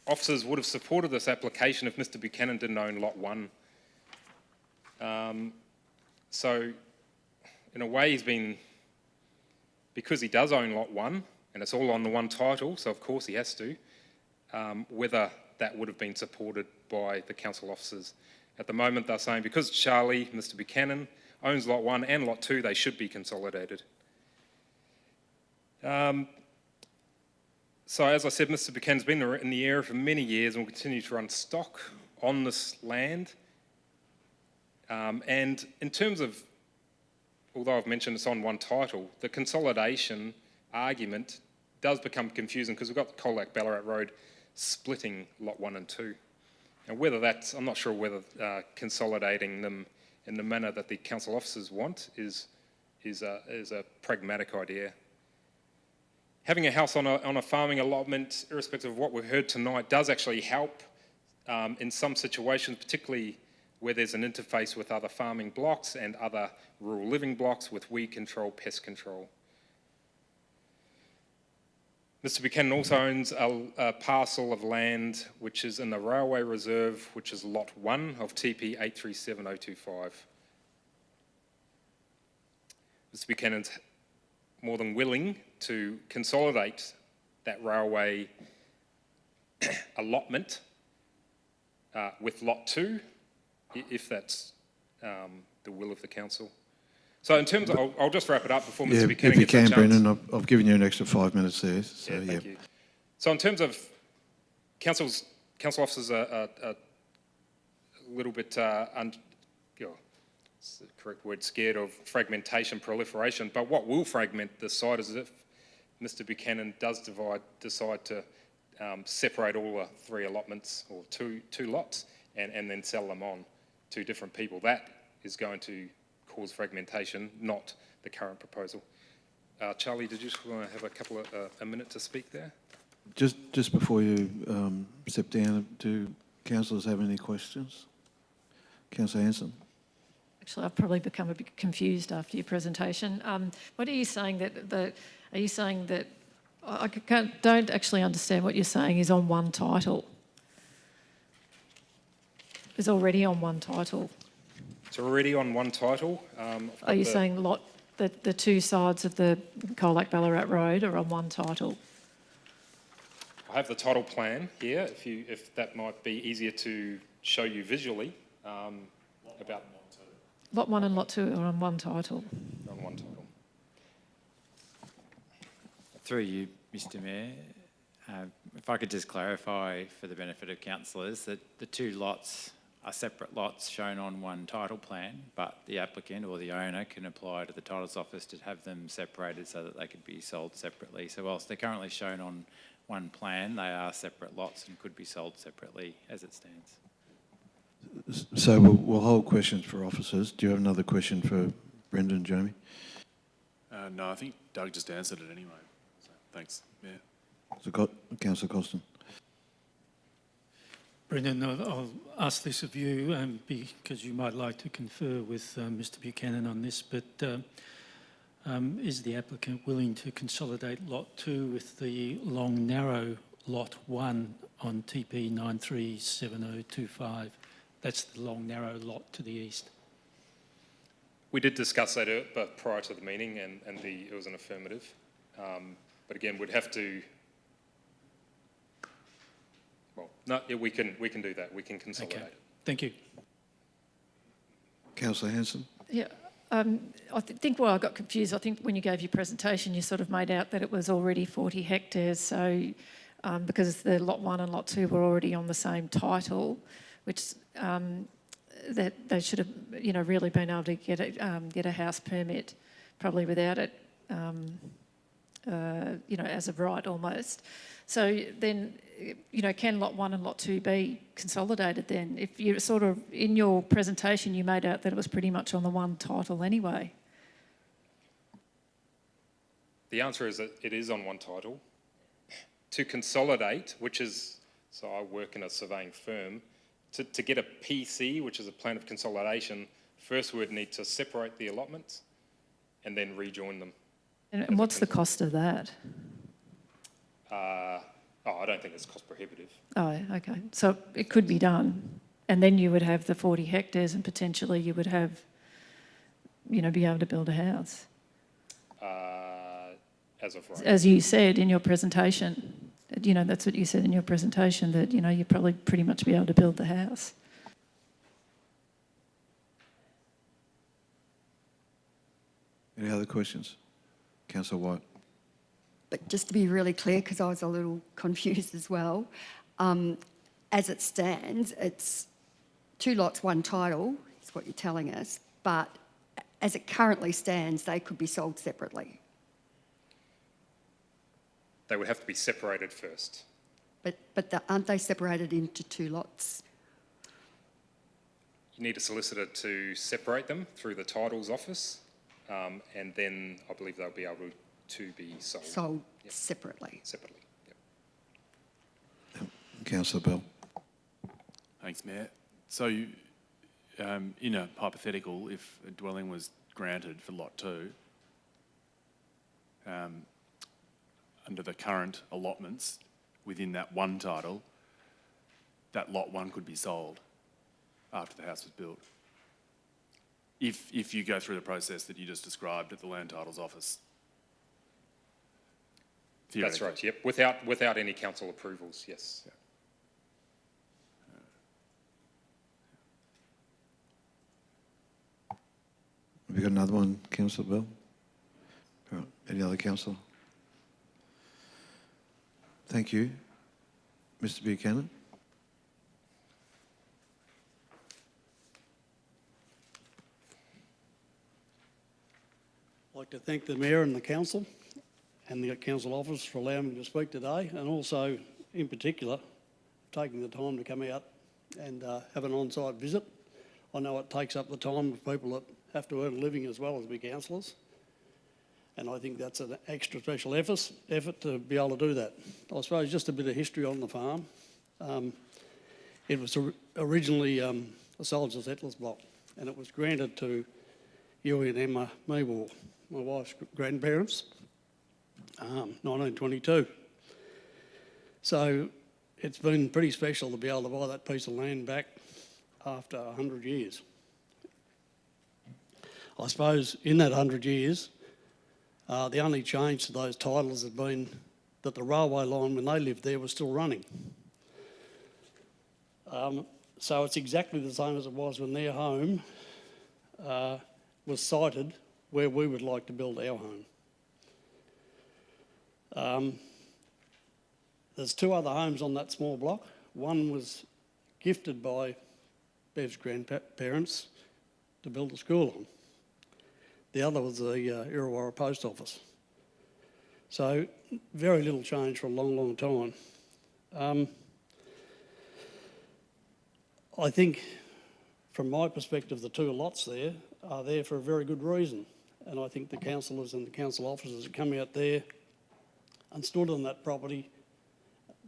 officers would have supported this application if Mr. Buchanan didn't own lot 1. So in a way because he does own lot 1, and it's all on the one title, so of course he has to, whether that would have been supported by the council officers. At the moment they're saying because Charlie, Mr. Buchanan, owns lot 1 and lot 2, they should be consolidated. So as I said, Mr. Buchanan's been in the area for many years and will continue to run stock on this land. And in terms of, although I've mentioned it's on one title, the consolidation argument does become confusing because we've got the Colac Ballarat Road splitting lot 1 and 2. And whether that's, I'm not sure whether consolidating them in the manner that the council officers want is a pragmatic idea. having a house on a farming allotment, irrespective of what we've heard tonight, does actually help in some situations, particularly where there's an interface with other farming blocks and other rural living blocks with weed control, pest control. Mr. Buchanan also owns a parcel of land which is in the Railway Reserve, which is Lot 1 of TP 837025. Mr. Buchanan's more than willing to consolidate that railway allotment with Lot 2, if that's the will of the council. So in terms of, I'll just wrap it up before Mr. Buchanan if you gets a can, chance. Brendan, I've given you an extra 5 minutes there. So, Yeah, thank you. So in terms of council officers are a little bit, it's the correct word, scared of fragmentation, proliferation. But what will fragment this site is if Mr. Buchanan does decide to separate all the 3 allotments or two lots and then sell them on to different people. That is going to cause fragmentation, not the current proposal. Charlie, did you just want to have a minute to speak there? Just before you step down, do councillors have any questions? Councillor Hanson. Actually, I've probably become a bit confused after your presentation. What are you saying are you saying that I don't actually understand what you're saying is on one title? It's already on one title. It's already on one title. Are you saying the 2 sides of the Colac Ballarat Road are on one title? I have the title plan here, if that might be easier to show you visually about Lot 1 and Lot 2 are on one title. on one title. Through you, Mr. Mayor, if I could just clarify for the benefit of councillors that the 2 lots are separate lots shown on one title plan, but the applicant or the owner can apply to the titles office to have them separated so that they could be sold separately. So whilst they're currently shown on one plan, they are separate lots and could be sold separately as it stands. So we'll hold questions for officers. Do you have another question for Brendan and Jamie? No, I think Doug just answered it anyway. So, thanks, Mayor. So, Councillor Costin. Brendan, I'll ask this of you because you might like to confer with Mr. Buchanan on this, but is the applicant willing to consolidate Lot 2 with the long, narrow Lot 1 on TP 937025? That's the long, narrow lot to the east. We did discuss that but prior to the meeting, and it was an affirmative. But again, we'd have to. Well, no, yeah, we can do that. We can consolidate it. Thank you. Councillor Hanson. Yeah, I think where I got confused, I think when you gave your presentation, you sort of made out that it was already 40 hectares. So because the Lot 1 and Lot 2 were already on the same title, which that they should have, really been able to get a house permit, probably without it, as of right almost. So then, can Lot 1 and Lot 2 be consolidated then? If you sort of, in your presentation, you made out that it was pretty much on the one title anyway. The answer is that it is on one title. To consolidate, so I work in a surveying firm, to get a PC, which is a plan of consolidation, first we'd need to separate the allotments and then rejoin them. And what's the cost of that? I don't think it's cost prohibitive. Oh, okay. So it could be done. And then you would have the 40 hectares and potentially you would have, be able to build a house. As of right. As you said in your presentation. That's what you said in your presentation, that, you'd probably pretty much be able to build the house. Any other questions? Councillor White. But just to be really clear, because I was a little confused as well, as it stands, it's 2 lots, 1 title, is what you're telling us, but as it currently stands, they could be sold separately. They would have to be separated first. But aren't they separated into 2 lots? You need a solicitor to separate them through the titles office, and then I believe they'll be able to be sold. Sold Yep. separately. Separately. Yep. Councillor Bell. Thanks, Mayor. So, in a hypothetical, if a dwelling was granted for Lot 2, under the current allotments within that one title, that Lot 1 could be sold after the house was built. If you go through the process that you just described at the Land Titles Office. That's right, yep. Without any council approvals, yes. Yeah. Have you got another one, Councillor Bell? All right. Any other councillor? Thank you. Mr Buchanan? I'd like to thank the Mayor and the Council and the Council Office for allowing me to speak today, and also, in particular, taking the time to come out and have an on-site visit. I know it takes up the time of people that have to earn a living as well as be councillors, and I think that's an extra special effort to be able to do that. I suppose just a bit of history on the farm. It was originally a soldier settlers block, and it was granted to Huey and Emma Meewall, my wife's grandparents, 1922. So it's been pretty special to be able to buy that piece of land back after 100 years. I suppose in that 100 years, the only change to those titles has been that the railway line, when they lived there, was still running. So it's exactly the same as it was when their home was sited where we would like to build our home. There's two other homes on that small block. One was gifted by Bev's grandparents to build a school on. The other was the Illawarra Post Office. So very little change for a long, long time. I think from my perspective, the two lots there are there for a very good reason. And I think the councillors and the council officers have come out there and stood on that property,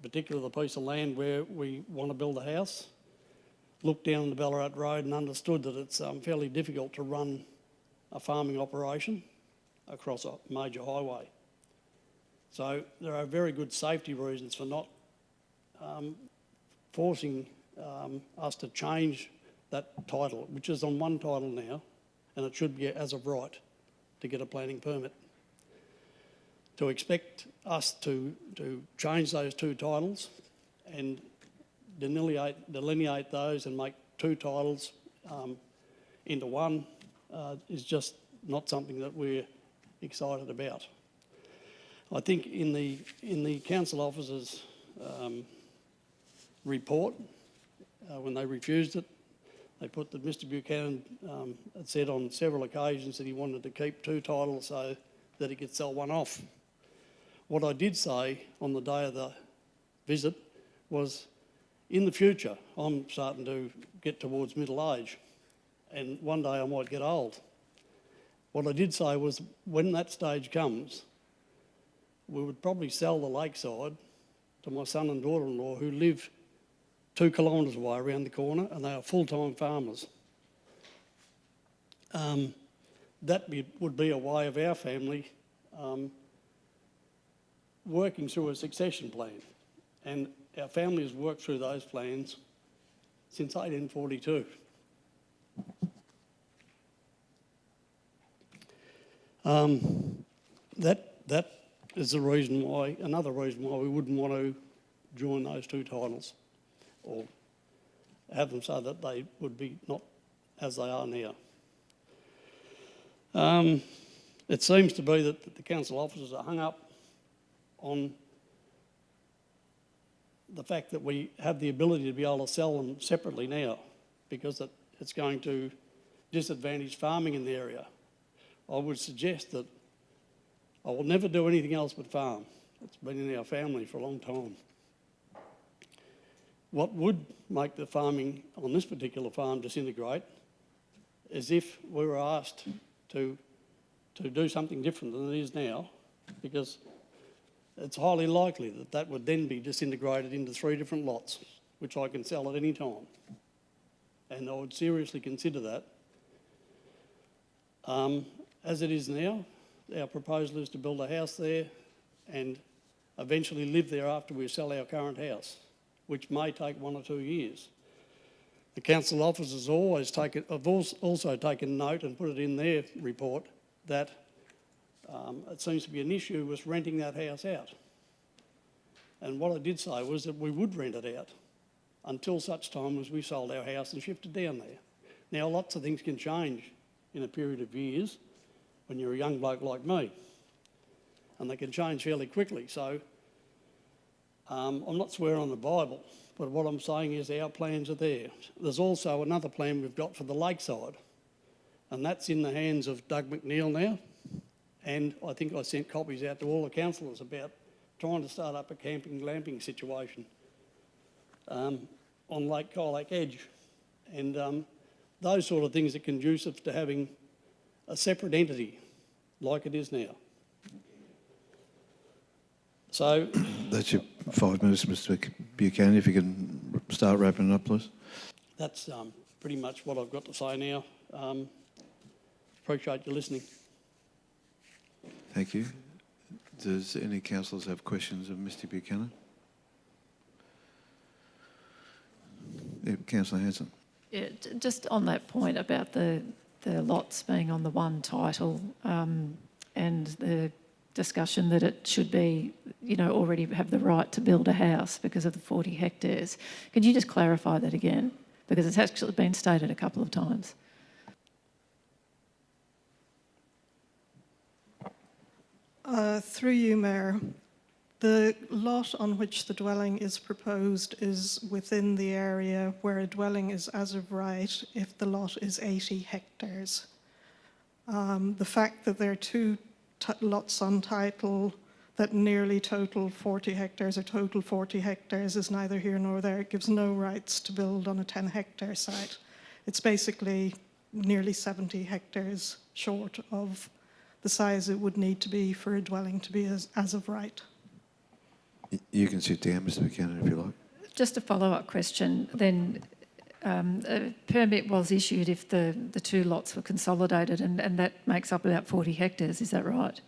particularly the piece of land where we want to build a house, looked down the Ballarat Road and understood that it's fairly difficult to run a farming operation across a major highway. So there are very good safety reasons for not forcing us to change that title, which is on one title now, and it should be as of right to get a planning permit. To expect us to change those two titles and delineate those and make two titles into one is just not something that we're excited about. I think in the council officers' report, when they refused it, they put that Mr Buchanan had said on several occasions that he wanted to keep two titles so that he could sell one off. What I did say on the day of the visit was, in the future, I'm starting to get towards middle age, and one day I might get old. What I did say was, when that stage comes, we would probably sell the lakeside to my son and daughter-in-law who live 2 kilometres away around the corner, and they are full-time farmers. That would be a way of our family working through a succession plan. And our family has worked through those plans since 1842. That is the reason why, another reason why we wouldn't want to join those two titles or have them so that they would be not as they are now. It seems to be that the council officers are hung up on the fact that we have the ability to be able to sell them separately now because it's going to disadvantage farming in the area. I would suggest that I will never do anything else but farm. It's been in our family for a long time. What would make the farming on this particular farm disintegrate is if we were asked to do something different than it is now because it's highly likely that that would then be disintegrated into 3 different lots, which I can sell at any time. And I would seriously consider that. As it is now, our proposal is to build a house there and eventually live there after we sell our current house, which may take 1 or 2 years. The council officers have also taken note and put it in their report that it seems to be an issue with renting that house out. And what I did say was that we would rent it out until such time as we sold our house and shifted down there. Now, lots of things can change in a period of years when you're a young bloke like me, and they can change fairly quickly. So I'm not swearing on the Bible, but what I'm saying is our plans are there. There's also another plan we've got for the lakeside, and that's in the hands of Doug McNeil now. And I think I sent copies out to all the councillors about trying to start up a camping glamping situation on Lake Colac Edge. And those sort of things are conducive to having a separate entity like it is now. So That's your 5 minutes, Mr Buchanan. If you can start wrapping it up, please. that's pretty much what I've got to say now. Appreciate you listening. Thank you. Does any councillors have questions of Mr Buchanan? Yeah, Councillor Hanson. Yeah, just on that point about the lots being on the one title and the discussion that it should be, already have the right to build a house because of the 40 hectares. Could you just clarify that again? Because it's actually been stated a couple of times. Through you, Mayor, the lot on which the dwelling is proposed is within the area where a dwelling is as of right if the lot is 80 hectares. The fact that there are 2 lots on title that nearly total 40 hectares or total 40 hectares is neither here nor there. It gives no rights to build on a 10-hectare site. It's basically nearly 70 hectares short of the size it would need to be for a dwelling to be as of right. You can sit down, Mr Buchanan, if you like. Just a follow-up question then. A permit was issued if the 2 lots were consolidated and that makes up about 40 hectares, is that right?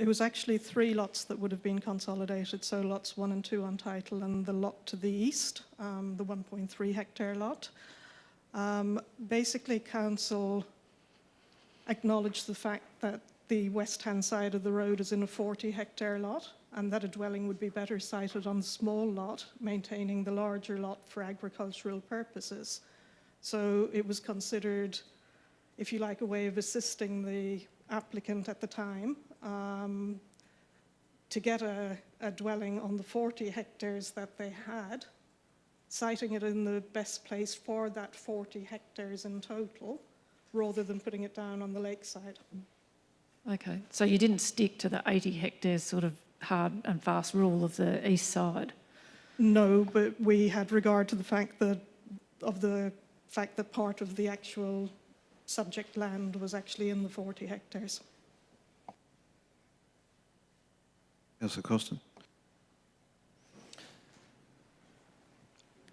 It was actually 3 lots that would have been consolidated, so lots 1 and 2 on title and the lot to the east, the 1.3 hectare lot. Basically, council acknowledged the fact that the west-hand side of the road is in a 40 hectare lot and that a dwelling would be better sited on the small lot, maintaining the larger lot for agricultural purposes. So it was considered, if you like, a way of assisting the applicant at the time to get a dwelling on the 40 hectares that they had, siting it in the best place for that 40 hectares in total, rather than putting it down on the lakeside. Okay, so you didn't stick to the 80 hectares sort of hard and fast rule of the east side? No, but we had regard to the fact that part of the actual subject land was actually in the 40 hectares. Councillor Costin.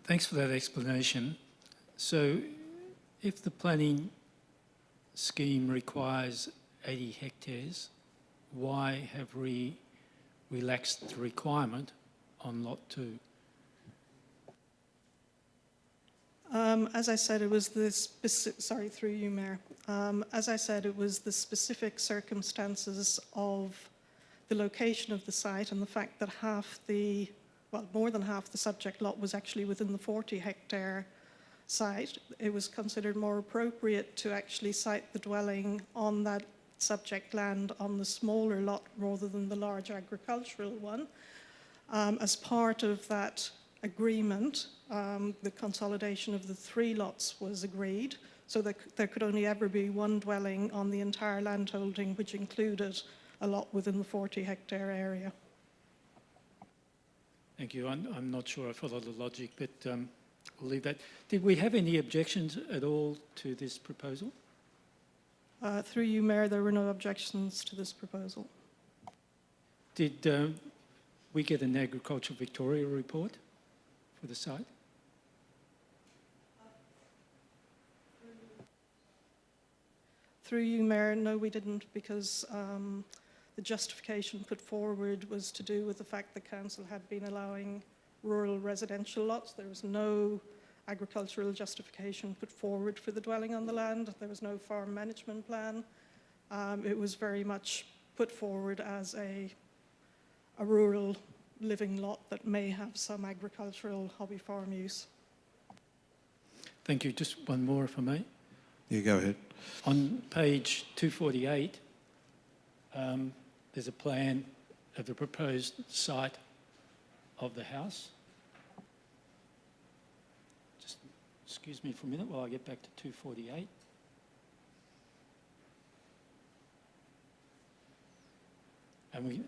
Thanks for that explanation. So if the planning scheme requires 80 hectares, why have we relaxed the requirement on lot 2? As I said, it was the sorry, through you, Mayor. As I said, it was the specific circumstances of the location of the site and the fact that more than half the subject lot was actually within the 40 hectare site. It was considered more appropriate to actually site the dwelling on that subject land on the smaller lot rather than the large agricultural one. As part of that agreement, the consolidation of the 3 lots was agreed, so that there could only ever be 1 dwelling on the entire landholding, which included a lot within the 40 hectare area. Thank you. I'm not sure I follow the logic, but we'll leave that. Did we have any objections at all to this proposal? Through you, Mayor, there were no objections to this proposal. Did we get an Agriculture Victoria report for the site? Through you, Mayor, no, we didn't, because the justification put forward was to do with the fact the council had been allowing rural residential lots. There was no agricultural justification put forward for the dwelling on the land. There was no farm management plan. It was very much put forward as a rural living lot that may have some agricultural hobby farm use. Thank you. Just one more, if I may. Yeah, go ahead. On page 248, there's a plan of the proposed site of the house. Just excuse me for a minute while I get back to 248. And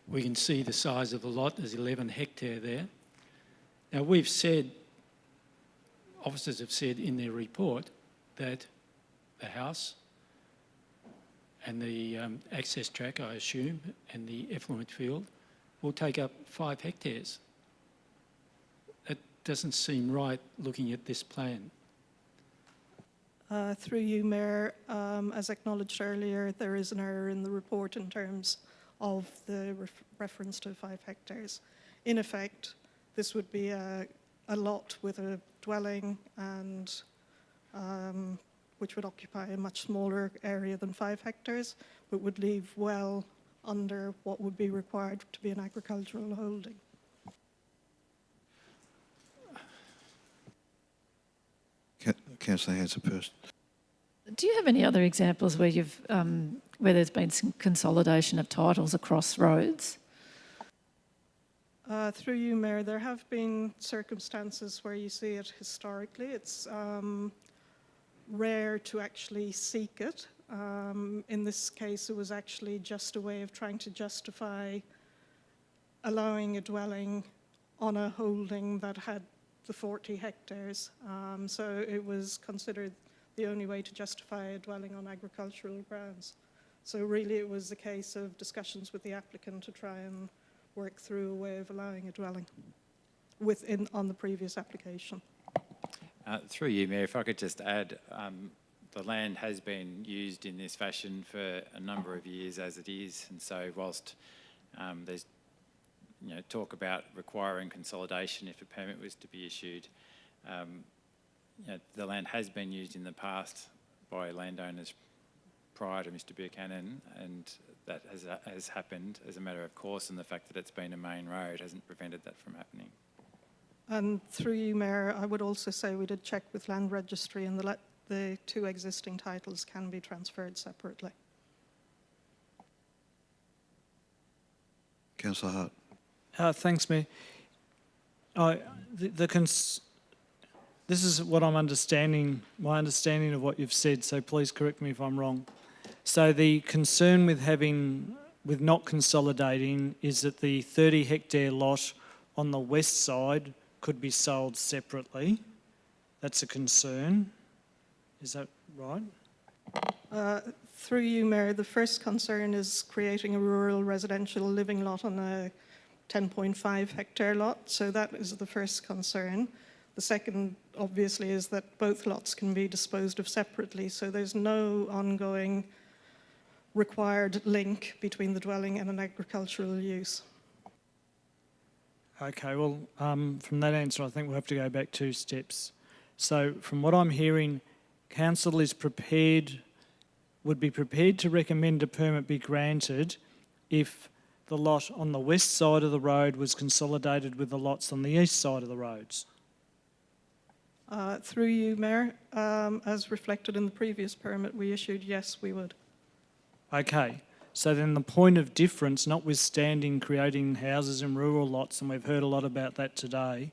we can see the size of the lot. There's 11 hectare there. Now, we've said, officers have said in their report that the house and the access track, I assume, and the effluent field will take up 5 hectares. That doesn't seem right looking at this plan. Through you, Mayor, as acknowledged earlier, there is an error in the report in terms of the reference to 5 hectares. In effect, this would be a lot with a dwelling and which would occupy a much smaller area than 5 hectares, but would leave well under what would be required to be an agricultural holding. Councillor Hanson first. Do you have any other examples where you've where there's been some consolidation of titles across roads? Through you, Mayor, there have been circumstances where you see it historically. It's rare to actually seek it. In this case, it was actually just a way of trying to justify allowing a dwelling on a holding that had the 40 hectares. So it was considered the only way to justify a dwelling on agricultural grounds. So really it was a case of discussions with the applicant to try and work through a way of allowing a dwelling on the previous application. Through you, Mayor, if I could just add, the land has been used in this fashion for a number of years as it is, and so whilst there's talk about requiring consolidation if a permit was to be issued, the land has been used in the past by landowners prior to Mr Buchanan, and that has happened as a matter of course, and the fact that it's been a main road hasn't prevented that from happening. And through you, Mayor, I would also say we did check with Land Registry and the 2 existing titles can be transferred separately. Councillor Hart. Thanks, Mayor. This is what I'm understanding, my understanding of what you've said, so please correct me if I'm wrong. So the concern with not consolidating is that the 30 hectare lot on the west side could be sold separately. That's a concern. Is that right? Through you, Mayor, the first concern is creating a rural residential living lot on a 10.5 hectare lot. So that is the first concern. The second, obviously, is that both lots can be disposed of separately. So there's no ongoing required link between the dwelling and an agricultural use. Okay, well, from that answer, I think we'll have to go back 2 steps. So from what I'm hearing, Council is would be prepared to recommend a permit be granted if the lot on the west side of the road was consolidated with the lots on the east side of the roads. Through you, Mayor, as reflected in the previous permit we issued, yes, we would. Okay, so then the point of difference, notwithstanding creating houses in rural lots, and we've heard a lot about that today,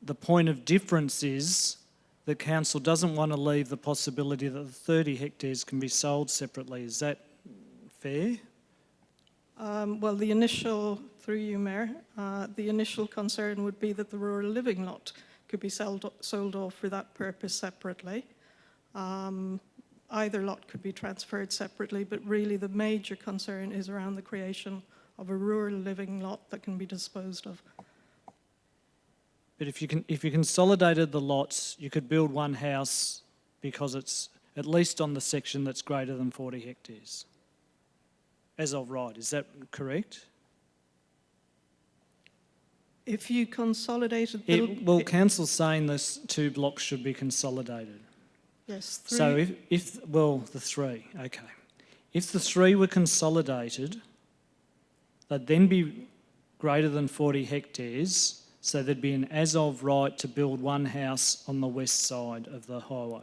the point of difference is the council doesn't want to leave the possibility that the 30 hectares can be sold separately. Is that fair? Well, the initial, through you, Mayor, the initial concern would be that the rural living lot could be sold off for that purpose separately. either lot could be transferred separately, but really the major concern is around the creation of a rural living lot that can be disposed of. But if you consolidated the lots, you could build one house because it's at least on the section that's greater than 40 hectares. As of right, is that correct? If you consolidated... Well, council's saying those 2 blocks should be consolidated. Yes, So the 3, okay. If the 3 were consolidated, they'd then be greater than 40 hectares, so there'd be an as-of right to build one house on the west side of the highway.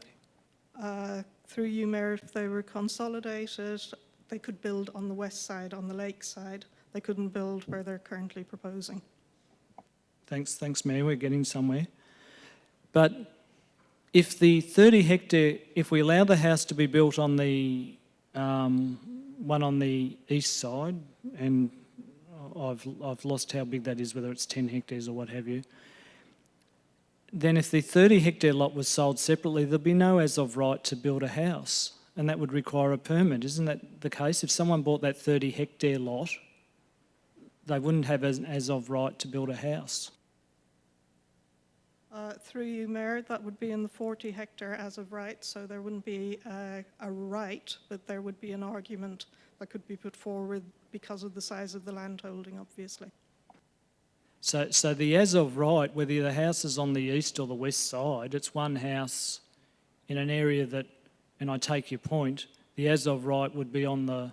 Through you, Mayor, if they were consolidated, they could build on the west side, on the lake side. They couldn't build where they're currently proposing. Thanks, Mayor, we're getting somewhere. But if the 30 hectare, if we allow the house to be built on the one on the east side, and I've lost how big that is, whether it's 10 hectares or what have you, then if the 30 hectare lot was sold separately, there'd be no as of right to build a house, and that would require a permit. Isn't that the case? If someone bought that 30 hectare lot, they wouldn't have as of right to build a house. Through you, Mayor, that would be in the 40 hectare as of right, so there wouldn't be a right, but there would be an argument that could be put forward because of the size of the land holding, obviously. So the as of right, whether the house is on the east or the west side, it's one house in an area that, and I take your point, the as of right would be on the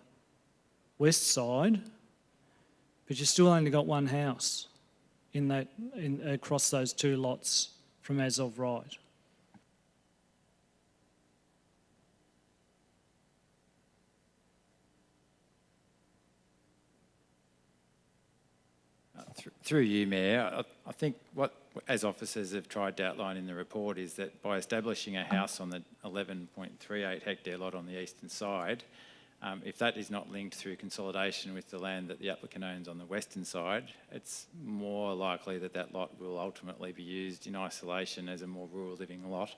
west side, but you still only got one house across those 2 lots from as of right. Through you, Mayor, I think what, as officers have tried to outline in the report, is that by establishing a house on the 11.38 hectare lot on the eastern side, if that is not linked through consolidation with the land that the applicant owns on the western side, it's more likely that that lot will ultimately be used in isolation as a more rural living lot,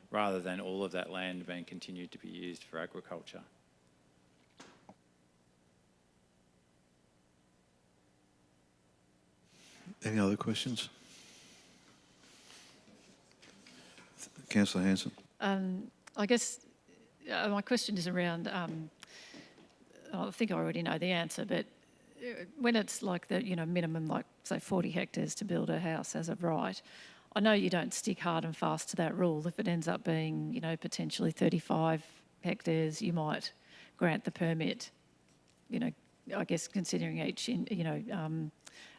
rather than all of that land being continued to be used for agriculture. Any other questions? Councillor Hanson. I guess my question is around, I think I already know the answer, but when it's like the minimum, like say 40 hectares to build a house as of right, I know you don't stick hard and fast to that rule. If it ends up being potentially 35 hectares, you might grant the permit. I guess considering each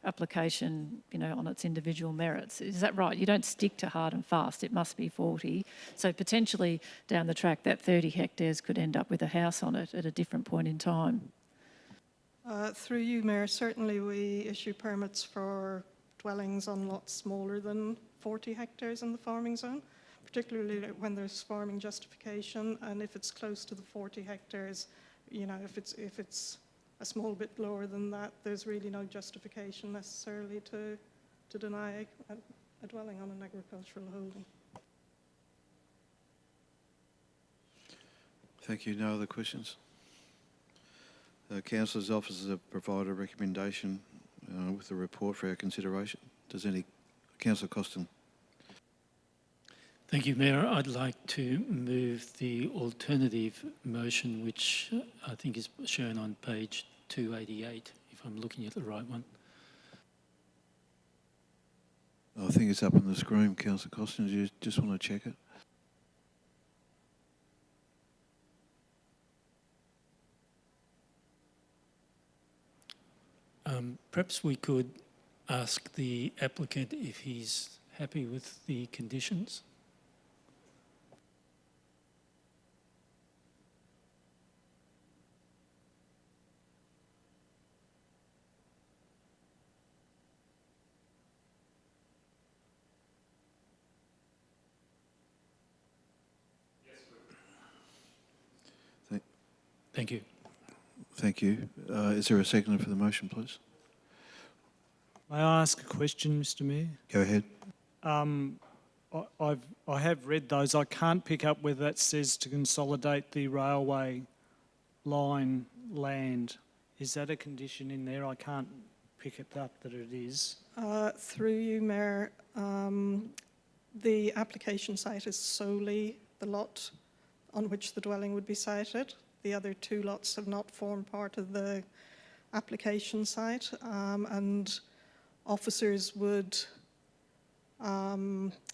application, on its individual merits. Is that right? You don't stick to hard and fast. It must be 40. So potentially down the track, that 30 hectares could end up with a house on it at a different point in time. Through you, Mayor, certainly we issue permits for dwellings on lots smaller than 40 hectares in the farming zone, particularly when there's farming justification, and if it's close to the 40 hectares, if it's a small bit lower than that, there's really no justification necessarily to deny a dwelling on an agricultural holding. Thank you. No other questions? Councillors' officers have provided a recommendation with the report for our consideration. Does Councillor Costin? Thank you, Mayor. I'd like to move the alternative motion, which I think is shown on page 288, if I'm looking at the right one. I think it's up on the screen, Councillor Costin. Do you just want to check it? Perhaps we could ask the applicant if he's happy with the conditions. Thank you. Thank you. Is there a seconder for the motion, please? May I ask a question, Mr Mayor? Go ahead. I have read those. I can't pick up whether that says to consolidate the railway line land. Is that a condition in there? I can't pick it up that it is. Through you, Mayor, the application site is solely the lot on which the dwelling would be sited. The other two lots have not formed part of the application site, and officers would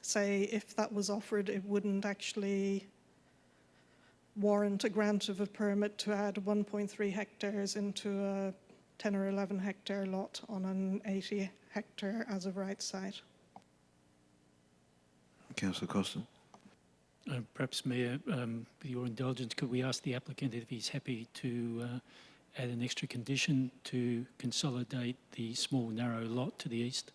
say if that was offered, it wouldn't actually warrant a grant of a permit to add 1.3 hectares into a 10 or 11 hectare lot on an 80 hectare as of right site. Councillor Costin. Perhaps, Mayor, with your indulgence, could we ask the applicant if he's happy to add an extra condition to consolidate the small narrow lot to the east?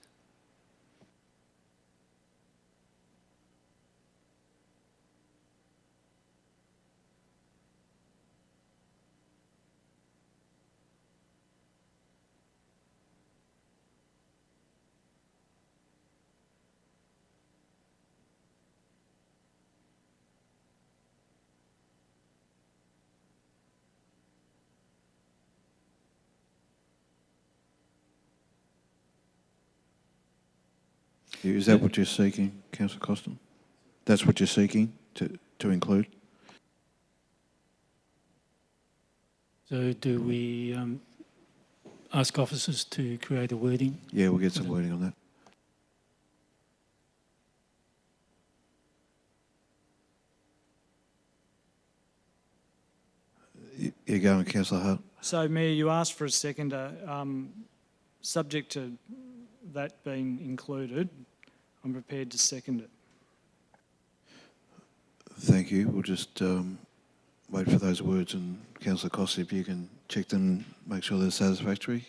Is that what you're seeking, Councillor Costin? That's what you're seeking to include? So do we ask officers to create a wording? Yeah, we'll get some wording on that. You're going, Councillor Hart. So, Mayor, you asked for a seconder. Subject to that being included, I'm prepared to second it. Thank you. We'll just wait for those words, and Councillor Cossey, if you can check them, make sure they're satisfactory.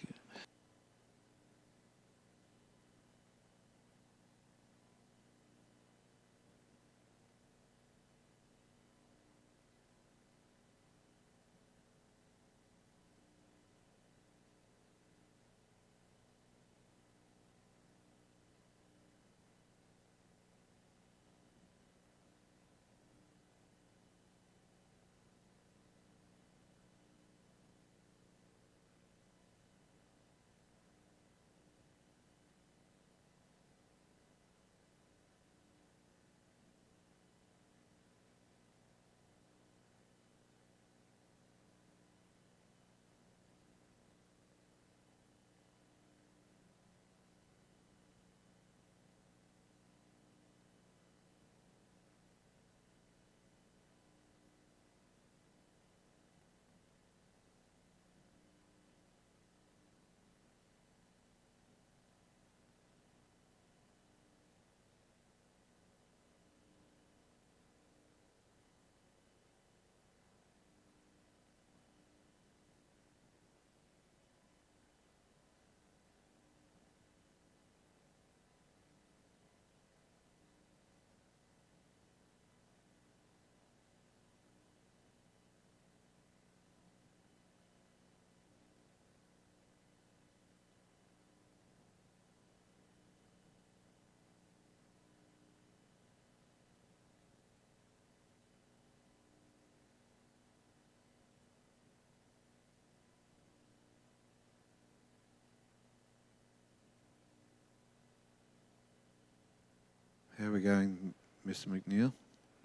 How are we going, Mr McNeil?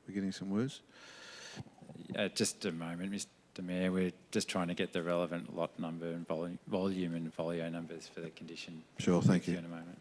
We're getting some words? Just a moment, Mr Mayor. We're just trying to get the relevant lot number and volume and folio numbers for the condition. Sure, thank you. In a moment.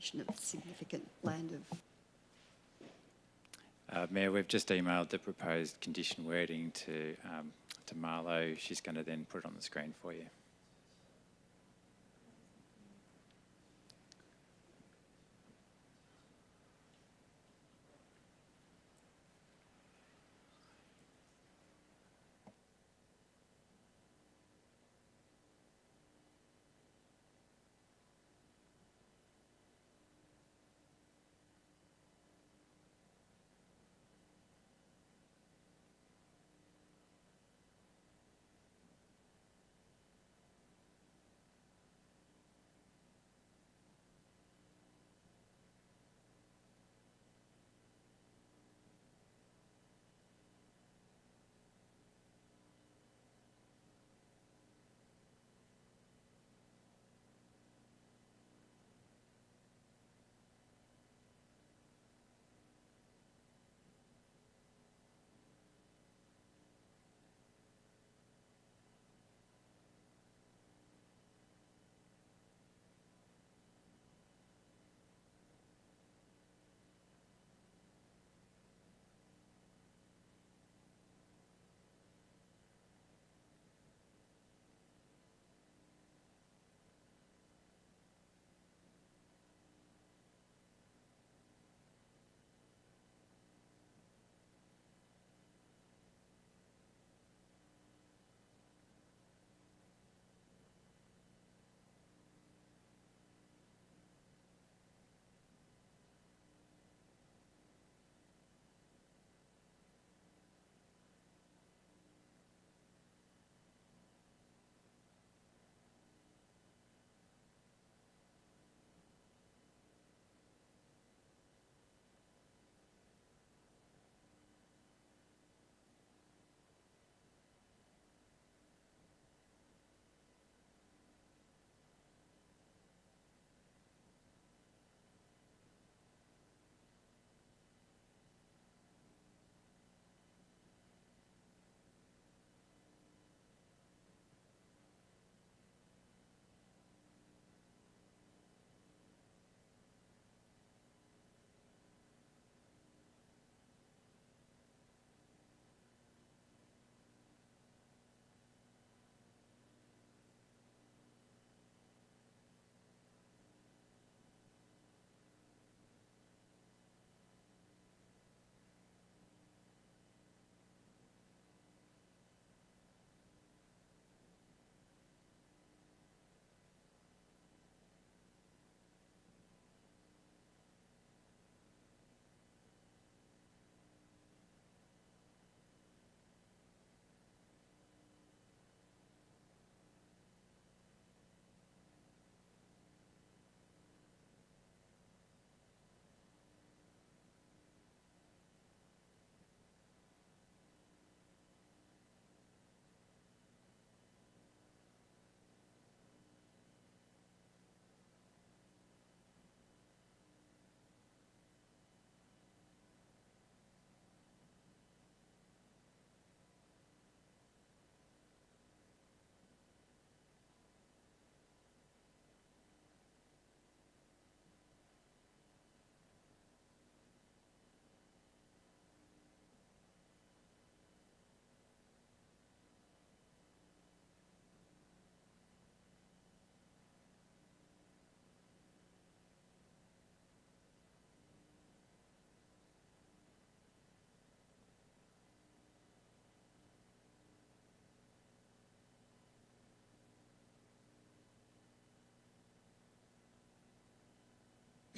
consolidation of significant land of... Mayor, we've just emailed the proposed condition wording to Marlo. She's going to then put it on the screen for you.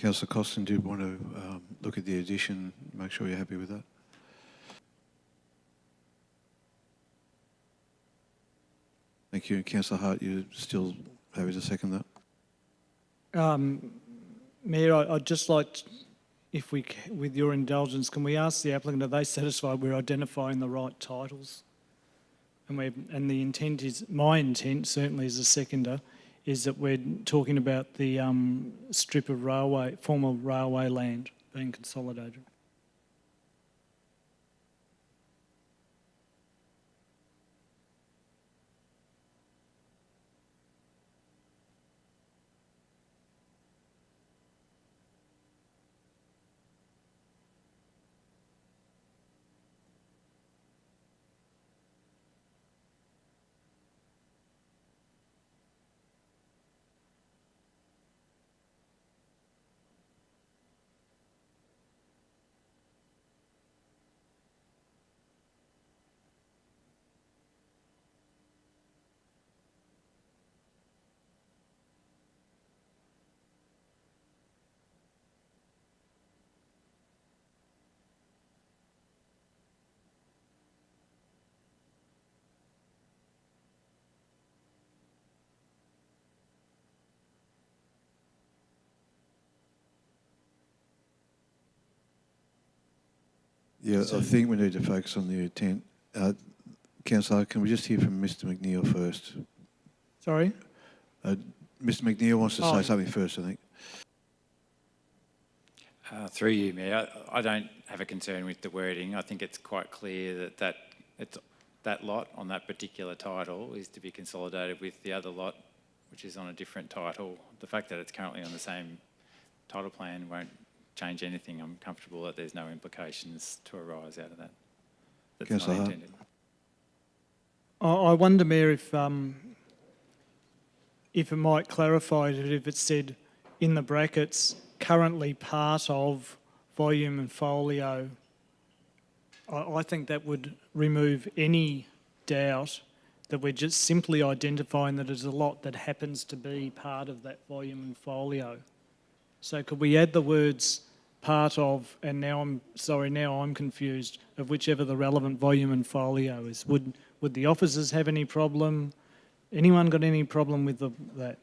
Councillor Costin did want to look at the addition, make sure you're happy with that. Thank you. Councillor Hart, you still happy to second that? Mayor, I'd just like, if we, with your indulgence, can we ask the applicant, are they satisfied we're identifying the right titles? And the intent is, my intent, certainly as a seconder, is that we're talking about the strip of railway, former railway land being consolidated. Yeah, So- I think we need to focus on the intent. Councillor, can we just hear from Mr McNeil first? Sorry? Mr McNeil wants to Oh. say something first, I think. Through you, Mayor, I don't have a concern with the wording. I think it's quite clear that lot on that particular title is to be consolidated with the other lot, which is on a different title. The fact that it's currently on the same title plan won't change anything. I'm comfortable that there's no implications to arise out of that. That's not Councillor Hart. intended. I wonder, Mayor, if it might clarify that if it said in the brackets, currently part of volume and folio, I think that would remove any doubt that we're just simply identifying that it's a lot that happens to be part of that volume and folio. So could we add the words part of, and now I'm confused, of whichever the relevant volume and folio is. Would the officers have any problem? Anyone got any problem with that?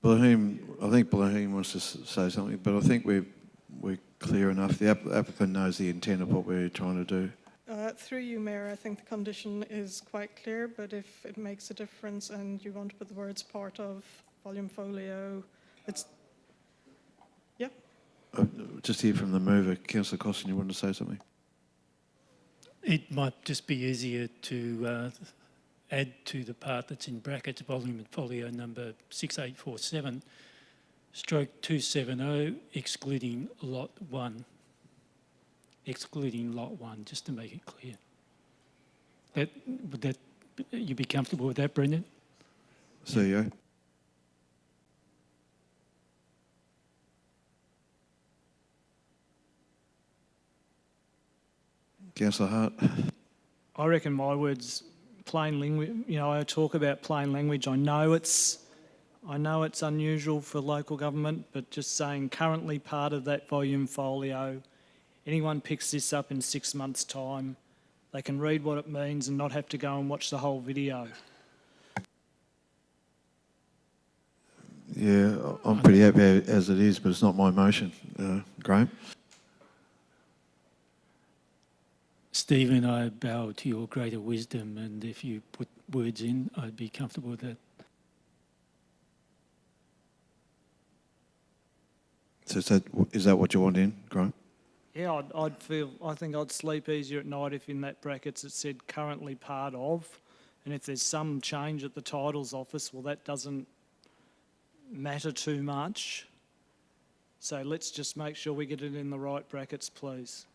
I think Blaheen wants to say something, but I think we're clear enough. The applicant knows the intent of what we're trying to do. Through you, Mayor, I think the condition is quite clear, but if it makes a difference and you want to put the words part of, volume, folio, it's... Yeah. Just hear from the mover. Councillor Costin, you want to say something? It might just be easier to add to the part that's in brackets, volume and folio number 6847, stroke 270, excluding lot 1. Excluding lot 1, just to make it clear. Would you be comfortable with that, Brendan? CEO. Councillor Hart. I reckon my words, plain language. I talk about plain language. I know it's unusual for local government, but just saying currently part of that volume folio. Anyone picks this up in 6 months' time, they can read what it means and not have to go and watch the whole video. Yeah, I'm pretty happy as it is, but it's not my motion. Graham? Stephen, I bow to your greater wisdom, and if you put words in, I'd be comfortable with that. So is that what you want in, Graham? Yeah, I think I'd sleep easier at night if in that brackets it said currently part of, and if there's some change at the titles office, well, that doesn't matter too much. So let's just make sure we get it in the right brackets, please.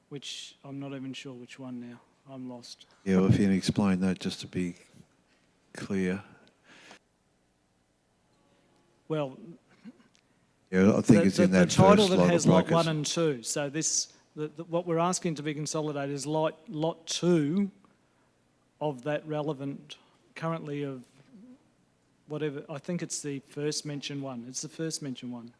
Which, I'm not even sure which one now. I'm lost. Yeah, well, if you can explain that just to be clear. Well, yeah, I think it's in that the title first that lot has of lot brackets. 1 and 2. So what we're asking to be consolidated is lot 2 of that relevant, currently of whatever. I think it's the first mentioned one. It's the first mentioned one.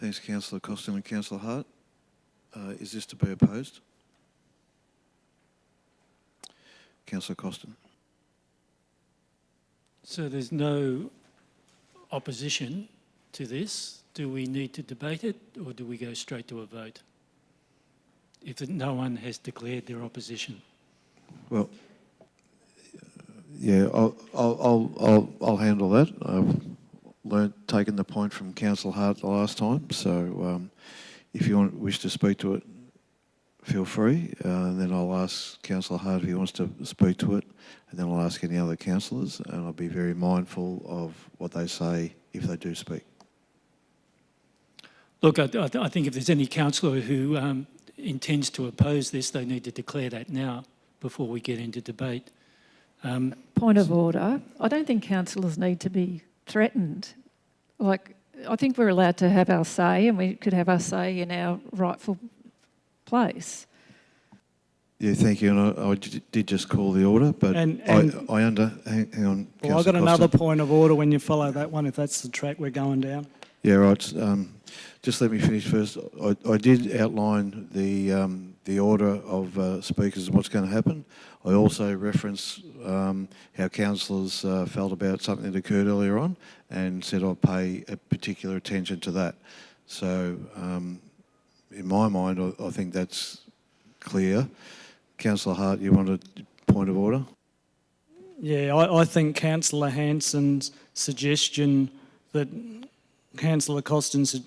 Thanks, Councillor Costin and Councillor Hart. Is this to be opposed? Councillor Costin. So there's no opposition to this. Do we need to debate it, or do we go straight to a vote? If no one has declared their opposition. Well, yeah, I'll handle that. I've taken the point from Councillor Hart the last time, so if you wish to speak to it, feel free. Then I'll ask Councillor Hart if he wants to speak to it, and then I'll ask any other councillors, and I'll be very mindful of what they say if they do speak. Look, I think if there's any councillor who intends to oppose this, they need to declare that now before we get into debate. Point of order. I don't think councillors need to be threatened. I think we're allowed to have our say, and we could have our say in our rightful place. Yeah, thank you. And I did just call the order, but hang on. Well, I've got another point of order when you follow that one, if that's the track we're going down. Yeah, right. Just let me finish first. I did outline the order of speakers and what's going to happen. I also referenced how councillors felt about something that occurred earlier on and said I'll pay a particular attention to that. So in my mind, I think that's clear. Councillor Hart, you want a point of order? Yeah, I think Councillor Hanson's suggestion that Councillor Costin's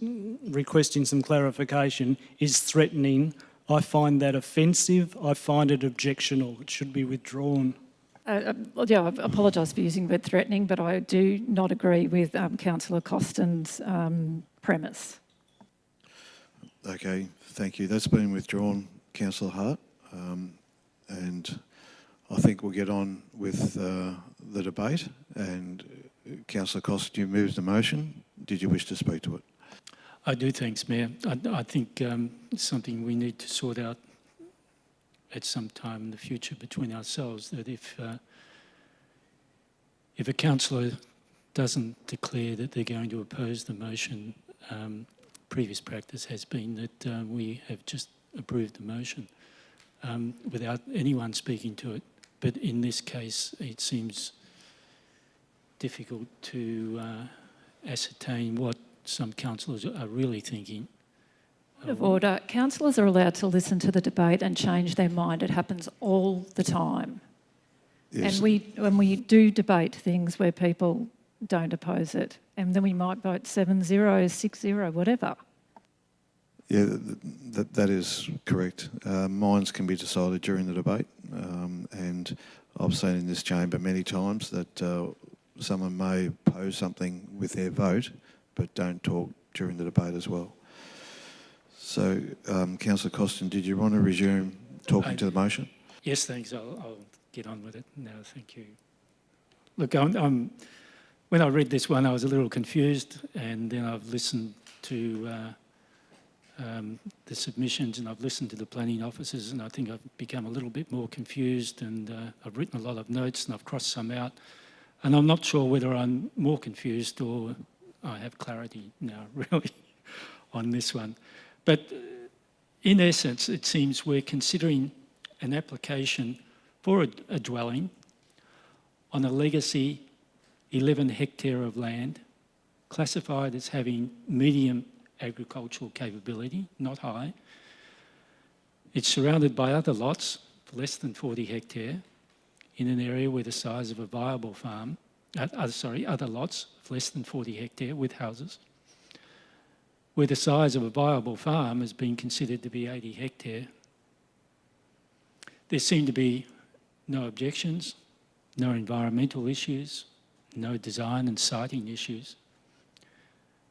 requesting some clarification is threatening. I find that offensive. I find it objectionable. It should be withdrawn. Yeah, I apologise for using the word threatening, but I do not agree with Councillor Costin's premise. Okay, thank you. That's been withdrawn, Councillor Hart. And I think we'll get on with the debate. And Councillor Costin, you moved the motion. Did you wish to speak to it? I do, thanks, Mayor. I think it's something we need to sort out at some time in the future between ourselves, that if a councillor doesn't declare that they're going to oppose the motion, previous practice has been that we have just approved the motion without anyone speaking to it. But in this case, it seems difficult to ascertain what some councillors are really thinking. Point of order. Councillors are allowed to listen to the debate and change their mind. It happens all the time. Yes. And when we do debate things where people don't oppose it, and then we might vote 7-0, 6-0, whatever. Yeah, that is correct. Minds can be decided during the debate, and I've seen in this chamber many times that someone may oppose something with their vote, but don't talk during the debate as well. So, Councillor Costin, did you want to resume talking to the motion? Yes, thanks. I'll get on with it now. Thank you. Look, when I read this one, I was a little confused, and then I've listened to the submissions, and I've listened to the planning officers, and I think I've become a little bit more confused, and I've written a lot of notes, and I've crossed some out, and I'm not sure whether I'm more confused or I have clarity now, really, on this one. But in essence, it seems we're considering an application for a dwelling on a legacy 11 hectare of land, classified as having medium agricultural capability, not high. It's surrounded by other lots for less than 40 hectare in an area where the size of a viable farm, other lots of less than 40 hectare with houses, where the size of a viable farm has been considered to be 80 hectare. There seem to be no objections, no environmental issues, no design and siting issues.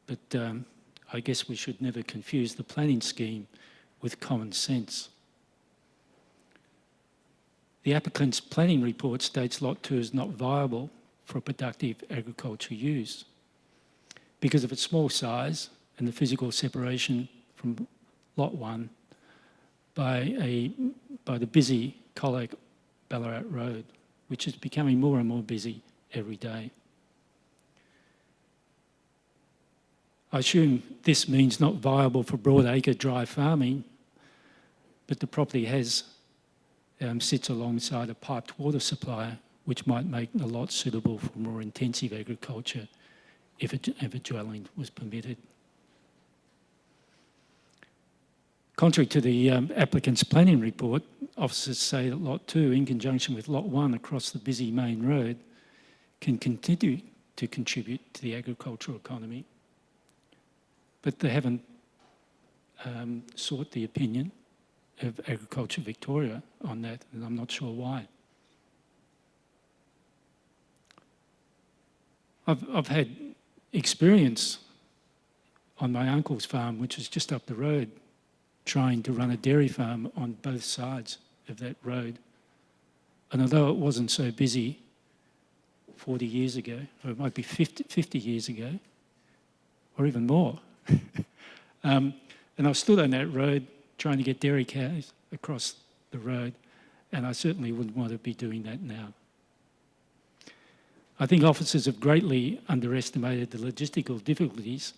But I guess we should never confuse the planning scheme with common sense. The applicant's planning report states Lot 2 is not viable for productive agriculture use because of its small size and the physical separation from Lot 1 by the busy Colac Ballarat Road, which is becoming more and more busy every day. I assume this means not viable for broadacre dry farming, but the property sits alongside a piped water supply, which might make the lot suitable for more intensive agriculture if a dwelling was permitted. Contrary to the applicant's planning report, officers say that Lot 2, in conjunction with Lot 1 across the busy main road, can continue to contribute to the agricultural economy. But they haven't sought the opinion of Agriculture Victoria on that, and I'm not sure why. I've had experience on my uncle's farm, which is just up the road, trying to run a dairy farm on both sides of that road. And although it wasn't so busy 40 years ago, or it might be 50 years ago, or even more, and I stood on that road trying to get dairy cows across the road, and I certainly wouldn't want to be doing that now. I think officers have greatly underestimated the logistical difficulties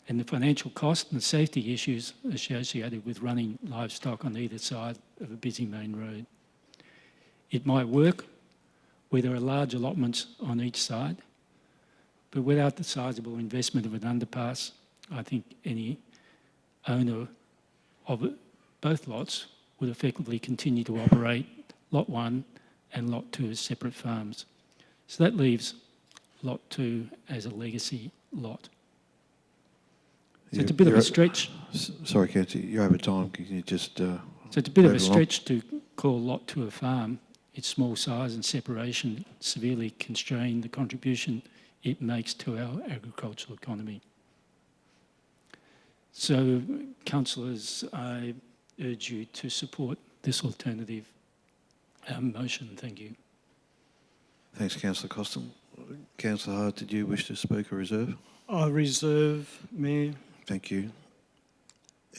and the financial cost and safety issues associated with running livestock on either side of a busy main road. It might work where there are large allotments on each side, but without the sizable investment of an underpass, I think any owner of both lots would effectively continue to operate Lot 1 and Lot 2 as separate farms. So that leaves Lot 2 as a legacy lot. So it's a bit of a stretch. Sorry, Councillor, you're over time. Can you just... So it's a bit of a stretch to call Lot 2 a farm. Its small size and separation severely constrain the contribution it makes to our agricultural economy. So, councillors, I urge you to support this alternative motion. Thank you. Thanks, Councillor Costin. Councillor Hart, did you wish to speak or reserve? I reserve, Mayor. Thank you.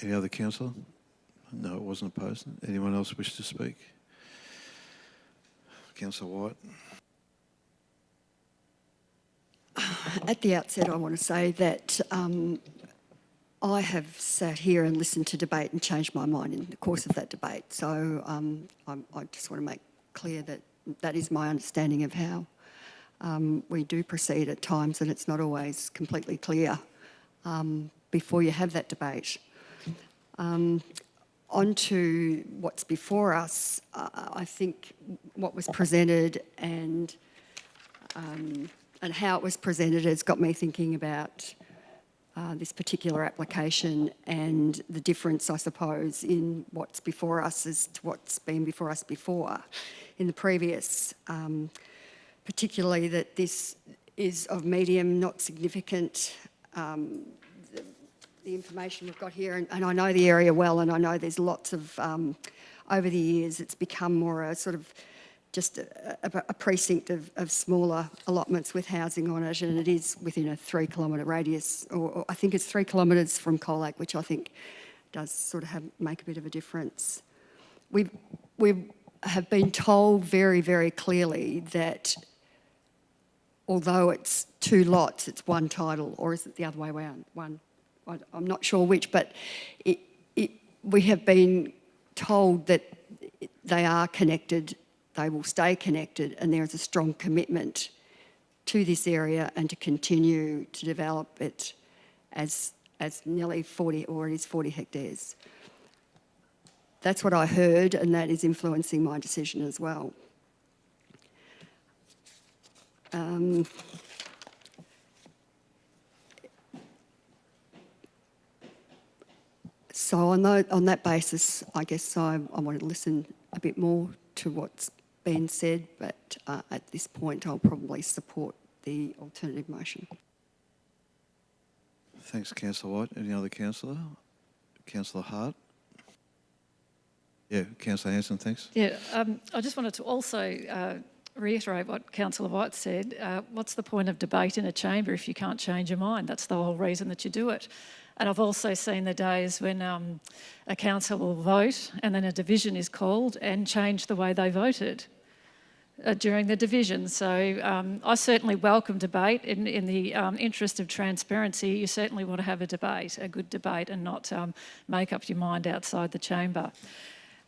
Any other councillor? No, it wasn't opposed. Anyone else wish to speak? Councillor White. At the outset, I want to say that I have sat here and listened to debate and changed my mind in the course of that debate. So I just want to make clear that that is my understanding of how we do proceed at times, and it's not always completely clear before you have that debate. On to what's before us, I think what was presented and how it was presented has got me thinking about this particular application and the difference, I suppose, in what's before us as to what's been before us before in the previous, particularly that this is of medium, not significant. The information we've got here, and I know the area well, and I know there's lots of, over the years, it's become more a sort of just a precinct of smaller allotments with housing on it, and it is within a 3 kilometre radius, or I think it's 3 kilometres from Colac, which I think does sort of make a bit of a difference. We have been told very, very clearly that although it's 2 lots, it's 1 title, or is it the other way around? I'm not sure which, but we have been told that they are connected, they will stay connected, and there is a strong commitment to this area and to continue to develop it as nearly 40, or it is 40 hectares. That's what I heard, and that is influencing my decision as well. So on that basis, I guess I want to listen a bit more to what's been said, but at this point I'll probably support the alternative motion. Thanks, Councillor White. Any other councillor? Councillor Hart? Yeah, Councillor Hanson, thanks. Yeah, I just wanted to also reiterate what Councillor White said. What's the point of debate in a chamber if you can't change your mind? That's the whole reason that you do it. And I've also seen the days when a council will vote and then a division is called and change the way they voted during the division. So I certainly welcome debate. In the interest of transparency, you certainly want to have a debate, a good debate, and not make up your mind outside the chamber.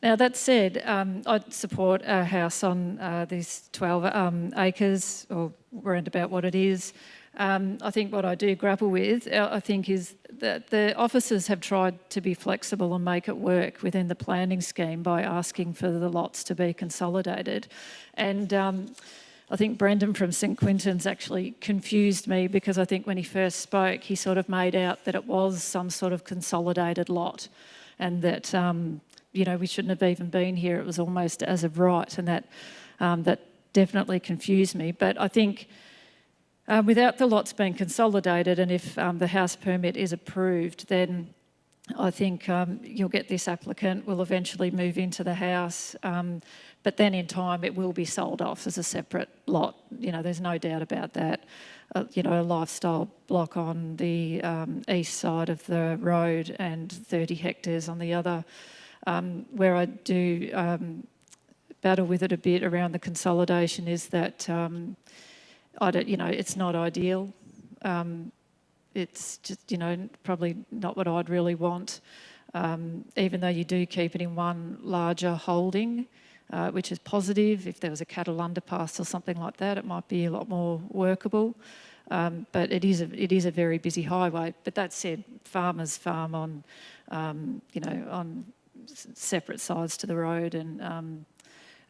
Now, that said, I'd support a house on these 12 acres, or around about what it is. I think what I do grapple with, I think, is that the officers have tried to be flexible and make it work within the planning scheme by asking for the lots to be consolidated. And I think Brendan from St Quintin's actually confused me, because I think when he first spoke, he sort of made out that it was some sort of consolidated lot, and that, you know, we shouldn't have even been here. It was almost as of right, and that definitely confused me. But I think without the lots being consolidated, and if the house permit is approved, then I think you'll get this applicant will eventually move into the house, but then in time it will be sold off as a separate lot. You know, there's no doubt about that. You know, a lifestyle block on the east side of the road and 30 hectares on the other. Where I do battle with it a bit around the consolidation is that you know, it's not ideal. it's just, probably not what I'd really want. Even though you do keep it in one larger holding, which is positive. If there was a cattle underpass or something like that, it might be a lot more workable. But it is a very busy highway. But that said, farmers farm on, on separate sides to the road, and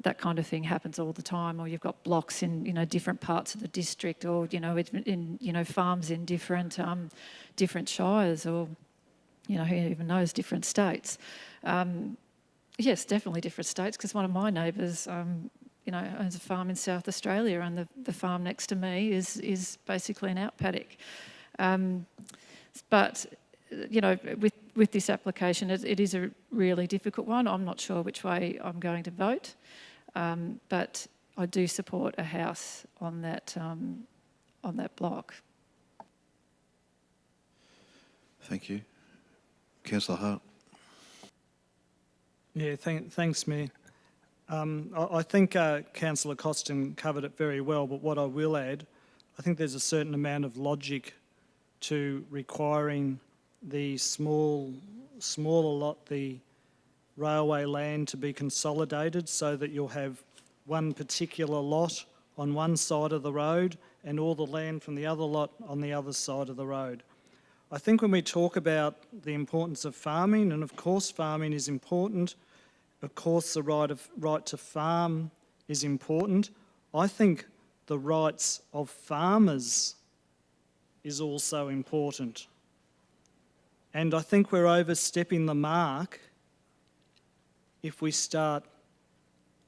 that kind of thing happens all the time. Or you've got blocks in, different parts of the district, or in farms in different shires, or who even knows, different states. Yes, definitely different states, because one of my neighbours, owns a farm in South Australia, and the farm next to me is basically an out paddock. But with this application, it is a really difficult one. I'm not sure which way I'm going to vote, but I do support a house on that block. Thank you. Councillor Hart. Yeah, thanks, Mayor. I think Councillor Costin covered it very well, but what I will add, I think there's a certain amount of logic to requiring the smaller lot, the railway land, to be consolidated so that you'll have one particular lot on one side of the road and all the land from the other lot on the other side of the road. I think when we talk about the importance of farming, and of course farming is important, of course the right to farm is important, I think the rights of farmers is also important. And I think we're overstepping the mark if we start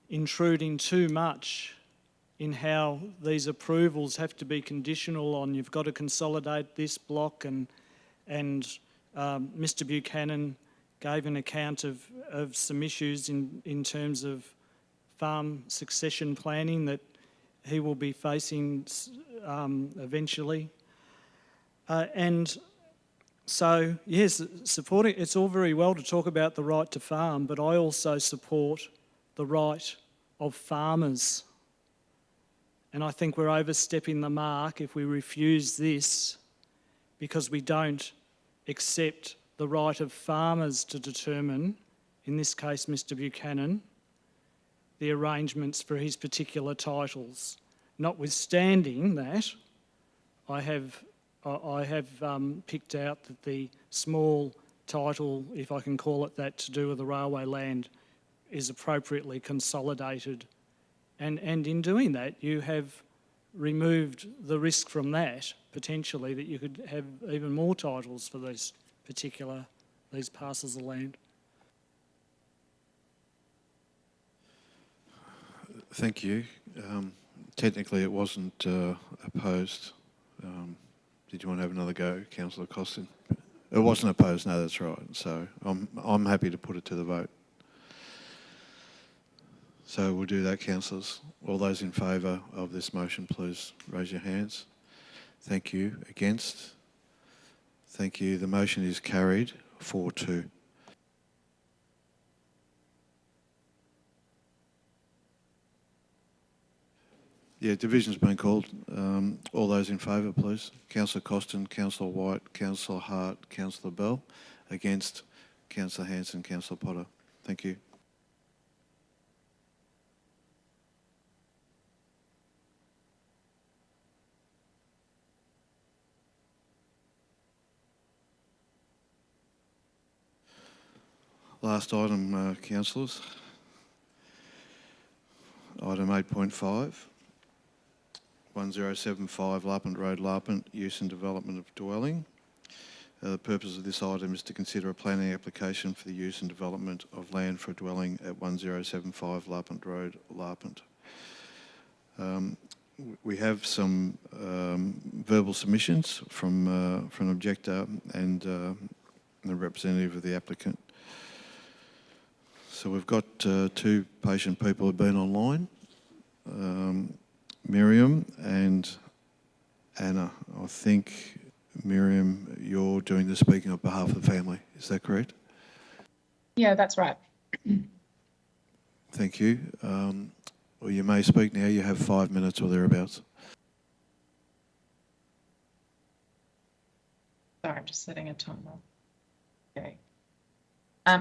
intruding too much in how these approvals have to be conditional on, you've got to consolidate this block, and Mr Buchanan gave an account of some issues in terms of farm succession planning that he will be facing eventually. And so, yes, supporting, it's all very well to talk about the right to farm, but I also support the right of farmers. And I think we're overstepping the mark if we refuse this because we don't accept the right of farmers to determine, in this case Mr Buchanan, the arrangements for his particular titles. Notwithstanding that, I have picked out that the small title, if I can call it that, to do with the railway land is appropriately consolidated. And in doing that, you have removed the risk from that, potentially, that you could have even more titles for these parcels of land. Thank you. Technically, it wasn't opposed. Did you want to have another go, Councillor Costin? It wasn't opposed. No, that's right. So I'm happy to put it to the vote. So we'll do that, councillors. All those in favour of this motion, please raise your hands. Thank you. Against? Thank you. The motion is carried 4-2. Yeah, division's been called. All those in favour, please. Councillor Costin, Councillor White, Councillor Hart, Councillor Bell. Against? Councillor Hanson, Councillor Potter. Thank you. Last item, councillors. Item 8.5. 1075 Larpent Road, Larpent, use and development of dwelling. The purpose of this item is to consider a planning application for the use and development of land for a dwelling at 1075 Larpent Road, Larpent. We have some verbal submissions from an objector and a representative of the applicant. So we've got two patient people who've been online. Miriam and Anna. I think, Miriam, you're doing the speaking on behalf of the family. Is that correct? Yeah, that's right. Thank you. Well, you may speak now. You have 5 minutes or thereabouts. Sorry, I'm just setting a timer. Okay.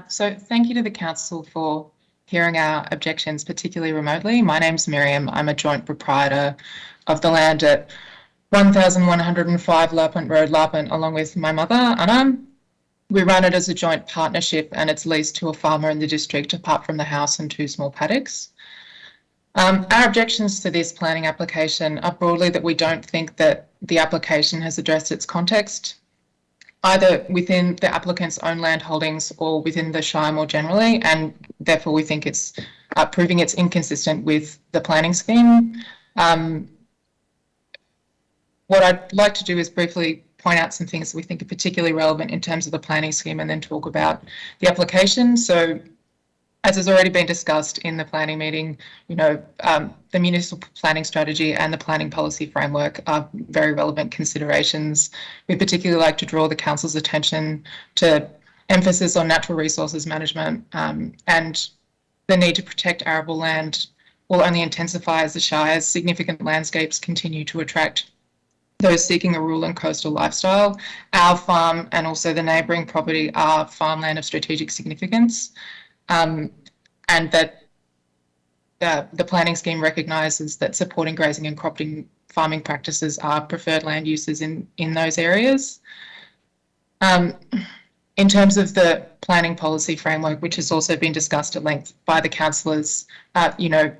So thank you to the council for hearing our objections, particularly remotely. My name's Miriam. I'm a joint proprietor of the land at 1105 Larpent Road, Larpent, along with my mother, Anna. We run it as a joint partnership and it's leased to a farmer in the district apart from the house and 2 small paddocks. Our objections to this planning application are broadly that we don't think that the application has addressed its context, either within the applicant's own land holdings or within the Shire more generally, and therefore we think it's proving it's inconsistent with the planning scheme. What I'd like to do is briefly point out some things that we think are particularly relevant in terms of the planning scheme and then talk about the application. So, as has already been discussed in the planning meeting, the municipal planning strategy and the planning policy framework are very relevant considerations. We particularly like to draw the council's attention to emphasis on natural resources management and the need to protect arable land will only intensify as the Shire's significant landscapes continue to attract those seeking a rural and coastal lifestyle. Our farm and also the neighbouring property are farmland of strategic significance, and that the planning scheme recognises that supporting grazing and cropping farming practices are preferred land uses in those areas. In terms of the planning policy framework, which has also been discussed at length by the councillors, there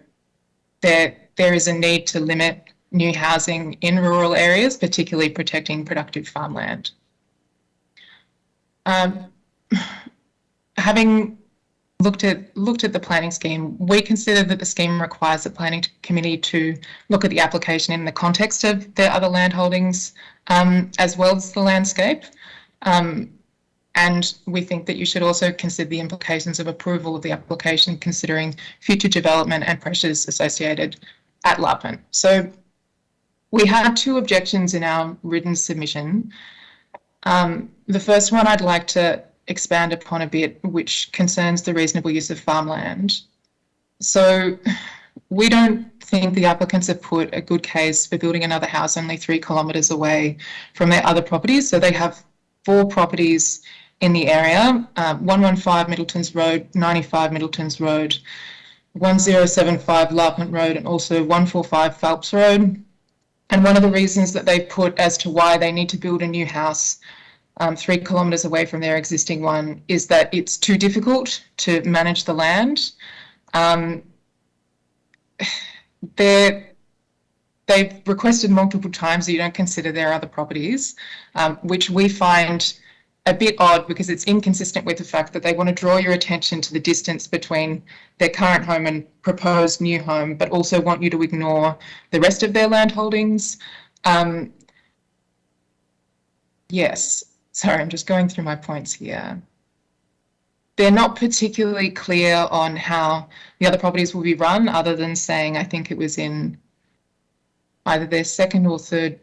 is a need to limit new housing in rural areas, particularly protecting productive farmland. Having looked at the planning scheme, we consider that the scheme requires the planning committee to look at the application in the context of their other land holdings, as well as the landscape. And we think that you should also consider the implications of approval of the application, considering future development and pressures associated at Larpent. So we had 2 objections in our written submission. The first one I'd like to expand upon a bit, which concerns the reasonable use of farmland. So we don't think the applicants have put a good case for building another house only 3 kilometres away from their other properties. So they have 4 properties in the area, 115 Middleton's Road, 95 Middleton's Road, 1075 Larpent Road, and also 145 Phelps Road. And one of the reasons that they've put as to why they need to build a new house 3 kilometres away from their existing one is that it's too difficult to manage the land. They've requested multiple times that you don't consider their other properties, which we find a bit odd because it's inconsistent with the fact that they want to draw your attention to the distance between their current home and proposed new home, but also want you to ignore the rest of their land holdings. Yes, sorry, I'm just going through my points here. They're not particularly clear on how the other properties will be run, other than saying, I think it was in either their second or third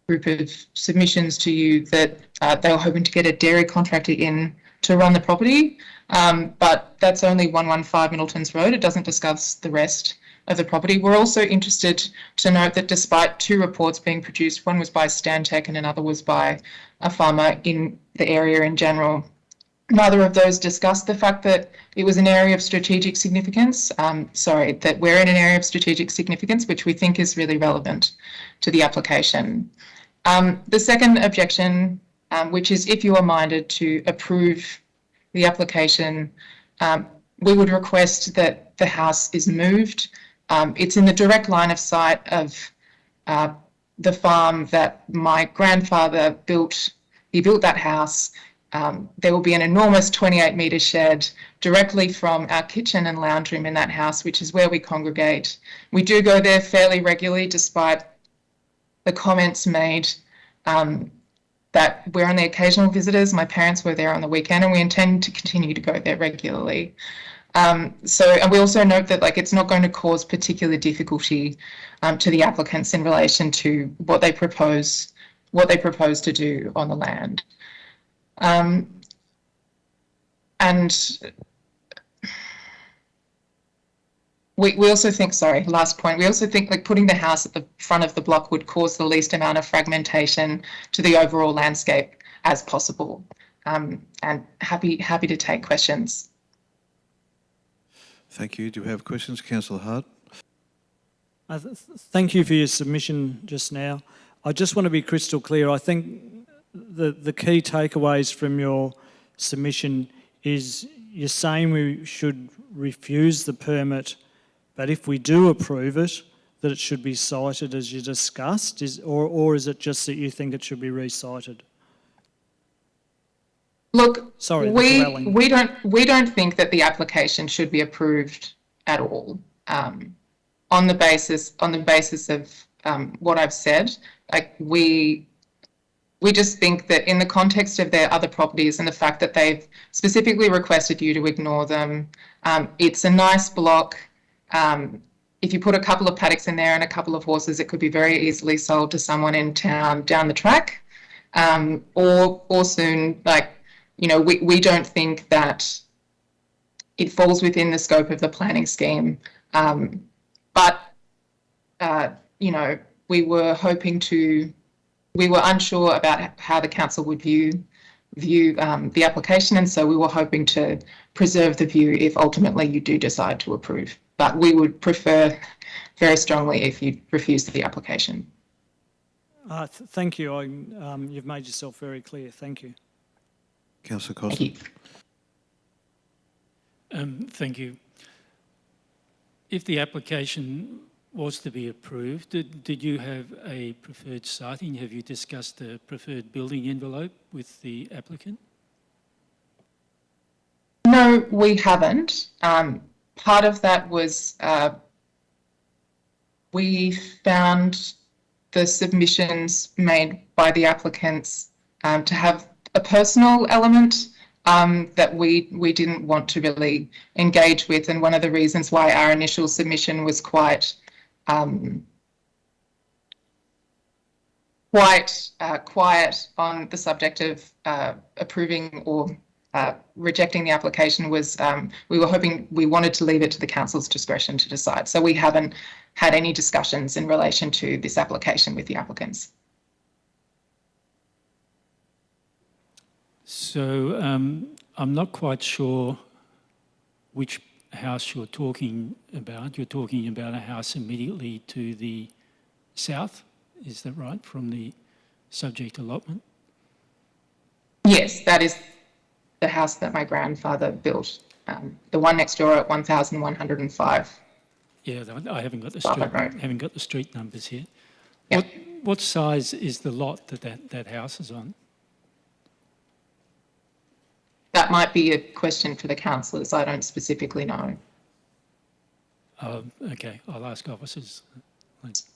group of submissions to you, that they were hoping to get a dairy contractor in to run the property, but that's only 115 Middleton's Road. It doesn't discuss the rest of the property. We're also interested to note that despite 2 reports being produced, one was by Stantec and another was by a farmer in the area in general, neither of those discussed the fact that it was an area of strategic significance. That we're in an area of strategic significance, which we think is really relevant to the application. The second objection, which is if you are minded to approve the application, we would request that the house is moved. It's in the direct line of sight of the farm that my grandfather built. He built that house. There will be an enormous 28-metre shed directly from our kitchen and lounge room in that house, which is where we congregate. We do go there fairly regularly, despite the comments made that we're only occasional visitors. My parents were there on the weekend and we intend to continue to go there regularly. And we also note that it's not going to cause particular difficulty to the applicants in relation to what they propose to do on the land. And we also think, last point, we also think putting the house at the front of the block would cause the least amount of fragmentation to the overall landscape as possible. And happy to take questions. Thank you. Do we have questions? Councillor Hart. Thank you for your submission just now. I just want to be crystal clear. I think the key takeaways from your submission is you're saying we should refuse the permit, but if we do approve it, that it should be cited as you discussed, or is it just that you think it should be recited? Look, sorry, we don't think that the application should be approved at all. On the basis of what I've said, like we just think that in the context of their other properties and the fact that they've specifically requested you to ignore them, it's a nice block. If you put a couple of paddocks in there and a couple of horses, it could be very easily sold to someone in town down the track, or soon. Like, you know, we don't think that it falls within the scope of the planning scheme. But you know, we were unsure about how the council would view the application, and so we were hoping to preserve the view if ultimately you do decide to approve. But we would prefer very strongly if you refuse the application. Thank you. You've made yourself very clear. Thank you. Councillor Costa. Thank you. If the application was to be approved, did you have a preferred siting? Have you discussed a preferred building envelope with the applicant? No, we haven't. Part of that was we found the submissions made by the applicants to have a personal element that we didn't want to really engage with, and one of the reasons why our initial submission was quite quiet on the subject of approving or rejecting the application was we wanted to leave it to the council's discretion to decide. So we haven't had any discussions in relation to this application with the applicants. So I'm not quite sure which house you're talking about. You're talking about a house immediately to the south, is that right, from the subject allotment? Yes, that is the house that my grandfather built, the one next door at 1105. Yeah, I haven't got the street numbers here. Yep. What size is the lot that house is on? That might be a question for the councillors. I don't specifically know. Okay, I'll ask officers.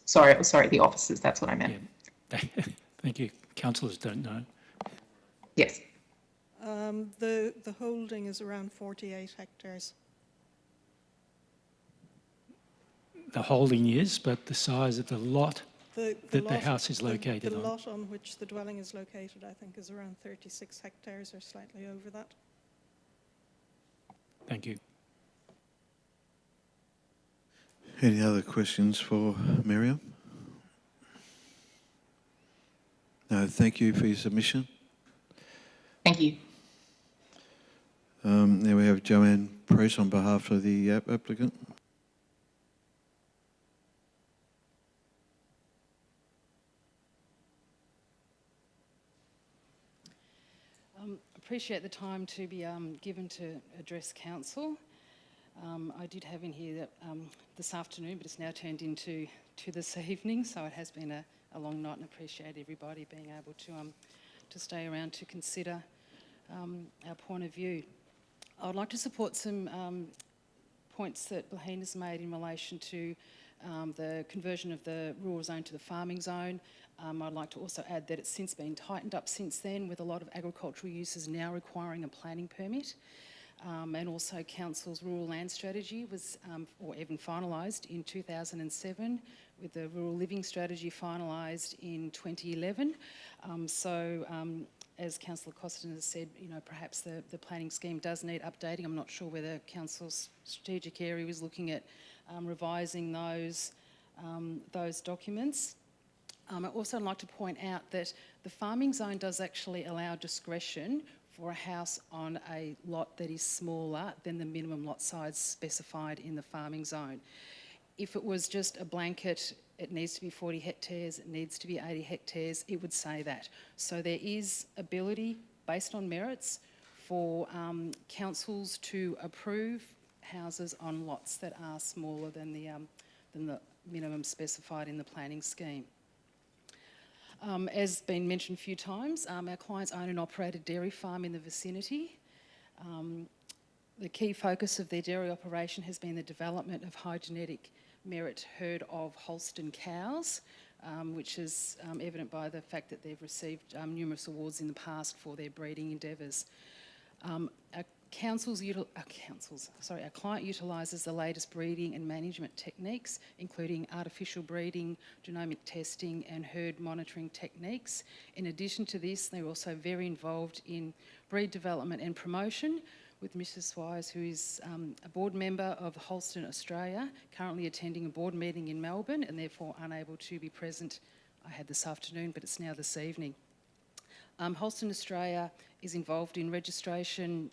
Sorry, the officers, that's what I meant. Yeah. Thank you. Councillors don't know. Yes. The holding is around 48 hectares. The holding is, but the size of the lot The house is located on. The lot on which the dwelling is located, I think, is around 36 hectares or slightly over that. Thank you. Any other questions for Miriam? No, thank you for your submission. Thank you. Now we have Joanne Priest on behalf of the applicant. Appreciate the time to be given to address council. I did have in here that this afternoon, but it's now turned into this evening, so it has been a long night, and appreciate everybody being able to stay around to consider our point of view. I would like to support some points that Blaheen has made in relation to the conversion of the rural zone to the farming zone. I'd like to also add that it's since been tightened up since then, with a lot of agricultural uses now requiring a planning permit. And also council's rural land strategy was, or even finalised in 2007, with the rural living strategy finalised in 2011. As Councillor Costin has said, you know, perhaps the planning scheme does need updating. I'm not sure whether council's strategic area is looking at revising those documents. I'd also like to point out that the farming zone does actually allow discretion for a house on a lot that is smaller than the minimum lot size specified in the farming zone. If it was just a blanket, it needs to be 40 hectares, it needs to be 80 hectares, it would say that. So there is ability, based on merits, for councils to approve houses on lots that are smaller than the minimum specified in the planning scheme. As been mentioned a few times, our clients own and operate a dairy farm in the vicinity. The key focus of their dairy operation has been the development of high genetic merit herd of Holstein cows, which is evident by the fact that they've received numerous awards in the past for their breeding endeavours. Our client utilises the latest breeding and management techniques, including artificial breeding, genomic testing and herd monitoring techniques. In addition to this, they're also very involved in breed development and promotion, with Mrs. Wise, who is a board member of Holstein Australia, currently attending a board meeting in Melbourne and therefore unable to be present. I had this afternoon, but it's now this evening. Holstein Australia is involved in registration,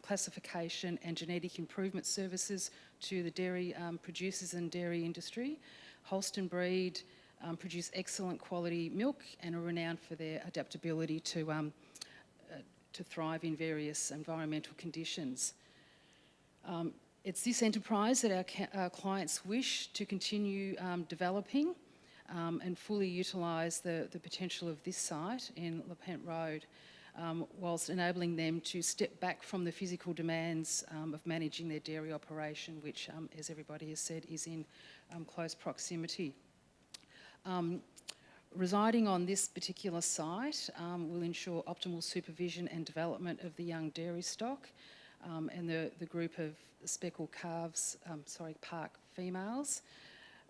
classification and genetic improvement services to the dairy producers and dairy industry. Holstein breed produce excellent quality milk and are renowned for their adaptability to thrive in various environmental conditions. It's this enterprise that our clients wish to continue developing and fully utilise the potential of this site in Lepent Road, whilst enabling them to step back from the physical demands of managing their dairy operation, which, as everybody has said, is in close proximity. Residing on this particular site will ensure optimal supervision and development of the young dairy stock and the group of speckled calves, park females.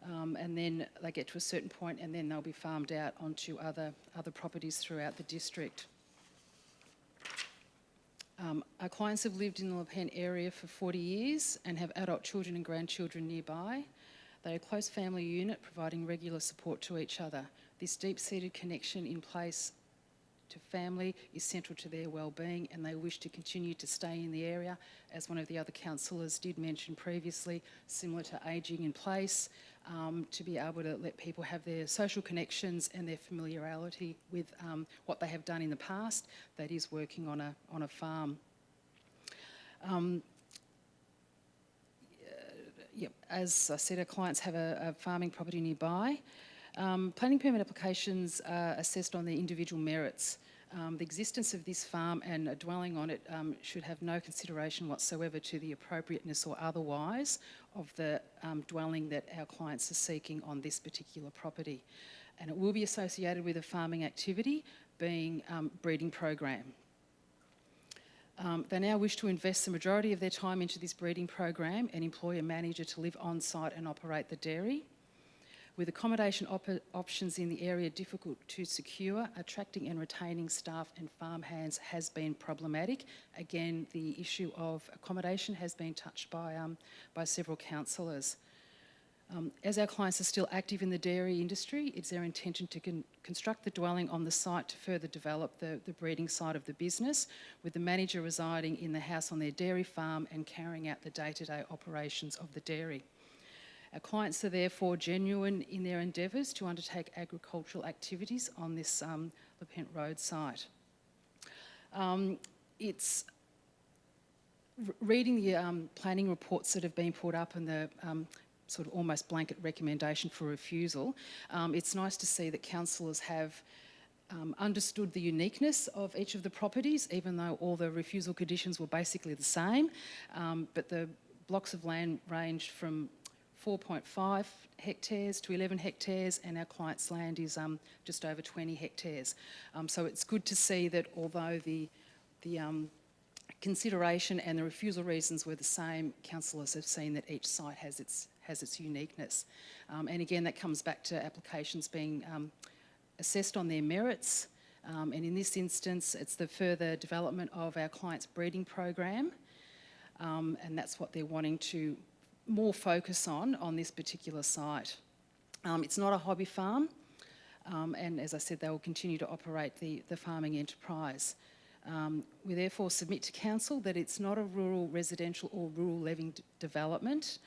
And then they get to a certain point and then they'll be farmed out onto other properties throughout the district. Our clients have lived in the Lepent area for 40 years and have adult children and grandchildren nearby. They're a close family unit providing regular support to each other. This deep-seated connection in place to family is central to their well-being and they wish to continue to stay in the area, as one of the other councillors did mention previously, similar to ageing in place, to be able to let people have their social connections and their familiarity with what they have done in the past, that is working on a farm. As I said, our clients have a farming property nearby. Planning permit applications are assessed on their individual merits. The existence of this farm and a dwelling on it should have no consideration whatsoever to the appropriateness or otherwise of the dwelling that our clients are seeking on this particular property. And it will be associated with a farming activity, being breeding program. They now wish to invest the majority of their time into this breeding program and employ a manager to live on site and operate the dairy. With accommodation options in the area difficult to secure, attracting and retaining staff and farm hands has been problematic. Again, the issue of accommodation has been touched by several councillors. As our clients are still active in the dairy industry, it's their intention to construct the dwelling on the site to further develop the breeding side of the business, with the manager residing in the house on their dairy farm and carrying out the day-to-day operations of the dairy. Our clients are therefore genuine in their endeavours to undertake agricultural activities on this Lepent Road site. It's reading the planning reports that have been put up and the sort of almost blanket recommendation for refusal, it's nice to see that councillors have understood the uniqueness of each of the properties, even though all the refusal conditions were basically the same, but the blocks of land ranged from 4.5 hectares to 11 hectares and our client's land is just over 20 hectares. So it's good to see that although the consideration and the refusal reasons were the same, councillors have seen that each site has its uniqueness. And again, that comes back to applications being assessed on their merits. And in this instance, it's the further development of our client's breeding program. And that's what they're wanting to more focus on this particular site. It's not a hobby farm. and as I said, they will continue to operate the farming enterprise. We therefore submit to Council that it's not a rural residential or rural living development,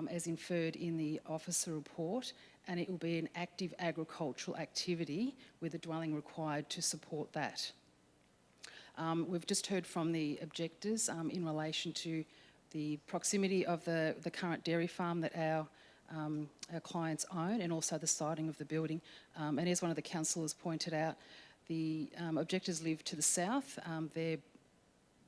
as inferred in the officer report, and it will be an active agricultural activity with a dwelling required to support that. We've just heard from the objectors in relation to the proximity of the current dairy farm that our clients own, and also the siting of the building. And as one of the councillors pointed out, the objectors live to the south. Their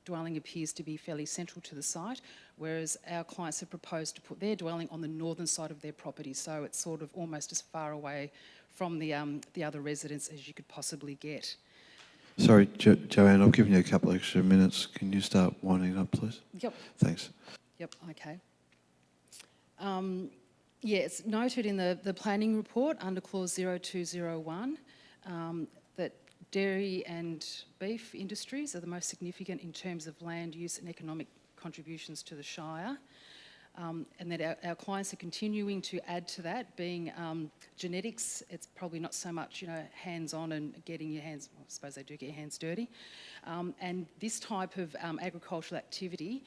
dwelling appears to be fairly central to the site, whereas our clients have proposed to put their dwelling on the northern side of their property, so it's sort of almost as far away from the other residents as you could possibly get. Sorry, Joanne, I've given you a couple extra minutes. Can you start winding up, please? Yep. Thanks. Yep, okay. Yeah, it's noted in the planning report under clause 0201 that dairy and beef industries are the most significant in terms of land use and economic contributions to the Shire. And that our clients are continuing to add to that, being genetics. It's probably not so much, hands-on and getting your hands, well, I suppose they do get your hands dirty. And this type of agricultural activity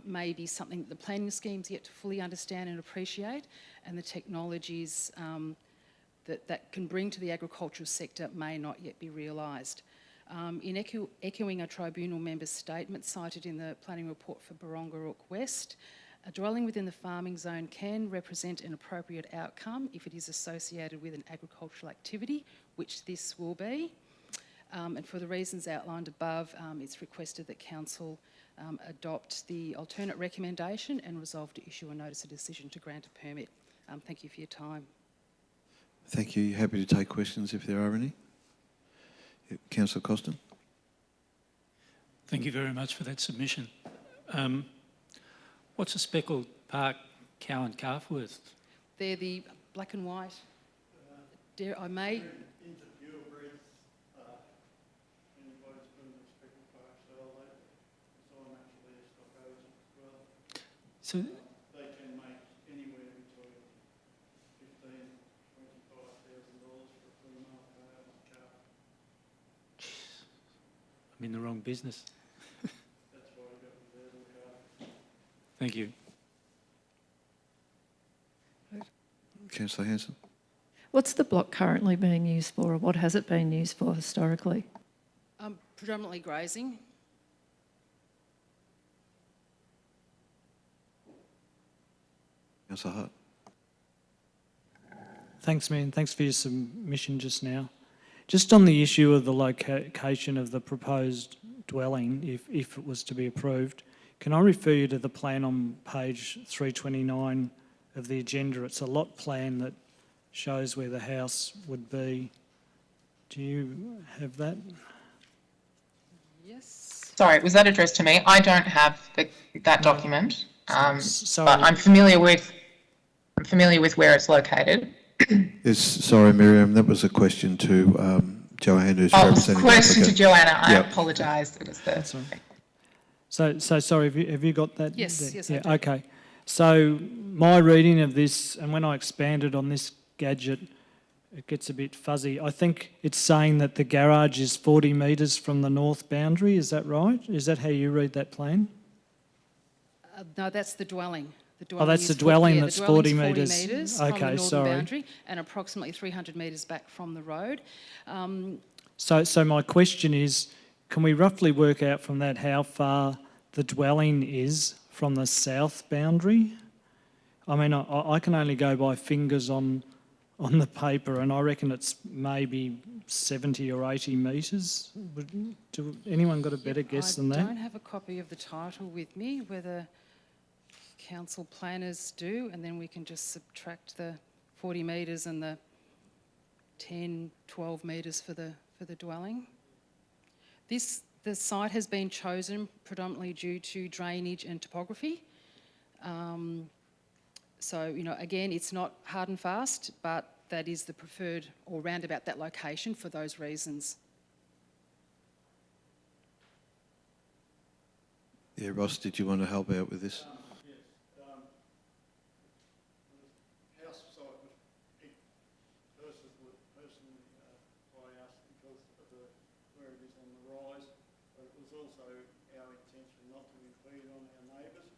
may be something that the planning scheme's yet to fully understand and appreciate, and the technologies that can bring to the agricultural sector may not yet be realised. In echoing a tribunal member's statement cited in the planning report for Barongarook West, a dwelling within the farming zone can represent an appropriate outcome if it is associated with an agricultural activity, which this will be. And for the reasons outlined above, it's requested that Council adopt the alternate recommendation and resolve to issue a notice of decision to grant a permit. Thank you for your time. Thank you. Happy to take questions if there are any. Councillor Costin. Thank you very much for that submission. What's a speckled park cow and calf worth? They're the black and white. I may... So they can make anywhere between $15,000 and $25,000 for a female cow and a calf. I'm in the wrong business. That's why we got the verbal calf. Thank you. Councillor Hanson. What's the block currently being used for, or what has it been used for historically? Predominantly grazing. Councillor Hart. Thanks, man. Thanks for your submission just now. Just on the issue of the location of the proposed dwelling, if it was to be approved, can I refer you to the plan on page 329 of the agenda? It's a lot plan that shows where the house would be. Do you have that? Yes. Sorry, was that addressed to me? I don't have that document, Sorry. but I'm familiar with where it's located. Yes, sorry, Miriam, that was a question to Joanne, who's representing the Question to applicant. Joanna. I Yep. apologise. It was the... That's all right. So sorry, have you got that? Yes, there? yes, yeah, I do. okay. So my reading of this, and when I expanded on this gadget, it gets a bit fuzzy. I think it's saying that the garage is 40 metres from the north boundary. Is that right? Is that how you read that plan? No, that's the dwelling. Oh, that's the is dwelling the that's dwelling's 40 metres. metres from the Okay, northern sorry. boundary and approximately 300 metres back from the road. So my question is, can we roughly work out from that how far the dwelling is from the south boundary? I mean, I can only go by fingers on the paper, and I reckon it's maybe 70 or 80 metres. Anyone got a better guess than that? I don't have a copy of the title with me, whether council planners do, and then we can just subtract the 40 metres and the 10, 12 metres for the dwelling. The site has been chosen predominantly due to drainage and topography. So, again, it's not hard and fast, but that is the preferred, or round about that location for those reasons. Yeah, Ross, did you want to help out with this? Yes. The house site was picked personally where it is on the rise, but it was also our intention not to impede on our neighbours.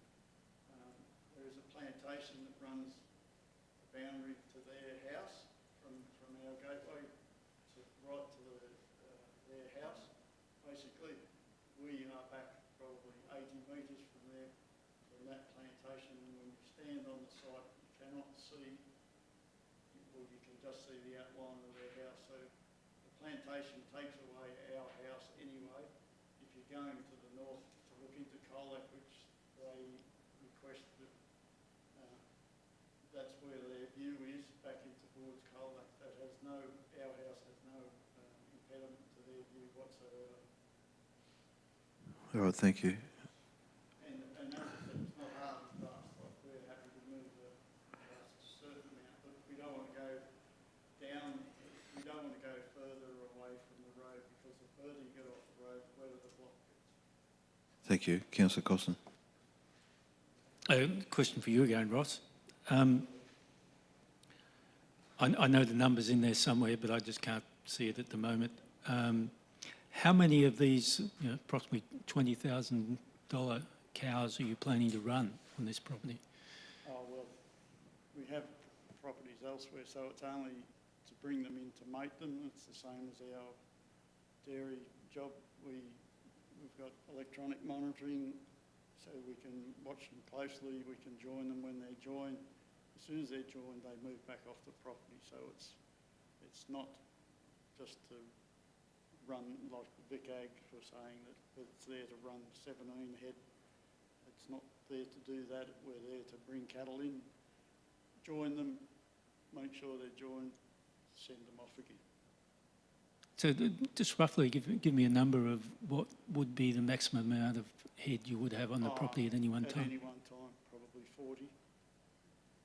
There is a plantation that runs the boundary to their house from our gateway right to their house. Basically, we are back probably 80 metres from that plantation, and when you stand on the site, you cannot see, well, you can just see the outline of their house. So the plantation takes away our house anyway. If you're going to the north to look into Colac, which they requested, that's where their view is, back into towards Colac. That has no, our house has no impediment to their view whatsoever. All right, thank you. And as I said, it's not hard and fast. Like, we're happy to move the house a certain amount, but we don't want to go down, we don't want to go further away from the road, because the further you get off the road, the wetter the block gets. Thank you. Councillor Costin. A question for you again, Ross. I know the number's in there somewhere, but I just can't see it at the moment. How many of these, approximately $20,000 cows are you planning to run on this property? Oh, well, we have properties elsewhere, so it's only to bring them in to mate them. It's the same as our dairy job. We've got electronic monitoring, so we can watch them closely. We can join them when they're joined. As soon as they're joined, they move back off the property. So it's not just to run like Vic Ag for saying that it's there to run 17 head. It's not there to do that. We're there to bring cattle in, join them, make sure they're joined, send them off again. So just roughly give me a number of what would be the maximum amount of head you would have on the property at any one time. At any one time, probably 40.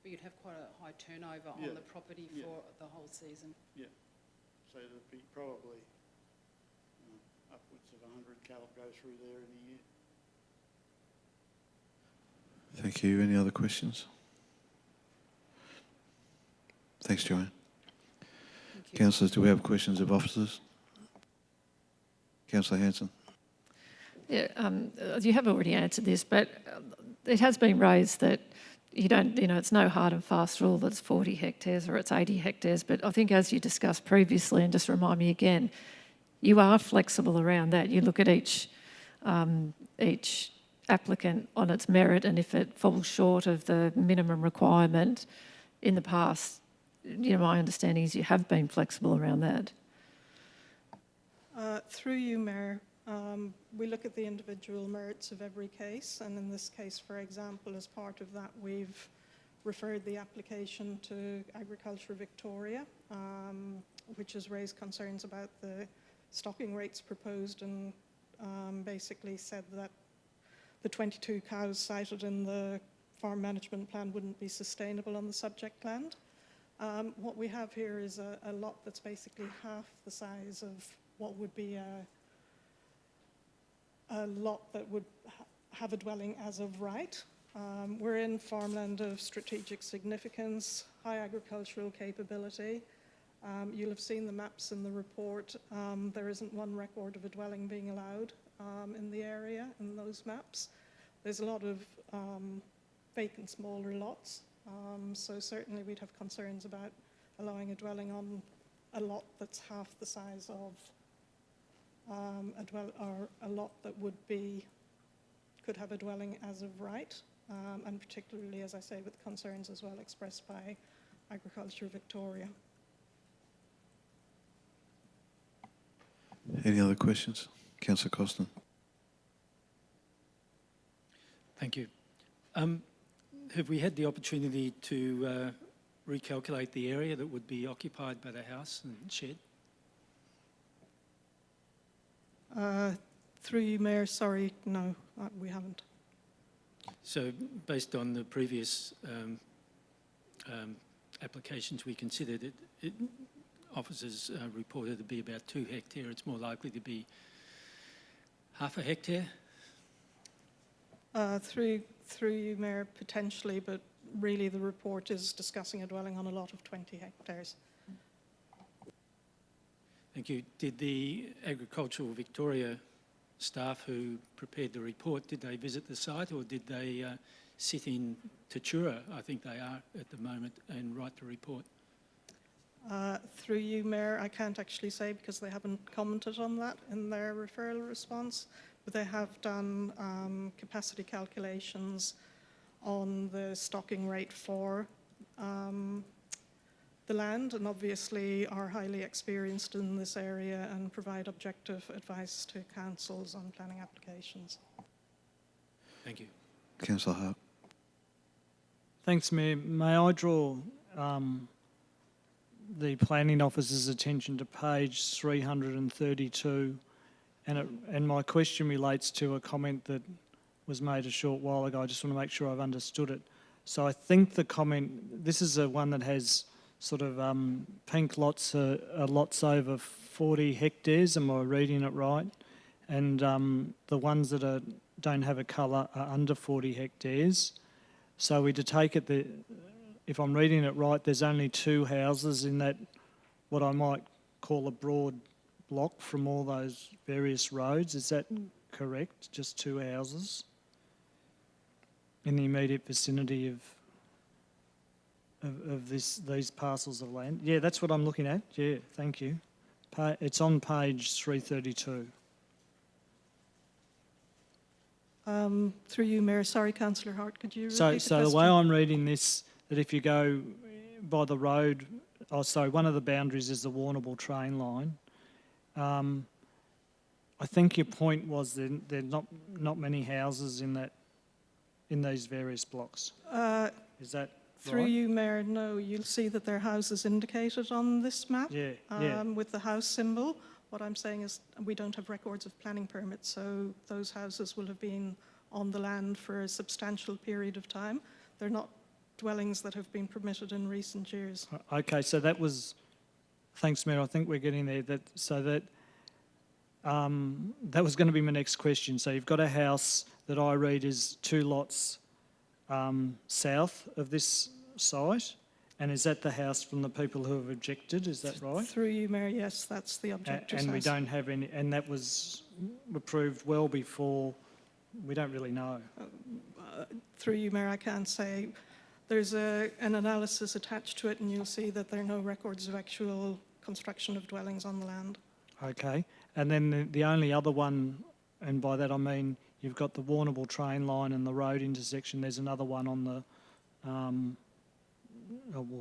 But you'd have quite a high turnover on the property for the whole season. Yeah. So there'd be probably upwards of 100 cattle go through there in a year. Thank you. Any other questions? Thanks, Joanne. Councillors, do we have questions of officers? Councillor Hanson. Yeah, you have already answered this, but it has been raised that you don't, it's no hard and fast rule that it's 40 hectares or it's 80 hectares. But I think as you discussed previously, and just remind me again, you are flexible around that. You look at each applicant on its merit, and if it falls short of the minimum requirement in the past, my understanding is you have been flexible around that. Through you, Mayor, we look at the individual merits of every case, and in this case, for example, as part of that, we've referred the application to Agriculture Victoria, which has raised concerns about the stocking rates proposed, and basically said that the 22 cows cited in the farm management plan wouldn't be sustainable on the subject land. What we have here is a lot that's basically half the size of what would be a lot that would have a dwelling as of right. We're in farmland of strategic significance, high agricultural capability. You'll have seen the maps in the report. There isn't one record of a dwelling being allowed in the area in those maps. There's a lot of vacant smaller lots. So certainly we'd have concerns about allowing a dwelling on a lot that's half the size of a lot that could have a dwelling as of right, and particularly, as I say, with concerns as well expressed by Agriculture Victoria. Any other questions? Councillor Costin. Thank you. Have we had the opportunity to recalculate the area that would be occupied by the house and shed? Through you, Mayor, sorry, no, we haven't. So based on the previous applications we considered, officers reported to be about 2 hectares. It's more likely to be half a hectare? Through you, Mayor, potentially, but really the report is discussing a dwelling on a lot of 20 hectares. Thank you. Did the Agricultural Victoria staff who prepared the report, did they visit the site or did they sit in Tatura, I think they are at the moment, and write the report? Through you, Mayor, I can't actually say because they haven't commented on that in their referral response, but they have done capacity calculations on the stocking rate for the land, and obviously are highly experienced in this area and provide objective advice to councils on planning applications. Thank you. Councillor Hart. Thanks, Mayor. May I draw the Planning Officer's attention to page 332, and my question relates to a comment that was made a short while ago. I just want to make sure I've understood it. So I think the comment, this is a one that has sort of pink lots, lots over 40 hectares, am I reading it right? And the ones that don't have a colour are under 40 hectares. So we to take it that, if I'm reading it right, there's only 2 houses in that, what I might call a broad block from all those various roads. Is that correct? Just 2 houses in the immediate vicinity of these parcels of land? Yeah, that's what I'm looking at. Yeah, thank you. It's on page 332. Through you, Mayor. Sorry, Councillor Hart, could you repeat So the question? the way I'm reading this, that if you go by the road, one of the boundaries is the Warrnambool train line. I think your point was there are not many houses in these various blocks. Is that Through right? you, Mayor, no, you'll see that there are houses indicated on this map with the house symbol. What I'm saying is we don't have records of planning permits, so those houses will have been on the land for a substantial period of time. They're not dwellings that have been permitted in recent years. Okay, so that was, thanks, Mayor, I think we're getting there. That was going to be my next question. So you've got a house that I read is 2 lots south of this site, and is that the house from the people who have objected? Is that right? Through you, Mayor, yes, that's the objector's And we house. don't have any, and that was approved well before, we don't really know. Through you, Mayor, I can't say. There's an analysis attached to it, and you'll see that there are no records of actual construction of dwellings on the land. Okay, and then the only other one, and by that I mean you've got the Warrnambool train line and the road intersection. There's another one on the,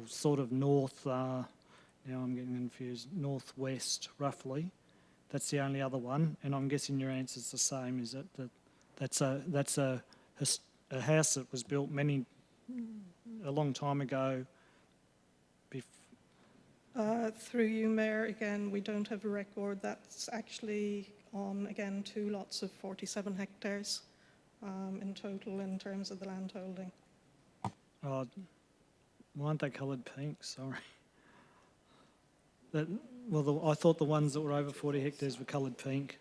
sort of north, now I'm getting confused, northwest roughly. That's the only other one, and I'm guessing your answer's the same, is it? That's a house that was built a long time ago. Through you, Mayor, again, we don't have a record. That's actually on, again, 2 lots of 47 hectares in total in terms of the land holding. Oh, why aren't they coloured pink? Sorry. I thought the ones that were over 40 hectares were coloured pink.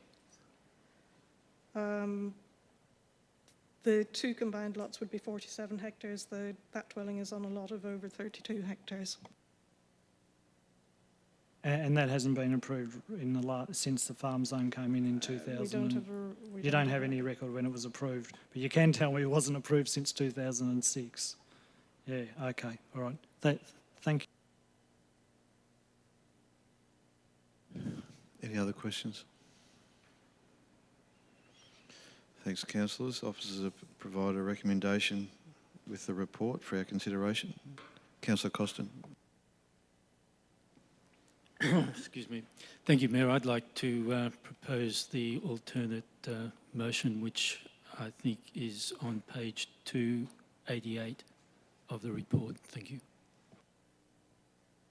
The 2 combined lots would be 47 hectares. That dwelling is on a lot of over 32 hectares. And that hasn't been approved since the farm zone came in 2000. You don't have any record when it was approved, but you can tell me it wasn't approved since 2006. Yeah, okay, all right. Thank you. Any other questions? Thanks, councillors. Officers have provided a recommendation with the report for our consideration. Councillor Costin. Excuse me. Thank you, Mayor. I'd like to propose the alternate motion, which I think is on page 288 of the report. Thank you.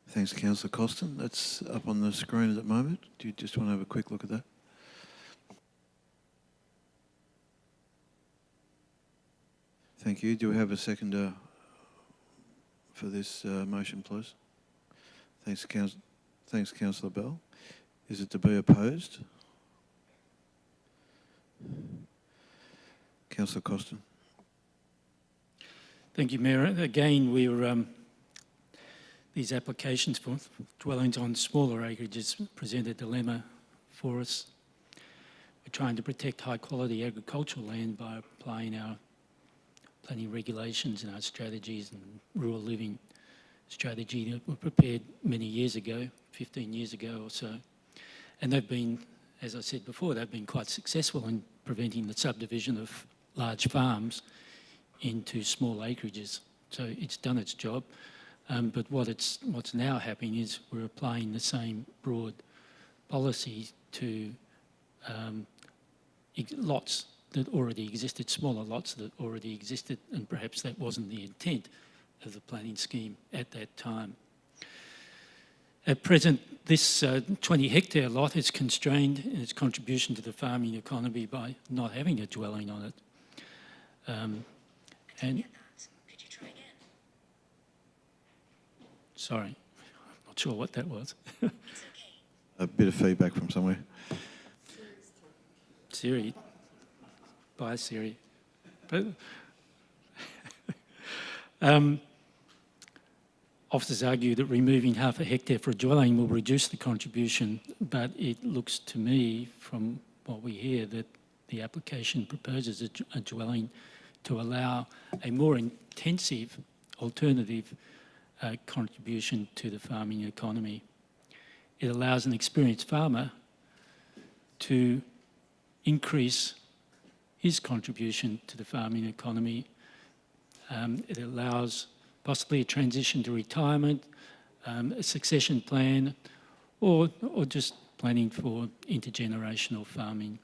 Thanks, Councillor Costin. That's up on the screen at the moment. Do you just want to have a quick look at that? Thank you. Do we have a seconder for this motion, please? Thanks, Councillor Bell. Is it to be opposed? Councillor Costin. Thank you, Mayor. Again, we're these applications for dwellings on smaller acreages present a dilemma for us. We're trying to protect high quality agricultural land by applying our planning regulations and our strategies and rural living strategy that were prepared many years ago, 15 years ago or so. And they've been, as I said before, they've been quite successful in preventing the subdivision of large farms into small acreages. So it's done its job. But what's now happening is we're applying the same broad policy to lots that already existed, smaller lots that already existed, and perhaps that wasn't the intent of the planning scheme at that time. At present, this 20-hectare lot is constrained in its contribution to the farming economy by not having a dwelling on it. And could you try again? Sorry, I'm not sure what that was. It's okay. A bit of feedback from somewhere. Siri. Bye, Siri. But officers argue that removing half a hectare for a dwelling will reduce the contribution, but it looks to me, from what we hear, that the application proposes a dwelling to allow a more intensive alternative contribution to the farming economy. It allows an experienced farmer to increase his contribution to the farming economy. It allows possibly a transition to retirement, a succession plan, or just planning for intergenerational farming.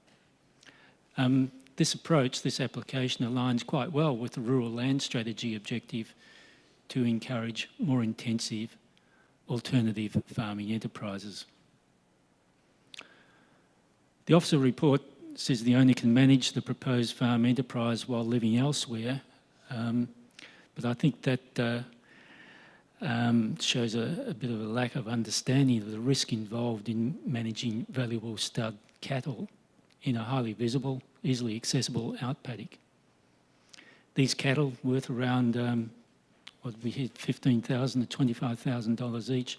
This approach, this application, aligns quite well with the rural land strategy objective to encourage more intensive alternative farming enterprises. The officer report says the owner can manage the proposed farm enterprise while living elsewhere, but I think that shows a bit of a lack of understanding of the risk involved in managing valuable stud cattle in a highly visible, easily accessible outpaddock. These cattle, worth around what we hit $15,000 to $25,000 each,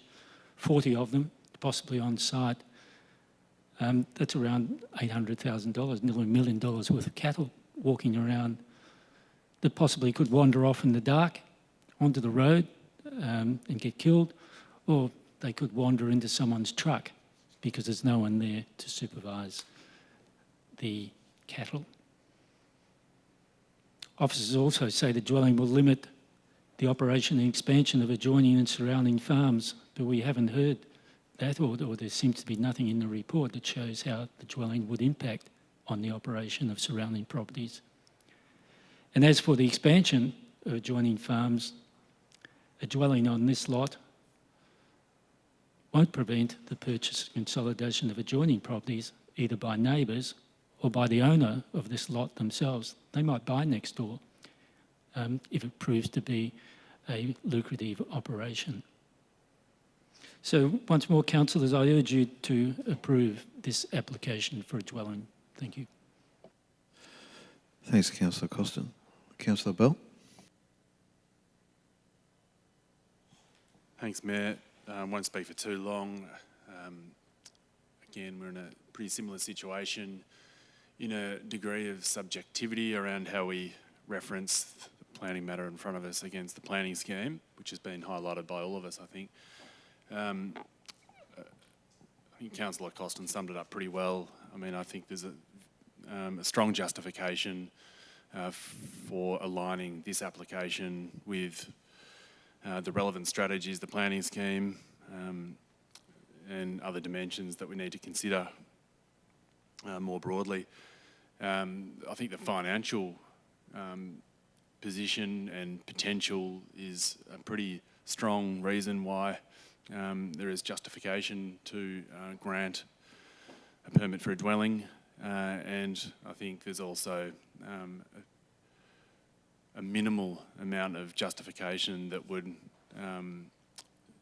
40 of them, possibly on site. That's around $800,000, nearly $1 million worth of cattle walking around that possibly could wander off in the dark onto the road and get killed, or they could wander into someone's truck because there's no one there to supervise the cattle. Officers also say the dwelling will limit the operation and expansion of adjoining and surrounding farms, but we haven't heard that, or there seems to be nothing in the report that shows how the dwelling would impact on the operation of surrounding properties. And as for the expansion of adjoining farms, a dwelling on this lot won't prevent the purchase and consolidation of adjoining properties either by neighbours or by the owner of this lot themselves. They might buy next door if it proves to be a lucrative operation. So once more, councillors, I urge you to approve this application for a dwelling. Thank you. Thanks, Councillor Costin. Councillor Bell. Thanks, Mayor. Won't speak for too long. Again, we're in a pretty similar situation, in a degree of subjectivity around how we reference the planning matter in front of us against the planning scheme, which has been highlighted by all of us, I think. I think Councillor Costin summed it up pretty well. I mean, I think there's a strong justification for aligning this application with the relevant strategies, the planning scheme, and other dimensions that we need to consider more broadly. I think the financial position and potential is a pretty strong reason why there is justification to grant a permit for a dwelling, and I think there's also a minimal amount of justification that would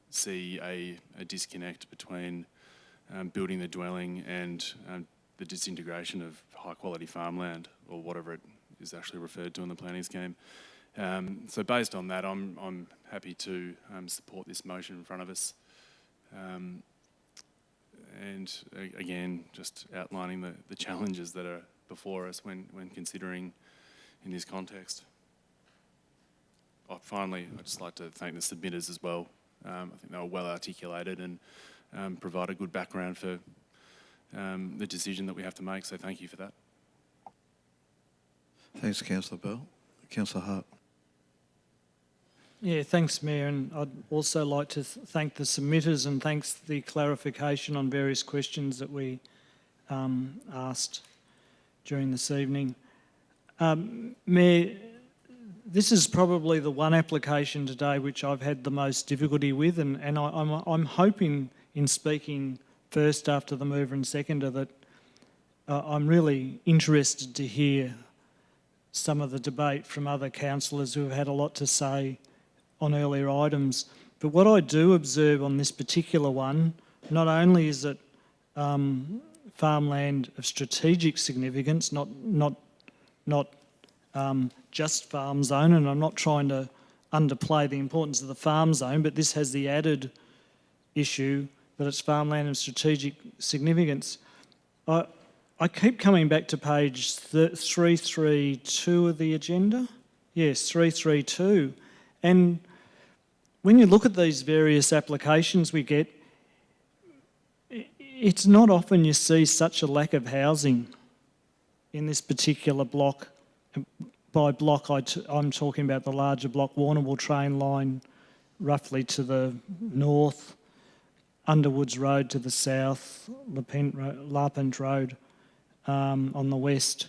see a disconnect between building the dwelling and the disintegration of high quality farmland, or whatever it is actually referred to in the planning scheme. So based on that, I'm happy to support this motion in front of us. And again, just outlining the challenges that are before us when considering in this context. Finally, I'd just like to thank the submitters as well. I think they were well articulated and provide a good background for the decision that we have to make, so thank you for that. Thanks, Councillor Bell. Councillor Hart. Yeah, thanks, Mayor, and I'd also like to thank the submitters and thanks the clarification on various questions that we asked during this evening. Mayor, this is probably the one application today which I've had the most difficulty with, and I'm hoping in speaking first after the mover and seconder that I'm really interested to hear some of the debate from other councillors who have had a lot to say on earlier items. But what I do observe on this particular one, not only is it farmland of strategic significance, not just farm zone, and I'm not trying to underplay the importance of the farm zone, but this has the added issue that it's farmland of strategic significance. I keep coming back to page 332 of the agenda. Yes, 332. And when you look at these various applications we get, it's not often you see such a lack of housing in this particular block. By block, I'm talking about the larger block, Warrnambool train line, roughly to the north, Underwoods Road to the south, Larpent Road on the west.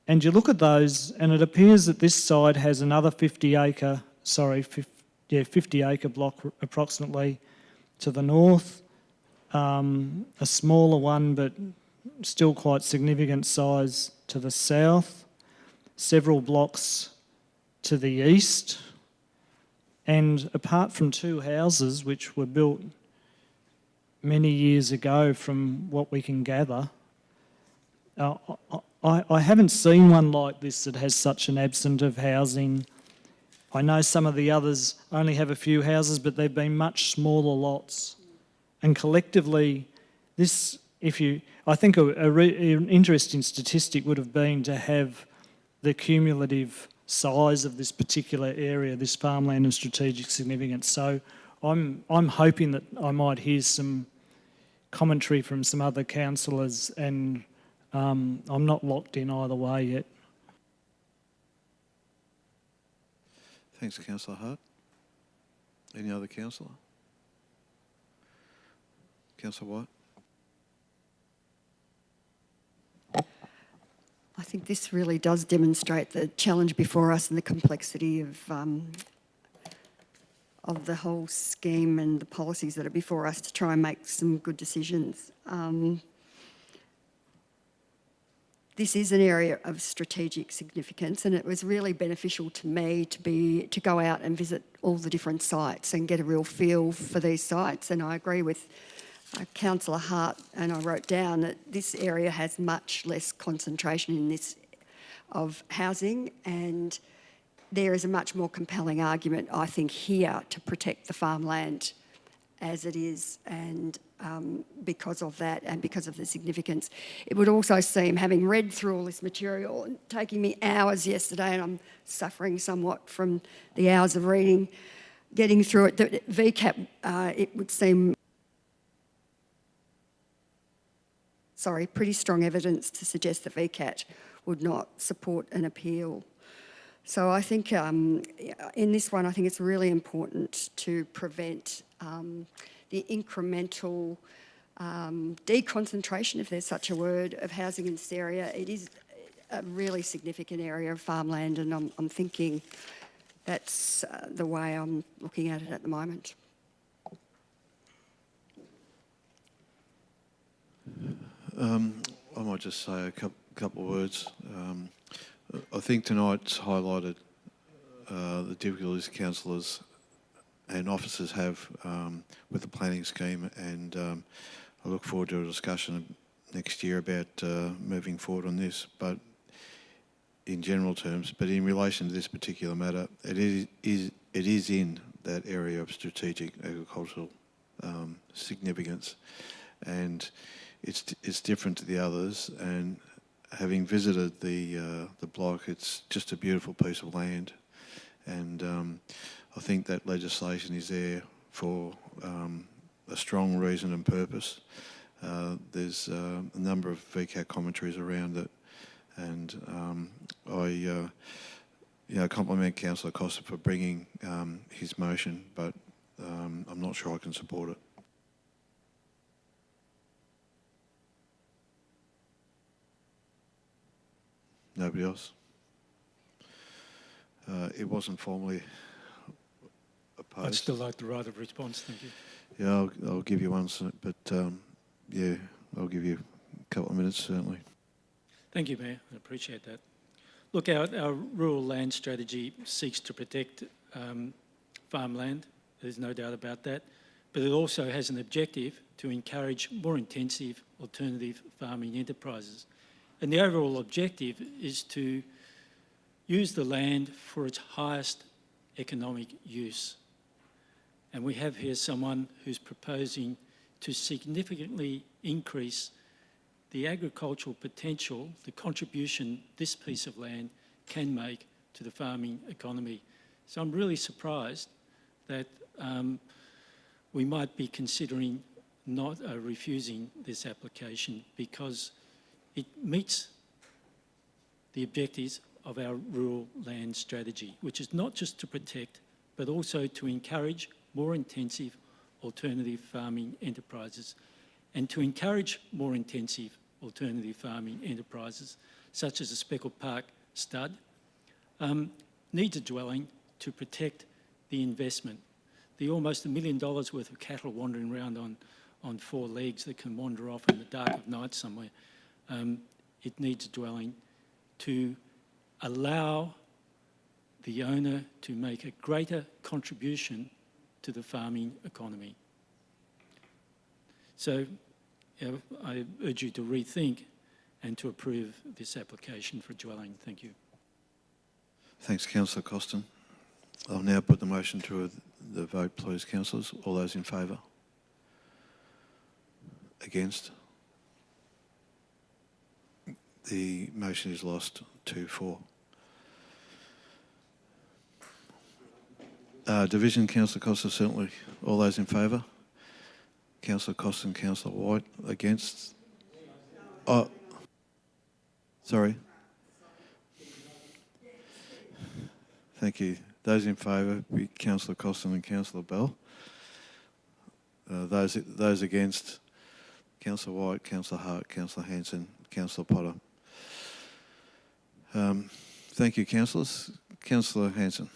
And you look at those, and it appears that this side has another 50 acre block approximately to the north, a smaller one but still quite significant size to the south, several blocks to the east, and apart from two houses which were built many years ago from what we can gather, I haven't seen one like this that has such an absence of housing. I know some of the others only have a few houses, but they've been much smaller lots. And collectively, this, I think an interesting statistic would have been to have the cumulative size of this particular area, this farmland of strategic significance. So I'm hoping that I might hear some commentary from some other councillors, and I'm not locked in either way yet. Thanks, Councillor Hart. Any other councillor? Councillor White? I think this really does demonstrate the challenge before us and the complexity of the whole scheme and the policies that are before us to try and make some good decisions. This is an area of strategic significance, and it was really beneficial to me to go out and visit all the different sites and get a real feel for these sites. And I agree with Councillor Hart, and I wrote down that this area has much less concentration in this of housing, and there is a much more compelling argument, I think, here to protect the farmland as it is, and because of that and because of the significance. It would also seem, having read through all this material and taking me hours yesterday, and I'm suffering somewhat from the hours of reading, getting through it, that VCAT, it would seem, pretty strong evidence to suggest that VCAT would not support an appeal. So I think in this one, I think it's really important to prevent the incremental deconcentration, if there's such a word, of housing in this area. It is a really significant area of farmland, and I'm thinking that's the way I'm looking at it at the moment. I might just say a couple of words. I think tonight's highlighted the difficulties councillors and officers have with the planning scheme, and I look forward to a discussion next year about moving forward on this. But in the end, I think it's important to in general terms, but in relation to this particular matter, it is in that area of strategic agricultural significance, and it's different to the others. And having visited the block, it's just a beautiful piece of land, and I think that legislation is there for a strong reason and purpose. There's a number of VCAT commentaries around it, and I compliment Councillor Costa for bringing his motion, but I'm not sure I can support it. Nobody else? It wasn't formally opposed. I'd still like the right of response, thank you. Yeah, I'll give you one, but yeah, I'll give you a couple of minutes, certainly. Thank you, Mayor. I appreciate that. Look, our rural land strategy seeks to protect farmland. There's no doubt about that. But it also has an objective to encourage more intensive alternative farming enterprises. And the overall objective is to use the land for its highest economic use. And we have here someone who's proposing to significantly increase the agricultural potential, the contribution this piece of land can make to the farming economy. So I'm really surprised that we might be considering not refusing this application, because it meets the objectives of our rural land strategy, which is not just to protect, but also to encourage more intensive alternative farming enterprises. And to encourage more intensive alternative farming enterprises, such as a Speckled Park stud, needs a dwelling to protect the investment. The almost $1 million worth of cattle wandering around on four legs that can wander off in the dark of night somewhere, it needs a dwelling to allow the owner to make a greater contribution to the farming economy. So I urge you to rethink and to approve this application for dwelling. Thank you. Thanks, Councillor Costin. I'll now put the motion to the vote, please, councillors. All those in favour? Against? The motion is lost 2-4. Division, Councillor Costa, certainly. All those in favour? Councillor Costa and Councillor White. Against? Oh, sorry. Thank you. Those in favour be Councillor Costin and Councillor Bell. Those against, Councillor White, Councillor Hart, Councillor Hanson, Councillor Potter. Thank you, councillors. Councillor Hanson.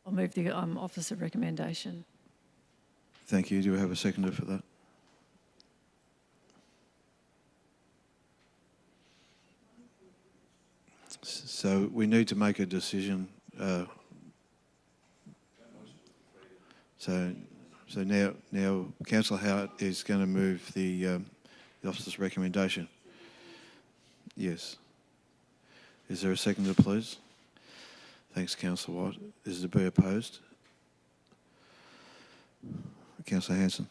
I'll move the office of recommendation. Thank you. Do we have a seconder for that? So we need to make a decision. So now Councillor Howard is going to move the officer's recommendation. Yes. Is there a seconder, please? Thanks, Councillor White. Is it to be opposed? Councillor Hanson.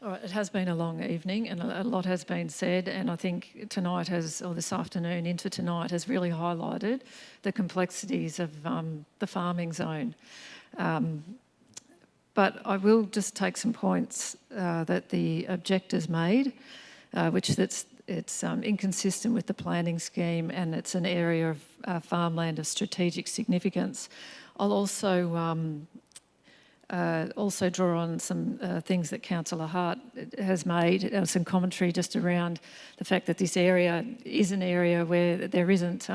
All right, it has been a long evening and a lot has been said, and I think tonight or this afternoon into tonight has really highlighted the complexities of the farming zone. But I will just take some points that the objectors made, which it's inconsistent with the planning scheme and it's an area of farmland of strategic significance. I'll also draw on some things that Councillor Hart has made, some commentary just around the fact that this area is an area where there aren't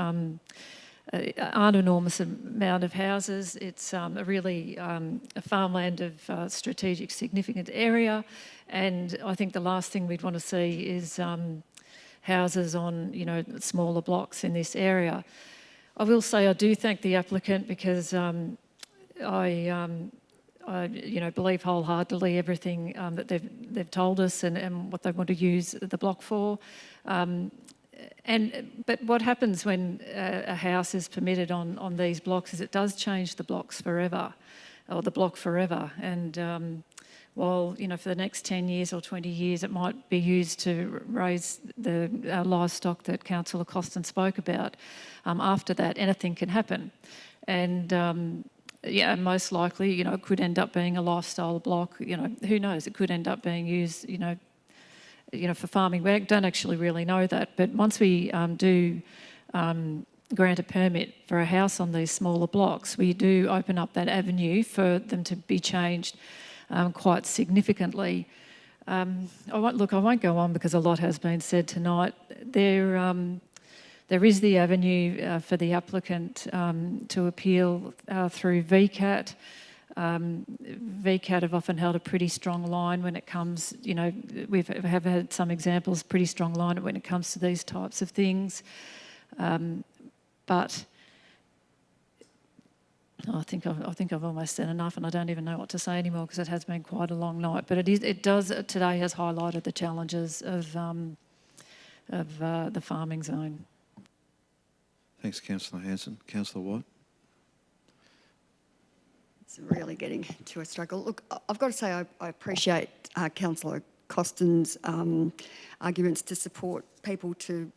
enormous amount of houses. It's really a farmland of strategic significant area, and I think the last thing we'd want to see is houses on smaller blocks in this area. I will say I do thank the applicant because I believe wholeheartedly everything that they've told us and what they want to use the block for. But what happens when a house is permitted on these blocks is it does change the blocks forever, or the block forever. And while, for the next 10 years or 20 years, it might be used to raise the livestock that Councillor Costin spoke about, after that, anything can happen. And most likely, it could end up being a lifestyle block. Who knows? It could end up being used, for farming. We don't actually really know that. But once we do grant a permit for a house on these smaller blocks, we do open up that avenue for them to be changed quite significantly. I won't go on because a lot has been said tonight. There is the avenue for the applicant to appeal through VCAT. VCAT have often held a pretty strong line when it comes, we have had some examples, pretty strong line when it comes to these types of things. But I think I've almost said enough, and I don't even know what to say anymore because it has been quite a long night. But today has highlighted the challenges of the farming zone. Thanks, Councillor Hanson. Councillor White. It's really getting to a struggle. Look, I've got to say I appreciate Councillor Costin's arguments to support people to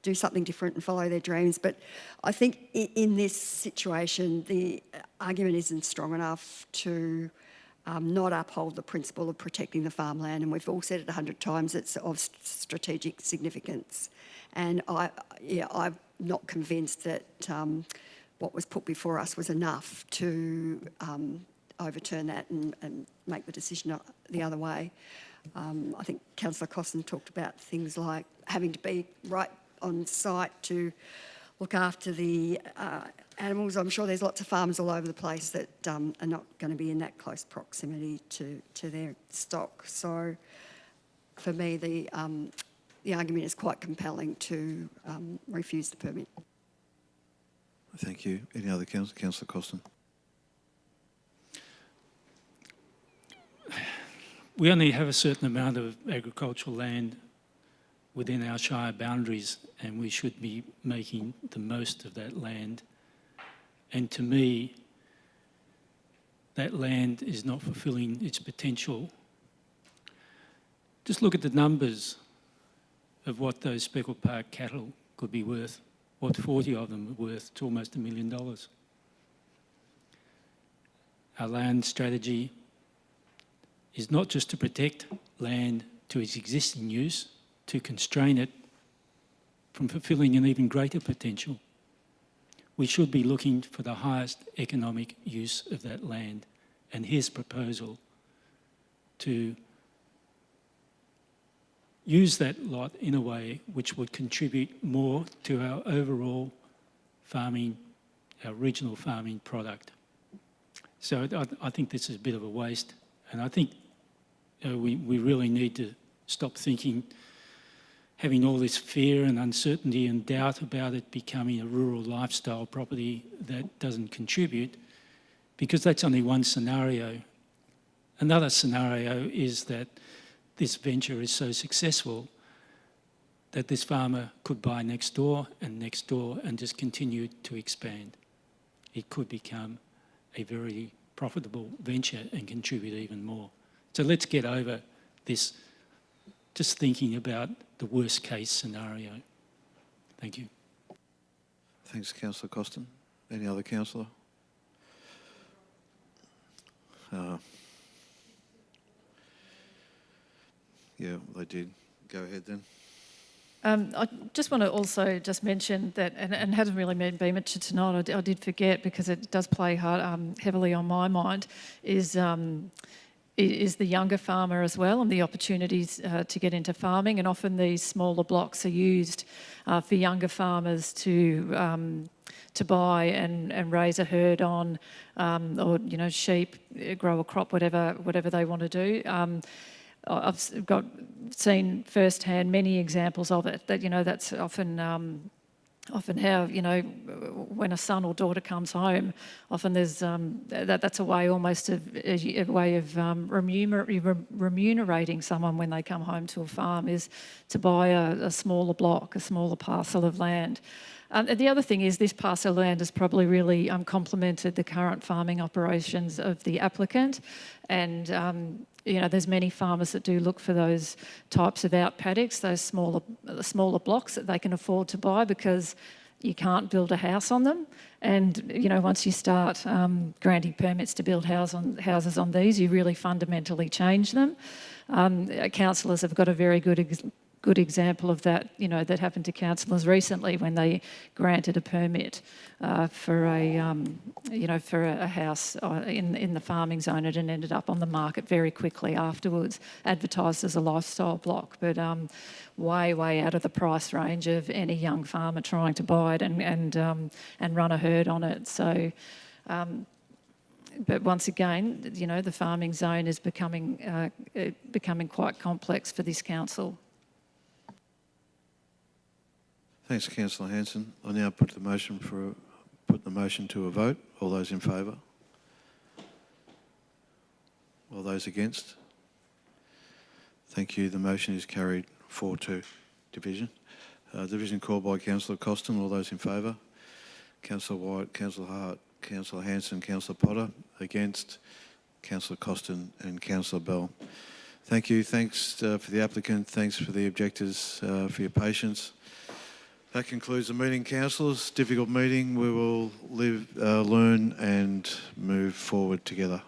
do something different and follow their dreams. But I think in this situation, the argument isn't strong enough to not uphold the principle of protecting the farmland. And we've all said it 100 times, it's of strategic significance. And I'm not convinced that what was put before us was enough to overturn that and make the decision the other way. I think Councillor Costin talked about things like having to be right on site to look after the animals. I'm sure there's lots of farmers all over the place that are not going to be in that close proximity to their stock. So for me, the argument is quite compelling to refuse the permit. Thank you. Any other Councillor Costin? We only have a certain amount of agricultural land within our shire boundaries, and we should be making the most of that land. And to me, that land is not fulfilling its potential. Just look at the numbers of what those speckled park cattle could be worth, what 40 of them are worth. It's almost $1 million. Our land strategy is not just to protect land to its existing use, to constrain it from fulfilling an even greater potential. We should be looking for the highest economic use of that land. And his proposal to use that lot in a way which would contribute more to our overall farming, our regional farming product. So I think this is a bit of a waste, and I think we really need to stop thinking, having all this fear and uncertainty and doubt about it becoming a rural lifestyle property that doesn't contribute, because that's only one scenario. Another scenario is that this venture is so successful that this farmer could buy next door and just continue to expand. It could become a very profitable venture and contribute even more. So let's get over this, just thinking about the worst case scenario. Thank you. Thanks, Councillor Costin. Any other councillor? Yeah, they did. Go ahead then. I just want to also just mention that, and it hasn't really been mentioned tonight, I did forget because it does play heavily on my mind, is the younger farmer as well, and the opportunities to get into farming. And often these smaller blocks are used for younger farmers to buy and raise a herd on, or sheep, grow a crop, whatever they want to do. I've seen firsthand many examples of it. That that's often often how, when a son or daughter comes home, often there's that's a way almost of a way of remunerating someone when they come home to a farm, is to buy a smaller block, a smaller parcel of land. And the other thing is this parcel of land has probably really complemented the current farming operations of the applicant, and there's many farmers that do look for those types of out paddocks, those smaller blocks that they can afford to buy, because you can't build a house on them. And once you start granting permits to build houses on these, you really fundamentally change them. Councillors have got a very good example of that, that happened to councillors recently when they granted a permit for a house in the farming zone. It ended up on the market very quickly afterwards, advertised as a lifestyle block, but way out of the price range of any young farmer trying to buy it and run a herd on it. So. But once again, the farming zone is becoming quite complex for this council. Thanks, Councillor Hanson. I now put the motion to a vote. All those in favour? All those against? Thank you. The motion is carried 4-2. Division. Division called by Councillor Costin. All those in favour? Councillor White, Councillor Hart, Councillor Hanson, Councillor Potter. Against? Councillor Costin and Councillor Bell. Thank you. Thanks for the applicant. Thanks for the objectors for your patience. That concludes the meeting, councillors. Difficult meeting. We will live, learn and move forward together.